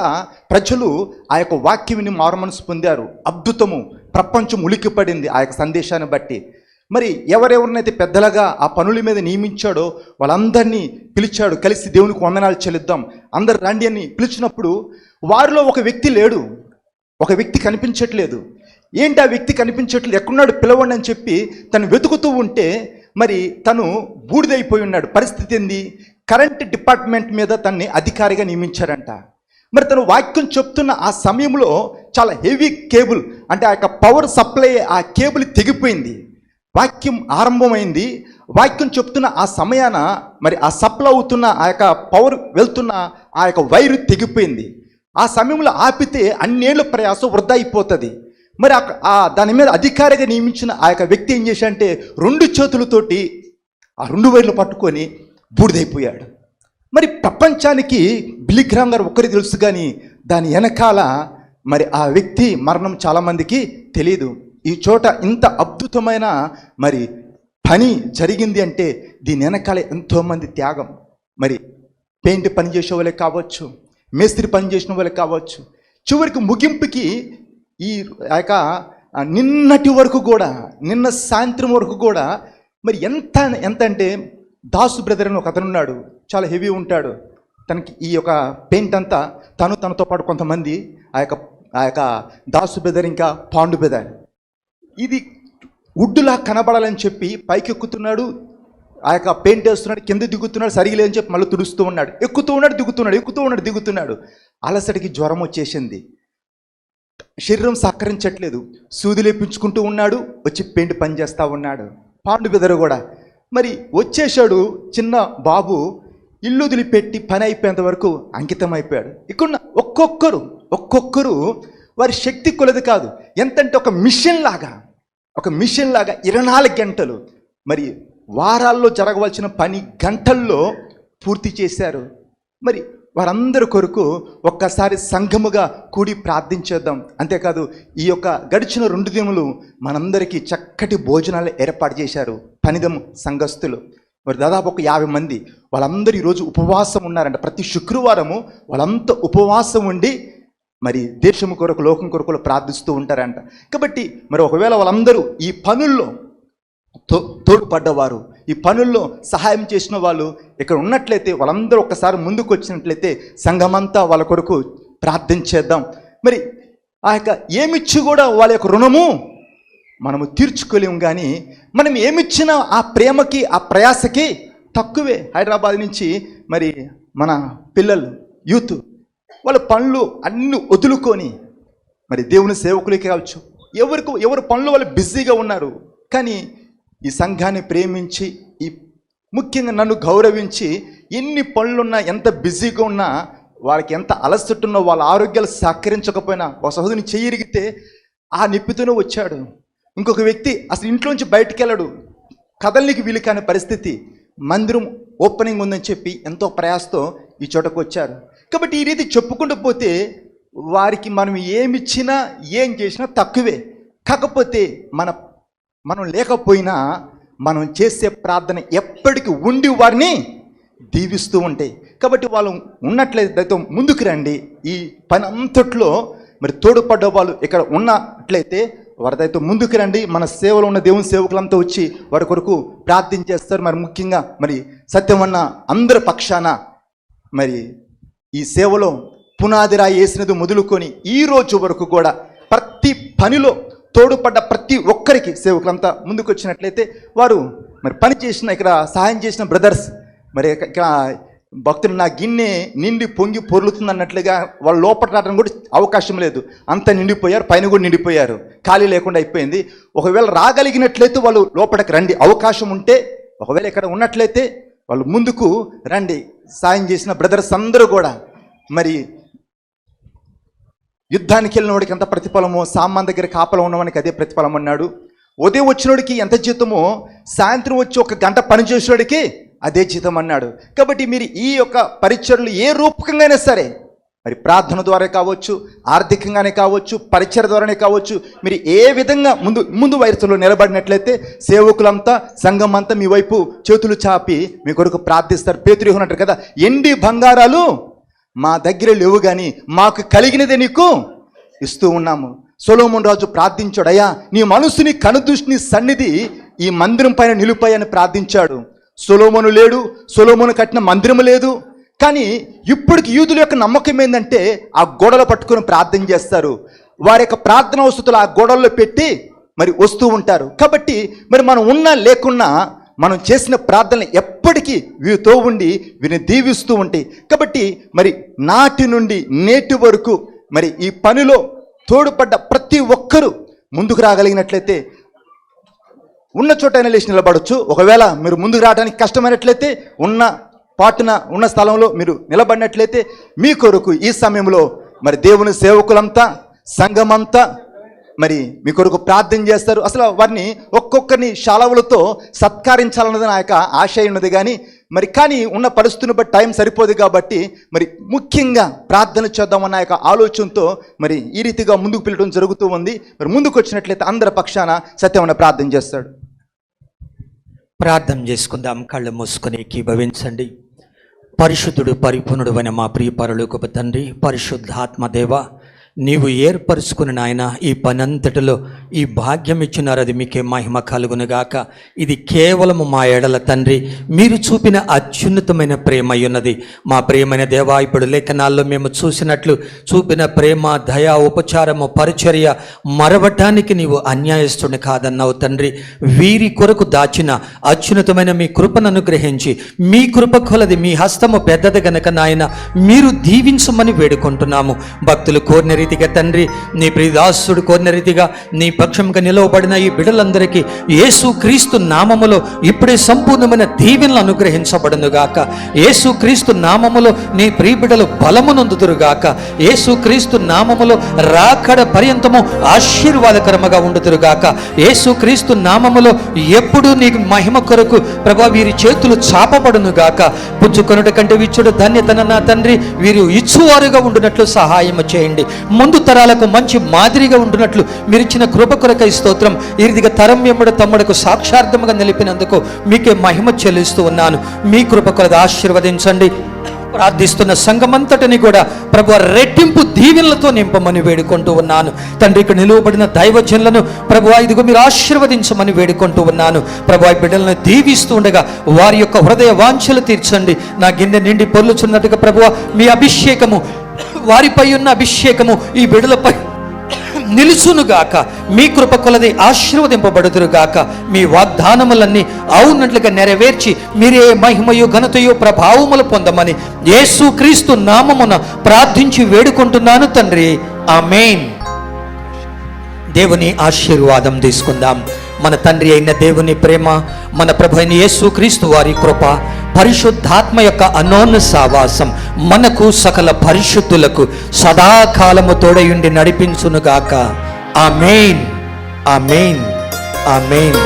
ప్రజలు ఆ యొక్క వాక్యం మారుమనసు పొందారు. అద్భుతము, ప్రపంచం ఉలిక్కిపడింది ఆ యొక్క సందేశాన్ని బట్టి. మరి ఎవరెవరినైతే పెద్దలుగా ఆ పనుల మీద నియమించాడో వాళ్ళందరినీ పిలిచాడు. కలిసి దేవునికి వందనాలు చెల్లిద్దాం, అందరు రండి అని పిలిచినప్పుడు వారిలో ఒక వ్యక్తి లేడు, ఒక వ్యక్తి కనిపించట్లేదు. ఏంటి ఆ వ్యక్తి కనిపించట్లేదు, ఎక్కడున్నాడు పిలవండి అని చెప్పి తను వెతుకుతూ ఉంటే మరి తను బూడిదైపోయి ఉన్నాడు. పరిస్థితి ఏంది, కరెంట్ డిపార్ట్మెంట్ మీద తన్ని అధికారిగా నియమించారంట. మరి తను వాక్యం చెప్తున్న ఆ సమయంలో చాలా హెవీ కేబుల్, అంటే ఆ యొక్క పవర్ సప్లై, ఆ కేబుల్ తెగిపోయింది. వాక్యం ఆరంభమైంది. వాక్యం చెప్తున్న ఆ సమయాన మరి ఆ సప్లై అవుతున్న ఆ యొక్క పవర్ వెళ్తున్న ఆ యొక్క వైరు తెగిపోయింది. ఆ సమయంలో ఆపితే అన్నేళ్ళ ప్రయాసం వృధా అయిపోతుంది. మరి దాని మీద అధికారిగా నియమించిన ఆ యొక్క వ్యక్తి ఏం చేశాడంటే 2 చేతులతోటి ఆ 2 వైర్లు పట్టుకొని బూడిదైపోయాడు. మరి ప్రపంచానికి బిల్లీ గ్రాహం గారు ఒక్కరికి తెలుసు, కానీ దాని వెనకాల మరి ఆ వ్యక్తి మరణం చాలామందికి తెలియదు. ఈ చోట ఇంత అద్భుతమైన మరి పని జరిగింది అంటే దీని వెనకాల ఎంతోమంది త్యాగం. మరి పెయింట్ పని చేసే వాళ్ళే కావచ్చు, మేస్త్రి పని చేసిన వాళ్ళే కావచ్చు, చివరికి ముగింపుకి ఈ యొక్క నిన్నటి వరకు కూడా, నిన్న సాయంత్రం వరకు కూడా మరి ఎంత అంటే దాసు బ్రదర్ అని ఒక అతను ఉన్నాడు, చాలా హెవీ ఉంటాడు. తనకి ఈ యొక్క పెయింట్ అంతా తనతో పాటు కొంతమంది ఆ యొక్క దాసు బ్రదర్ ఇంకా పాండు బ్రదర్ ఇది వుడ్డులా కనబడాలని చెప్పి పైకి ఎక్కుతున్నాడు, ఆ యొక్క పెయింట్ వేస్తున్నాడు, కింద దిగుతున్నాడు, సరిగలేదని చెప్పి మళ్ళీ తుడుస్తూ ఉన్నాడు, ఎక్కుతూ ఉన్నాడు, దిగుతున్నాడు. అలసటికి జ్వరం వచ్చేసింది, శరీరం సహకరించట్లేదు, సూది లేపించుకుంటూ ఉన్నాడు, వచ్చి పెయింట్ పని చేస్తూ ఉన్నాడు. పాండు బెదరు కూడా మరి వచ్చేసాడు. చిన్న బాబు ఇల్లు వదిలిపెట్టి పని అయిపోయేంత వరకు అంకితం అయిపోయాడు. ఇక్కడ ఒక్కొక్కరు వారి శక్తి కొలది కాదు, ఎంతంటే ఒక మిషన్ లాగా 24 గంటలు మరి వారాల్లో జరగవలసిన పని గంటల్లో పూర్తి చేశారు. మరి వారందరి కొరకు ఒక్కసారి సంఘముగా కూడి ప్రార్థించేద్దాం. అంతేకాదు ఈ యొక్క గడిచిన 2 దినములు మనందరికీ చక్కటి భోజనాలు ఏర్పాటు చేశారు పనిదం సంఘస్థులు. మరి దాదాపు ఒక 50 మంది వాళ్ళందరూ ఈరోజు ఉపవాసం ఉన్నారంట. ప్రతి శుక్రవారము వాళ్ళంతా ఉపవాసం ఉండి మరి దేశం కొరకు, లోకం కొరకు ప్రార్థిస్తూ ఉంటారంట. కాబట్టి మరి ఒకవేళ వాళ్ళందరూ ఈ పనుల్లో తోడ్పడ్డవారు, ఈ పనుల్లో సహాయం చేసిన వాళ్ళు ఇక్కడ ఉన్నట్లయితే వాళ్ళందరూ ఒక్కసారి ముందుకు వచ్చినట్లయితే సంఘమంతా వాళ్ళ కొరకు ప్రార్థించేద్దాం. మరి ఆ యొక్క ఏమిచ్చి కూడా వాళ్ళ యొక్క రుణము మనము తీర్చుకోలేము, కానీ మనం ఏమిచ్చినా ఆ ప్రేమకి, ఆ ప్రయాసకి తక్కువే. హైదరాబాద్ నుంచి మరి మన పిల్లలు, యూత్ వాళ్ళ పనులు అన్నీ వదులుకొని మరి దేవుని సేవకులకి కావచ్చు, ఎవరు పనులు వాళ్ళు బిజీగా ఉన్నారు, కానీ ఈ సంఘాన్ని ప్రేమించి, ఈ ముఖ్యంగా నన్ను గౌరవించి, ఎన్ని పనులున్నా, ఎంత బిజీగా ఉన్నా, వాళ్ళకి ఎంత అలసట్టున్నా, వాళ్ళ ఆరోగ్యాలు సహకరించకపోయినా ఒక సహోదరుని చెయ్యిరిగితే ఆ నిప్పితోనే వచ్చాడు. ఇంకొక వ్యక్తి అసలు ఇంట్లోంచి బయటికి వెళ్ళాడు, కదలనికి వీలు కాని పరిస్థితి, మందిరం ఓపెనింగ్ ఉందని చెప్పి ఎంతో ప్రయాసతో ఈ చోటకు వచ్చారు. కాబట్టి ఈ రీతి చెప్పుకుంటూ పోతే వారికి మనం ఏమిచ్చినా ఏం చేసినా తక్కువే. కాకపోతే మనం లేకపోయినా మనం చేసే ప్రార్థన ఎప్పటికీ ఉండి వారిని దీవిస్తూ ఉంటాయి. కాబట్టి వాళ్ళు ఉన్నట్లయితే ముందుకు రండి. ఈ పని అంతట్లో మరి తోడుపడ్డ వాళ్ళు ఇక్కడ ఉన్నట్లయితే వారిదైతే ముందుకు రండి. మన సేవలో ఉన్న దేవుని సేవకులంతా వచ్చి వారి కొరకు ప్రార్థించేస్తారు. మరి ముఖ్యంగా మరి సత్యమన్న అందరి పక్షాన మరి ఈ సేవలో పునాది రాయి వేసినది మొదలుకొని ఈ రోజు వరకు కూడా ప్రతి పనిలో తోడుపడ్డ ప్రతి ఒక్కరికి సేవకులంతా ముందుకు వచ్చినట్లయితే వారు మరి పని చేసిన, ఇక్కడ సహాయం చేసిన బ్రదర్స్, మరి ఇక్కడ భక్తులు నా గిన్నె నిండి పొంగి పొర్లుతుంది అన్నట్లుగా వాళ్ళు లోపల రావడానికి కూడా అవకాశం లేదు, అంత నిండిపోయారు, పైన కూడా నిండిపోయారు, ఖాళీ లేకుండా అయిపోయింది. ఒకవేళ రాగలిగినట్లయితే వాళ్ళు లోపలికి రండి, అవకాశం ఉంటే ఒకవేళ ఇక్కడ ఉన్నట్లయితే వాళ్ళు ముందుకు రండి. సాయం చేసిన బ్రదర్స్ అందరూ కూడా మరి యుద్ధానికి వెళ్ళిన వాడికి ఎంత ప్రతిఫలమో, సామాన్ దగ్గర కాపలా ఉన్నవాడికి అదే ప్రతిఫలం అన్నాడు. ఉదయం వచ్చినోడికి ఎంత జీతమో, సాయంత్రం వచ్చి 1 గంట పనిచేసేవాడికి అదే జీతం అన్నాడు. కాబట్టి మీరు ఈ యొక్క పరిచర్లు ఏ రూపకంగానే సరే, మరి ప్రార్థన ద్వారా కావచ్చు, ఆర్థికంగానే కావచ్చు, పరిచయ ద్వారానే కావచ్చు, మీరు ఏ విధంగా ముందు వయసులో నిలబడినట్లయితే సేవకులంతా, సంఘం అంతా మీ వైపు చేతులు చాపి మీ కొరకు ప్రార్థిస్తారు. పేతురు యోహను కదా, ఎండి బంగారాలు మా దగ్గర లేవు కానీ మాకు కలిగినదే నీకు ఇస్తూ ఉన్నాము. సొలొమోను రాజు ప్రార్థించాడు, అయ్యా నీ మనసుని కనుదృష్టిని సన్నిధి ఈ మందిరం పైన నిలుపాయని ప్రార్థించాడు. సొలొమోను లేడు, సొలొమోను కట్టిన మందిరం లేదు, కానీ ఇప్పటికి యూదుల యొక్క నమ్మకం ఏంటంటే ఆ గోడలు పట్టుకొని ప్రార్థన చేస్తారు. వారి యొక్క ప్రార్థన వసతులు ఆ గోడల్లో పెట్టి మరి వస్తూ ఉంటారు. కాబట్టి మరి మనం ఉన్నా లేకున్నా మనం చేసిన ప్రార్థనలు ఎప్పటికీ వీరితో ఉండి వీరిని దీవిస్తూ ఉంటాయి. కాబట్టి మరి నాటి నుండి నేటి వరకు మరి ఈ పనిలో తోడ్పడ్డ ప్రతి ఒక్కరూ ముందుకు రాగలిగినట్లయితే ఉన్న చోటైనా లేచి నిలబడొచ్చు. ఒకవేళ మీరు ముందుకు రావడానికి కష్టమైనట్లయితే ఉన్న స్థలంలో మీరు నిలబడినట్లయితే మీ కొరకు ఈ సమయంలో మరి దేవుని సేవకులంతా సంఘమంతా మరి మీ కొరకు ప్రార్థన చేస్తారు. అసలు వారిని ఒక్కొక్కరిని శాలవులతో సత్కరించాలన్నది నా యొక్క ఆశయం ఉన్నది. కానీ ఉన్న పరిస్థితిని బట్టి టైం సరిపోదు కాబట్టి మరి ముఖ్యంగా ప్రార్థన చేద్దామన్న యొక్క ఆలోచనతో మరి ఈ రీతిగా ముందుకు పిలవడం జరుగుతూ ఉంది. మరి ముందుకు వచ్చినట్లయితే అందరి పక్షాన సత్యమైన ప్రార్థన చేస్తాడు. ప్రార్థన చేసుకుందాం. కళ్ళు మూసుకొని ఏకీభవించండి. పరిశుద్ధుడు పరిపూర్ణుడు అయిన మా ప్రియ పరలోకపు తండ్రి, పరిశుద్ధాత్మ దేవ, నీవు ఏర్పరుచుకుని నాయన ఈ పనంతటిలో ఈ భాగ్యం ఇచ్చినారు. అది మీకే మహిమ కలుగునుగాక. ఇది కేవలము మా ఎడల తండ్రి మీరు చూపిన అత్యున్నతమైన ప్రేమ ఉన్నది. మా ప్రియమైన దేవా, ఇప్పుడు లేఖనాల్లో మేము చూపిన ప్రేమ, దయ, ఉపచారము, పరిచర్య మరవటానికి నీవు అన్యాయస్తుని కాదన్నావు తండ్రి. వీరి కొరకు దాచిన అత్యున్నతమైన మీ కృపను అనుగ్రహించి మీ కృప కొలది మీ హస్తము పెద్దది గనక నాయన మీరు దీవించమని వేడుకుంటున్నాము. భక్తులు కోరిన రీతిగా తండ్రి, నీ ప్రియదాసుడు కోరిన రీతిగా నీ పక్షంగా నిలవబడిన ఈ బిడ్డలందరికీ యేసు క్రీస్తు నామములో ఇప్పుడే సంపూర్ణమైన దీవెనలు అనుగ్రహించబడునుగాక. యేసు క్రీస్తు నామములో నీ ప్రియ బిడ్డలు బలమునందుదురుగాక. యేసు క్రీస్తు నామములో రాకడ పర్యంతము ఆశీర్వాదకరముగా ఉండుదురుగాక. యేసు క్రీస్తు నామములో ఎప్పుడు నీకు మహిమ కొరకు ప్రభా వీరి చేతులు చాపబడునుగాక. పుచ్చుకొనుట కంటే విచ్చుడు ధన్యతన నా తండ్రి, వీరు ఇచ్చువారుగా ఉండునట్లు సహాయం చేయండి. ముందు తరాలకు మంచి మాదిరిగా ఉంటున్నట్లు మీరు ఇచ్చిన కృప కొరకై స్తోత్రం. ఈ రీతిగా తరం వెంబడి తమ్ముడకు సాక్షార్థముగా నిలిపినందుకు మీకే మహిమ చెల్లిస్తూ ఉన్నాను. మీ కృప కొలది ఆశీర్వదించండి. ప్రార్థిస్తున్న సంఘమంతటిని కూడా ప్రభు రెట్టింపు దీవెనలతో నింపమని వేడుకుంటూ ఉన్నాను తండ్రి. ఇక్కడ నిలువబడిన దైవజనులను ప్రభు ఇదిగో మీరు ఆశీర్వదించమని వేడుకుంటూ ఉన్నాను. ప్రభు బిడ్డలను దీవిస్తూ ఉండగా వారి యొక్క హృదయ వాంఛలు తీర్చండి. నా గిన్నె నిండి పొర్లుచున్నట్టుగా ప్రభు మీ అభిషేకము, వారిపై ఉన్న అభిషేకము ఈ బిడ్డలపై నిలుచునుగాక. మీ కృప కొలది ఆశీర్వదింపబడుదురుగాక. మీ వాగ్దానములన్నీ అవునట్లుగా నెరవేర్చి మీరే మహిమయు ఘనతయు ప్రభావములు పొందమని యేసు క్రీస్తు నామమున ప్రార్థించి వేడుకుంటున్నాను తండ్రి. ఆమేన్. దేవుని ఆశీర్వాదం తీసుకుందాం. మన తండ్రి అయిన దేవుని ప్రేమ, మన ప్రభు అయిన యేసు క్రీస్తు వారి కృప, పరిశుద్ధాత్మ యొక్క అనోన్య సావాసం మనకు సకల పరిశుద్ధులకు సదాకాలము తోడయుండి నడిపించునుగాక. ఆమేన్, ఆమేన్, ఆమేన్.